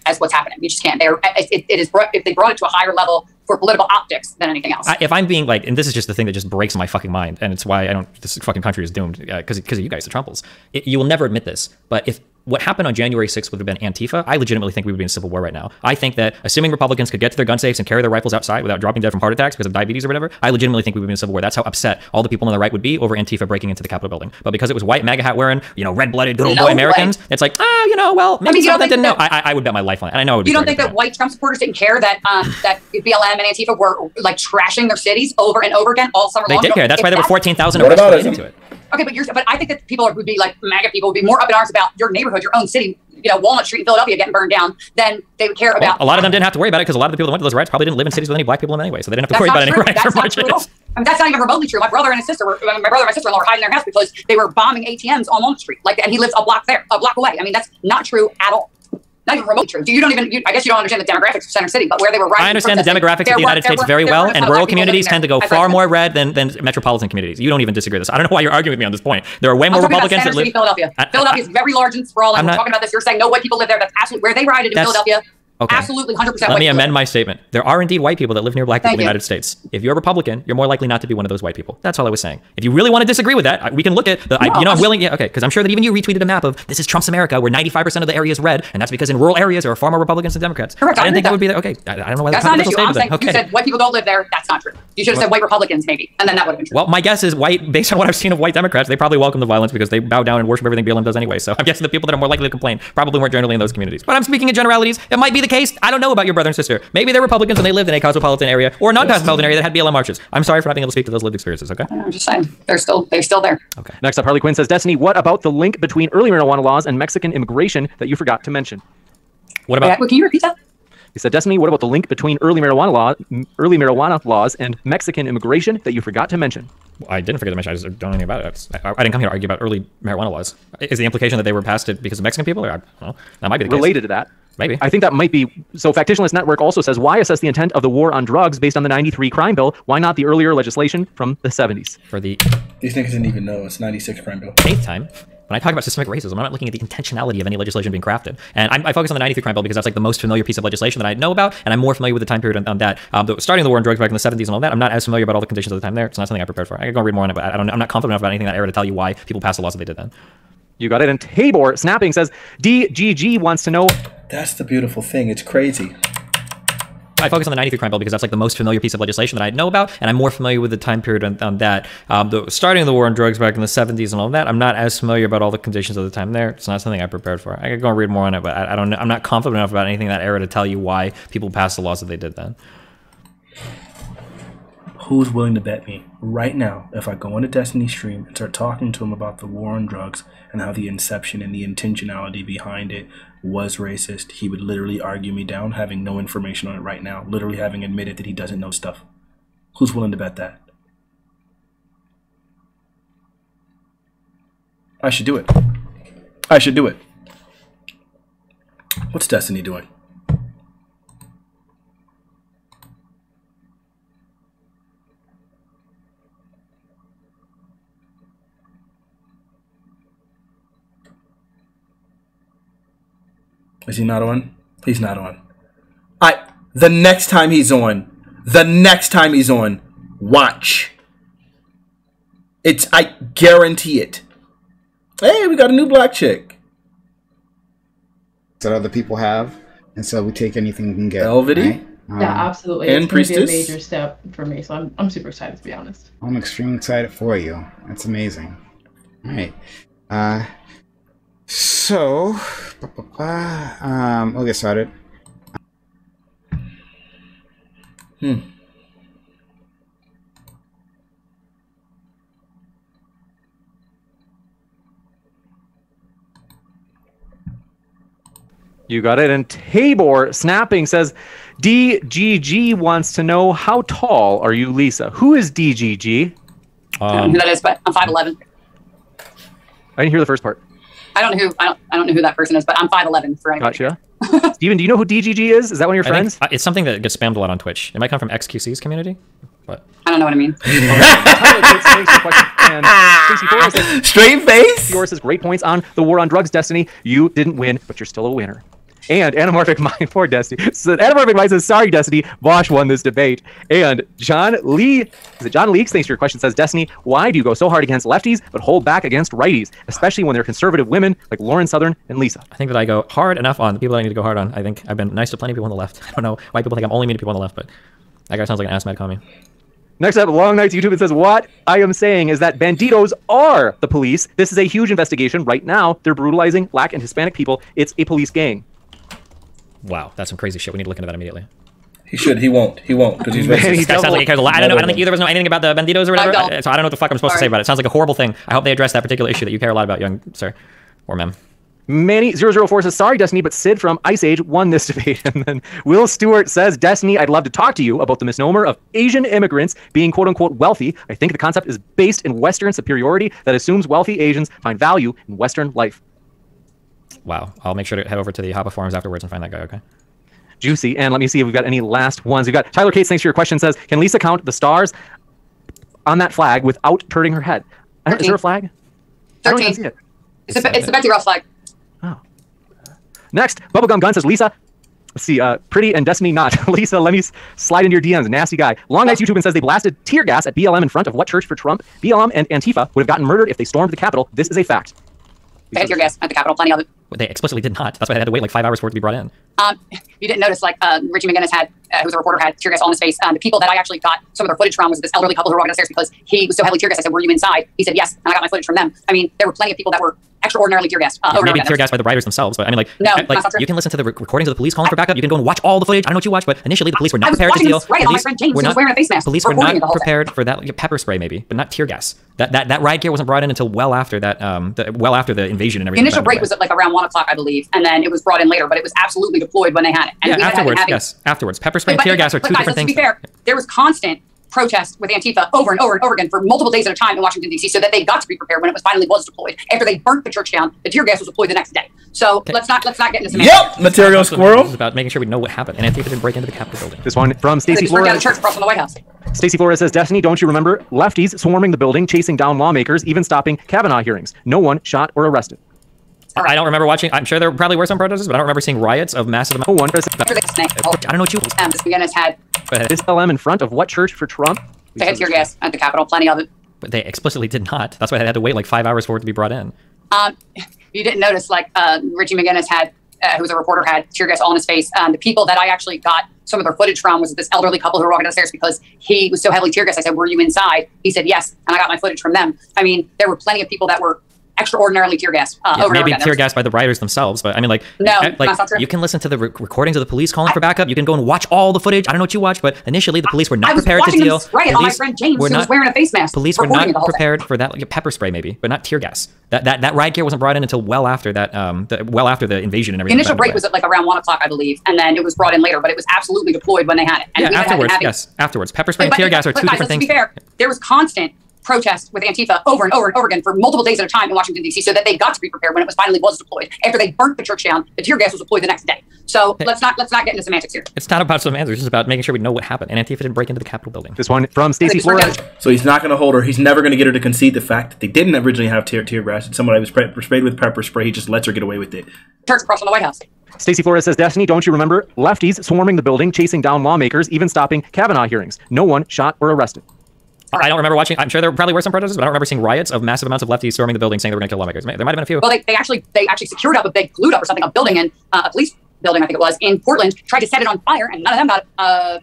as what's happening. You just can't. It is if they brought it to a higher level for political optics than anything else. If I'm being like, and this is just the thing that just breaks my fucking mind, and it's why I don't. This fucking country is doomed because of you guys, the Trumples. You will never admit this, but if what happened on January 6th would have been Antifa, I legitimately think we would be in civil war right now. I think that assuming Republicans could get to their gun safes and carry their rifles outside without dropping dead from heart attacks because of diabetes or whatever, I legitimately think we would be in civil war. That's how upset all the people on the right would be over Antifa breaking into the Capitol building. But because it was white MAGA hat wearing, you know, red-blooded good old boy Americans, it's like, you know, well, maybe something didn't know. I would bet my life on it, and I know it would be. You don't think that white Trump supporters didn't care that that BLM and Antifa were like trashing their cities over and over again all summer long? They did care. That's why there were 14,000 arrests related to it. Okay, but I think that people would be like MAGA people would be more up in arms about your neighborhood, your own city, you know, Walnut Street in Philadelphia getting burned down than they would care about. A lot of them didn't have to worry about it because a lot of the people that went to those riots probably didn't live in cities with any black people in them anyway, so they didn't have to worry about any riots or marches. I mean, that's not even remotely true. My brother and my sister-in-law were hiding in their house because they were bombing ATMs on Walnut Street, and he lives a block away. I mean, that's not true at all. Not even remotely true. I guess you don't understand the demographics of Center City, but where they were rioting. I understand the demographics of the United States very well, and rural communities tend to go far more red than metropolitan communities. You don't even disagree with this. I don't know why you're arguing with me on this point. There are way more Republicans that live. Philadelphia. Philadelphia is very large and sprawling. We're talking about this. You're saying no white people live there. That's absolutely where they rioted in Philadelphia. Okay. Absolutely, 100%. Let me amend my statement. There are indeed white people that live near black people in the United States. If you're a Republican, you're more likely not to be one of those white people. That's all I was saying. If you really want to disagree with that, we can look at the. I'm willing. Yeah, okay, because I'm sure that even you retweeted a map of this is Trump's America, where 95% of the area is red, and that's because in rural areas there are far more Republicans than Democrats. Correct. I didn't think that would be there. Okay, I don't know why that's not an issue. I'm saying okay. You said white people don't live there. That's not true. You should have said white Republicans maybe, and then that would have been true. Well, my guess is white, based on what I've seen of white Democrats, they probably welcome the violence because they bow down and worship everything BLM does anyway. So I'm guessing the people that are more likely to complain probably weren't generally in those communities. But I'm speaking in generalities. It might be the case. I don't know about your brother and sister. Maybe they're Republicans and they lived in a cosmopolitan area or a non-cosmopolitan area that had BLM marches. I'm sorry for not being able to speak to those lived experiences, okay? I'm just saying, they're still there. Okay. Next up, Harley Quinn says, Destiny, what about the link between early marijuana laws and Mexican immigration that you forgot to mention? What about? Can you repeat that? He said, Destiny, what about the link between early marijuana laws and Mexican immigration that you forgot to mention? Well, I didn't forget to mention. I just don't know anything about it. I didn't come here to argue about early marijuana laws. Is the implication that they were passed because of Mexican people? Or, I don't know. That might be the case. Related to that. Maybe. I think that might be. So Factitionalist Network also says, why assess the intent of the war on drugs based on the 93 crime bill? Why not the earlier legislation from the 70s? For the... These niggas didn't even know it's 96 crime bill. 8th time. When I talk about systemic racism, I'm not looking at the intentionality of any legislation being crafted. And I focus on the 93 crime bill because that's like the most familiar piece of legislation that I know about, and I'm more familiar with the time period on that. Starting the war on drugs back in the 70s and all that, I'm not as familiar about all the conditions of the time there. It's not something I prepared for. I could go read more on it, but I'm not confident enough about anything that era to tell you why people passed the laws that they did then. You got it. And Tabor Snapping says, DGG wants to know... That's the beautiful thing. It's crazy. I focus on the 93 crime bill because that's like the most familiar piece of legislation that I know about, and I'm more familiar with the time period on that. Starting the war on drugs back in the 70s and all that, I'm not as familiar about all the conditions of the time there. It's not something I prepared for. I could go and read more on it, but I'm not confident enough about anything in that era to tell you why people passed the laws that they did then. Who's willing to bet me right now if I go into Destiny's stream and start talking to him about the war on drugs and how the inception and the intentionality behind it was racist, he would literally argue me down, having no information on it right now, literally having admitted that he doesn't know stuff. Who's willing to bet that? I should do it. I should do it. What's Destiny doing? Is he not on? He's not on. The next time he's on, watch. I guarantee it. Hey, we got a new black chick. that other people have, and so we take anything we can get. Velvety? Right? Yeah, absolutely. And it's going to be a Priestess? major step for me, so I'm super excited, to be honest. I'm extremely excited for you. That's amazing. All right. So, we'll get started. You got it. And Tabor Snapping says, DGG wants to know, how tall are you, Lisa? Who is DGG? I don't know who that is, but I'm 5'11". I didn't hear the first part. I don't know who that person is, but I'm 5'11" for anybody. Gotcha. Steven, do you know who DGG is? Is that one of your friends? It's something that gets spammed a lot on Twitch. It might come from XQC's community, but I don't know what I mean. Straight face. Yours says great points on the war on drugs, Destiny. You didn't win, but you're still a winner. And Anamorphic Mind for Destiny. So Anamorphic Mind says, sorry, Destiny, Bosch won this debate. And John Lee, is it John Leaks? Thanks for your question, says, Destiny, why do you go so hard against lefties, but hold back against righties, especially when they're conservative women like Lauren Southern and Lisa? I think that I go hard enough on the people that I need to go hard on. I think I've been nice to plenty of people on the left. I don't know why people think I'm only mean to people on the left, but that guy sounds like an ass mad commie. Next up, Long Nights YouTube, it says, what I am saying is that banditos are the police. This is a huge investigation. Right now, they're brutalizing Black and Hispanic people. It's a police gang. Wow, that's some crazy shit. We need to look into that immediately. He should. He won't. He won't because he's racist. This guy sounds like he cares a lot. I don't think either of us know anything about the banditos or whatever. So I don't know what the fuck I'm supposed to say about it. It sounds like a horrible thing. I hope they address that particular issue that you care a lot about, young sir or ma'am. Manny004 says, sorry, Destiny, but Sid from Ice Age won this debate. And then Will Stewart says, Destiny, I'd love to talk to you about the misnomer of Asian immigrants being quote-unquote wealthy. I think the concept is based in Western superiority that assumes wealthy Asians find value in Western life. Wow. I'll make sure to head over to the Hoppa forums afterwards and find that guy, okay? Juicy. And let me see if we've got any last ones. We've got Tyler Cates, thanks for your question, says, can Lisa count the stars on that flag without turning her head? Is there a flag? 13. I don't even see it. It's the Betsy Ross flag. Oh. Next, Bubblegum Gun says, Lisa, let's see, pretty and Destiny not. Lisa, let me slide into your DMs. Nasty guy. Long Nights YouTube and says they blasted tear gas at BLM in front of what church for Trump? BLM and Antifa would have gotten murdered if they stormed the Capitol. This is a fact. They had tear gas at the Capitol, plenty of it. They explicitly did not. That's why they had to wait like 5 hours for it to be brought in. You didn't notice, like, Richie McGinnis had, who was a reporter, had tear gas all in his face. The people that I actually got some of their footage from was this elderly couple who were walking upstairs because he was so heavily tear gas. I said, were you inside? He said, yes, and I got my footage from them. I mean, there were plenty of people that were extraordinarily tear gas. Maybe tear gas by the writers themselves, but I mean, like, no, like you can listen to the recordings of the police calling for backup. You can go and watch all the footage. I don't know what you watched, but initially the police were not prepared to deal. Police were not prepared for that. Pepper spray, maybe, but not tear gas. That riot gear wasn't brought in until well after that. Well after the invasion and everything. The initial break was at like around 1 o'clock, I believe, and then it was brought in later. But it was absolutely deployed when they had it. And yeah, afterwards, yes, afterwards. Pepper spray and tear gas are two different things. To be fair, there was constant protest with Antifa over and over and over again for multiple days at a time in Washington, D.C., so that they got to be prepared when it finally was deployed. After they burnt the church down, the tear gas was deployed the next day. So let's not get into some. Yep, material squirrel. It's about making sure we know what happened, and Antifa didn't break into the Capitol building. This one from Stacy Flores. The church across from the White House. Stacy Flores says, Destiny, don't you remember lefties swarming the building, chasing down lawmakers, even stopping Kavanaugh hearings? No one shot or arrested. Right. I don't remember watching. I'm sure there probably were some protesters, but I don't remember seeing riots of massive amounts. No one. I don't know what you. This McGinnis had. This LM in front of what church for Trump? They had tear gas at the Capitol, plenty of it. But they explicitly did not. That's why they had to wait like 5 hours for it to be brought in. You didn't notice, like, Richie McGinnis had, who was a reporter, had tear gas all in his face. The people that I actually got some of their footage from was this elderly couple who were walking downstairs because he was so heavily tear gas. I said, were you inside? He said, yes, and I got my footage from them. I mean, there were plenty of people that were extraordinarily tear gas. Maybe tear gas by the writers themselves, but I mean, like, you can listen to the recordings of the police calling for backup. You can go and watch all the footage. I don't know what you watched, but initially the police were not prepared to deal. On my friend James, who was wearing a face mask. Police were not prepared for that. Like, pepper spray, maybe, but not tear gas. That riot gear wasn't brought in until well after that. Well after the invasion and everything. The initial break was at like around 1 o'clock, I believe, and then it was brought in later. But it was absolutely deployed when they had it. And yeah, afterwards, yes, afterwards. Pepper spray and tear gas are two different things. To be fair, there was constant protest with Antifa over and over and over again for multiple days at a time in Washington, D.C., so that they got to be prepared when it finally was deployed. After they burnt the church down, the tear gas was deployed the next day. So let's not get into semantics here. It's not about semantics. It's just about making sure we know what happened. And Antifa didn't break into the Capitol building. This one from Stacy Flores. So he's not going to hold her. He's never going to get her to concede the fact that they didn't originally have tear gas. It's someone who was sprayed with pepper spray. He just lets her get away with it. Church across from the White House. Stacy Flores says, Destiny, don't you remember lefties swarming the building, chasing down lawmakers, even stopping Kavanaugh hearings? No one shot or arrested. I don't remember watching. I'm sure there probably were some protests, but I don't remember seeing riots of massive amounts of lefties storming the building saying they were going to kill lawmakers. There might have been a few. Well, they actually secured up glued up or something, a building in a police building, I think it was, in Portland, tried to set it on fire, and none of them got,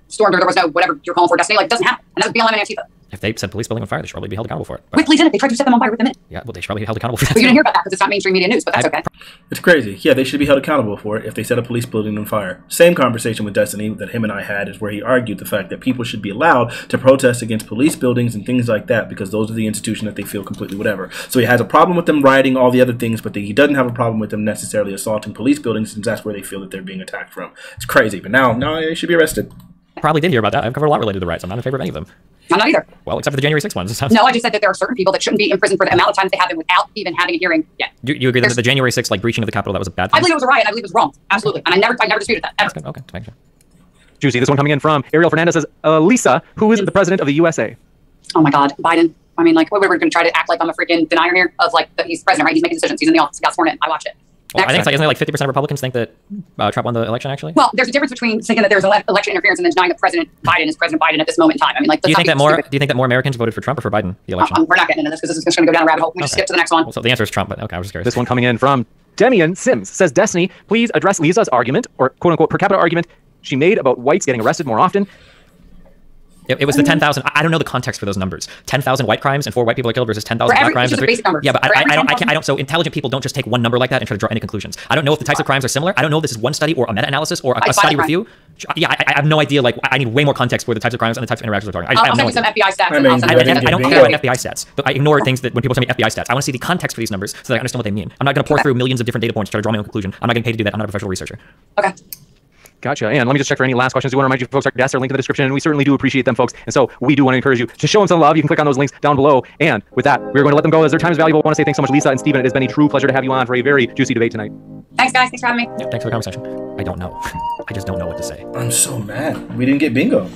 stormed, or there was no whatever you're calling for, Destiny. Like, it doesn't happen. And that was BLM and Antifa. If they set police building on fire, they should probably be held accountable for it. But with police in it, they tried to set them on fire with them in it. Yeah, well, they should probably be held accountable for that. But you didn't hear about that because it's not mainstream media news, but that's okay. It's crazy. Yeah, they should be held accountable for it if they set a police building on fire. Same conversation with Destiny that him and I had is where he argued the fact that people should be allowed to protest against police buildings and things like that because those are the institutions that they feel completely whatever. So he has a problem with them rioting, all the other things, but he doesn't have a problem with them necessarily assaulting police buildings since that's where they feel that they're being attacked from. It's crazy. But now they should be arrested. Probably did hear about that. I've covered a lot related to riots. I'm not in favor of any of them. I'm not either. Well, except for the January 6th ones. No, I just said that there are certain people that shouldn't be in prison for the amount of time that they have been without even having a hearing yet. You agree that the January 6th, like, breaching of the Capitol, that was a bad thing? I believe it was a riot. I believe it was wrong. Absolutely. And I never disputed that, ever. Okay, thank you. Juicy. This one coming in from Ariel Fernandez says, Lisa, who is the president of the USA? Oh, my God. Biden. I mean, like, we're going to try to act like I'm a freaking denier here of, like, that he's president, right? He's making decisions. He's in the office. He got sworn in. I watch it. Well, I think it's like, isn't it like 50% of Republicans think that Trump won the election, actually? Well, there's a difference between thinking that there's election interference and then denying that President Biden is President Biden at this moment in time. I mean, like, do you think that more Americans voted for Trump or for Biden the election? We're not getting into this because this is just going to go down a rabbit hole. We just skip to the next one. Well, so the answer is Trump, but okay, I was just curious. This one coming in from Demian Sims says, Destiny, please address Lisa's argument, or quote-unquote per capita argument she made about whites getting arrested more often. It was the 10,000. I don't know the context for those numbers. 10,000 white crimes and 4 white people are killed versus 10,000 black crimes. Yeah, but I don't. So intelligent people don't just take one number like that and try to draw any conclusions. I don't know if the types of crimes are similar. I don't know if this is one study or a meta-analysis or a study review. Yeah, I have no idea. Like, I need way more context for the types of crimes and the types of interactions we're talking. I'll send you some FBI stats. I don't care about FBI stats, but I ignore things that when people tell me FBI stats. I want to see the context for these numbers so that I understand what they mean. I'm not going to pour through millions of different data points to try to draw my own conclusion. I'm not getting paid to do that. I'm not a professional researcher. Okay. Gotcha. And let me just check for any last questions. We want to remind you folks, our guests are linked in the description, and we certainly do appreciate them, folks. And so we do want to encourage you to show them some love. You can click on those links down below. And with that, we're going to let them go as their time is valuable. I want to say thanks so much, Lisa and Stephen. It has been a true pleasure to have you on for a very juicy debate tonight. Thanks, guys. Thanks for having me. Yeah, thanks for the conversation. I don't know. I just don't know what to say. I'm so mad. We didn't get bingo.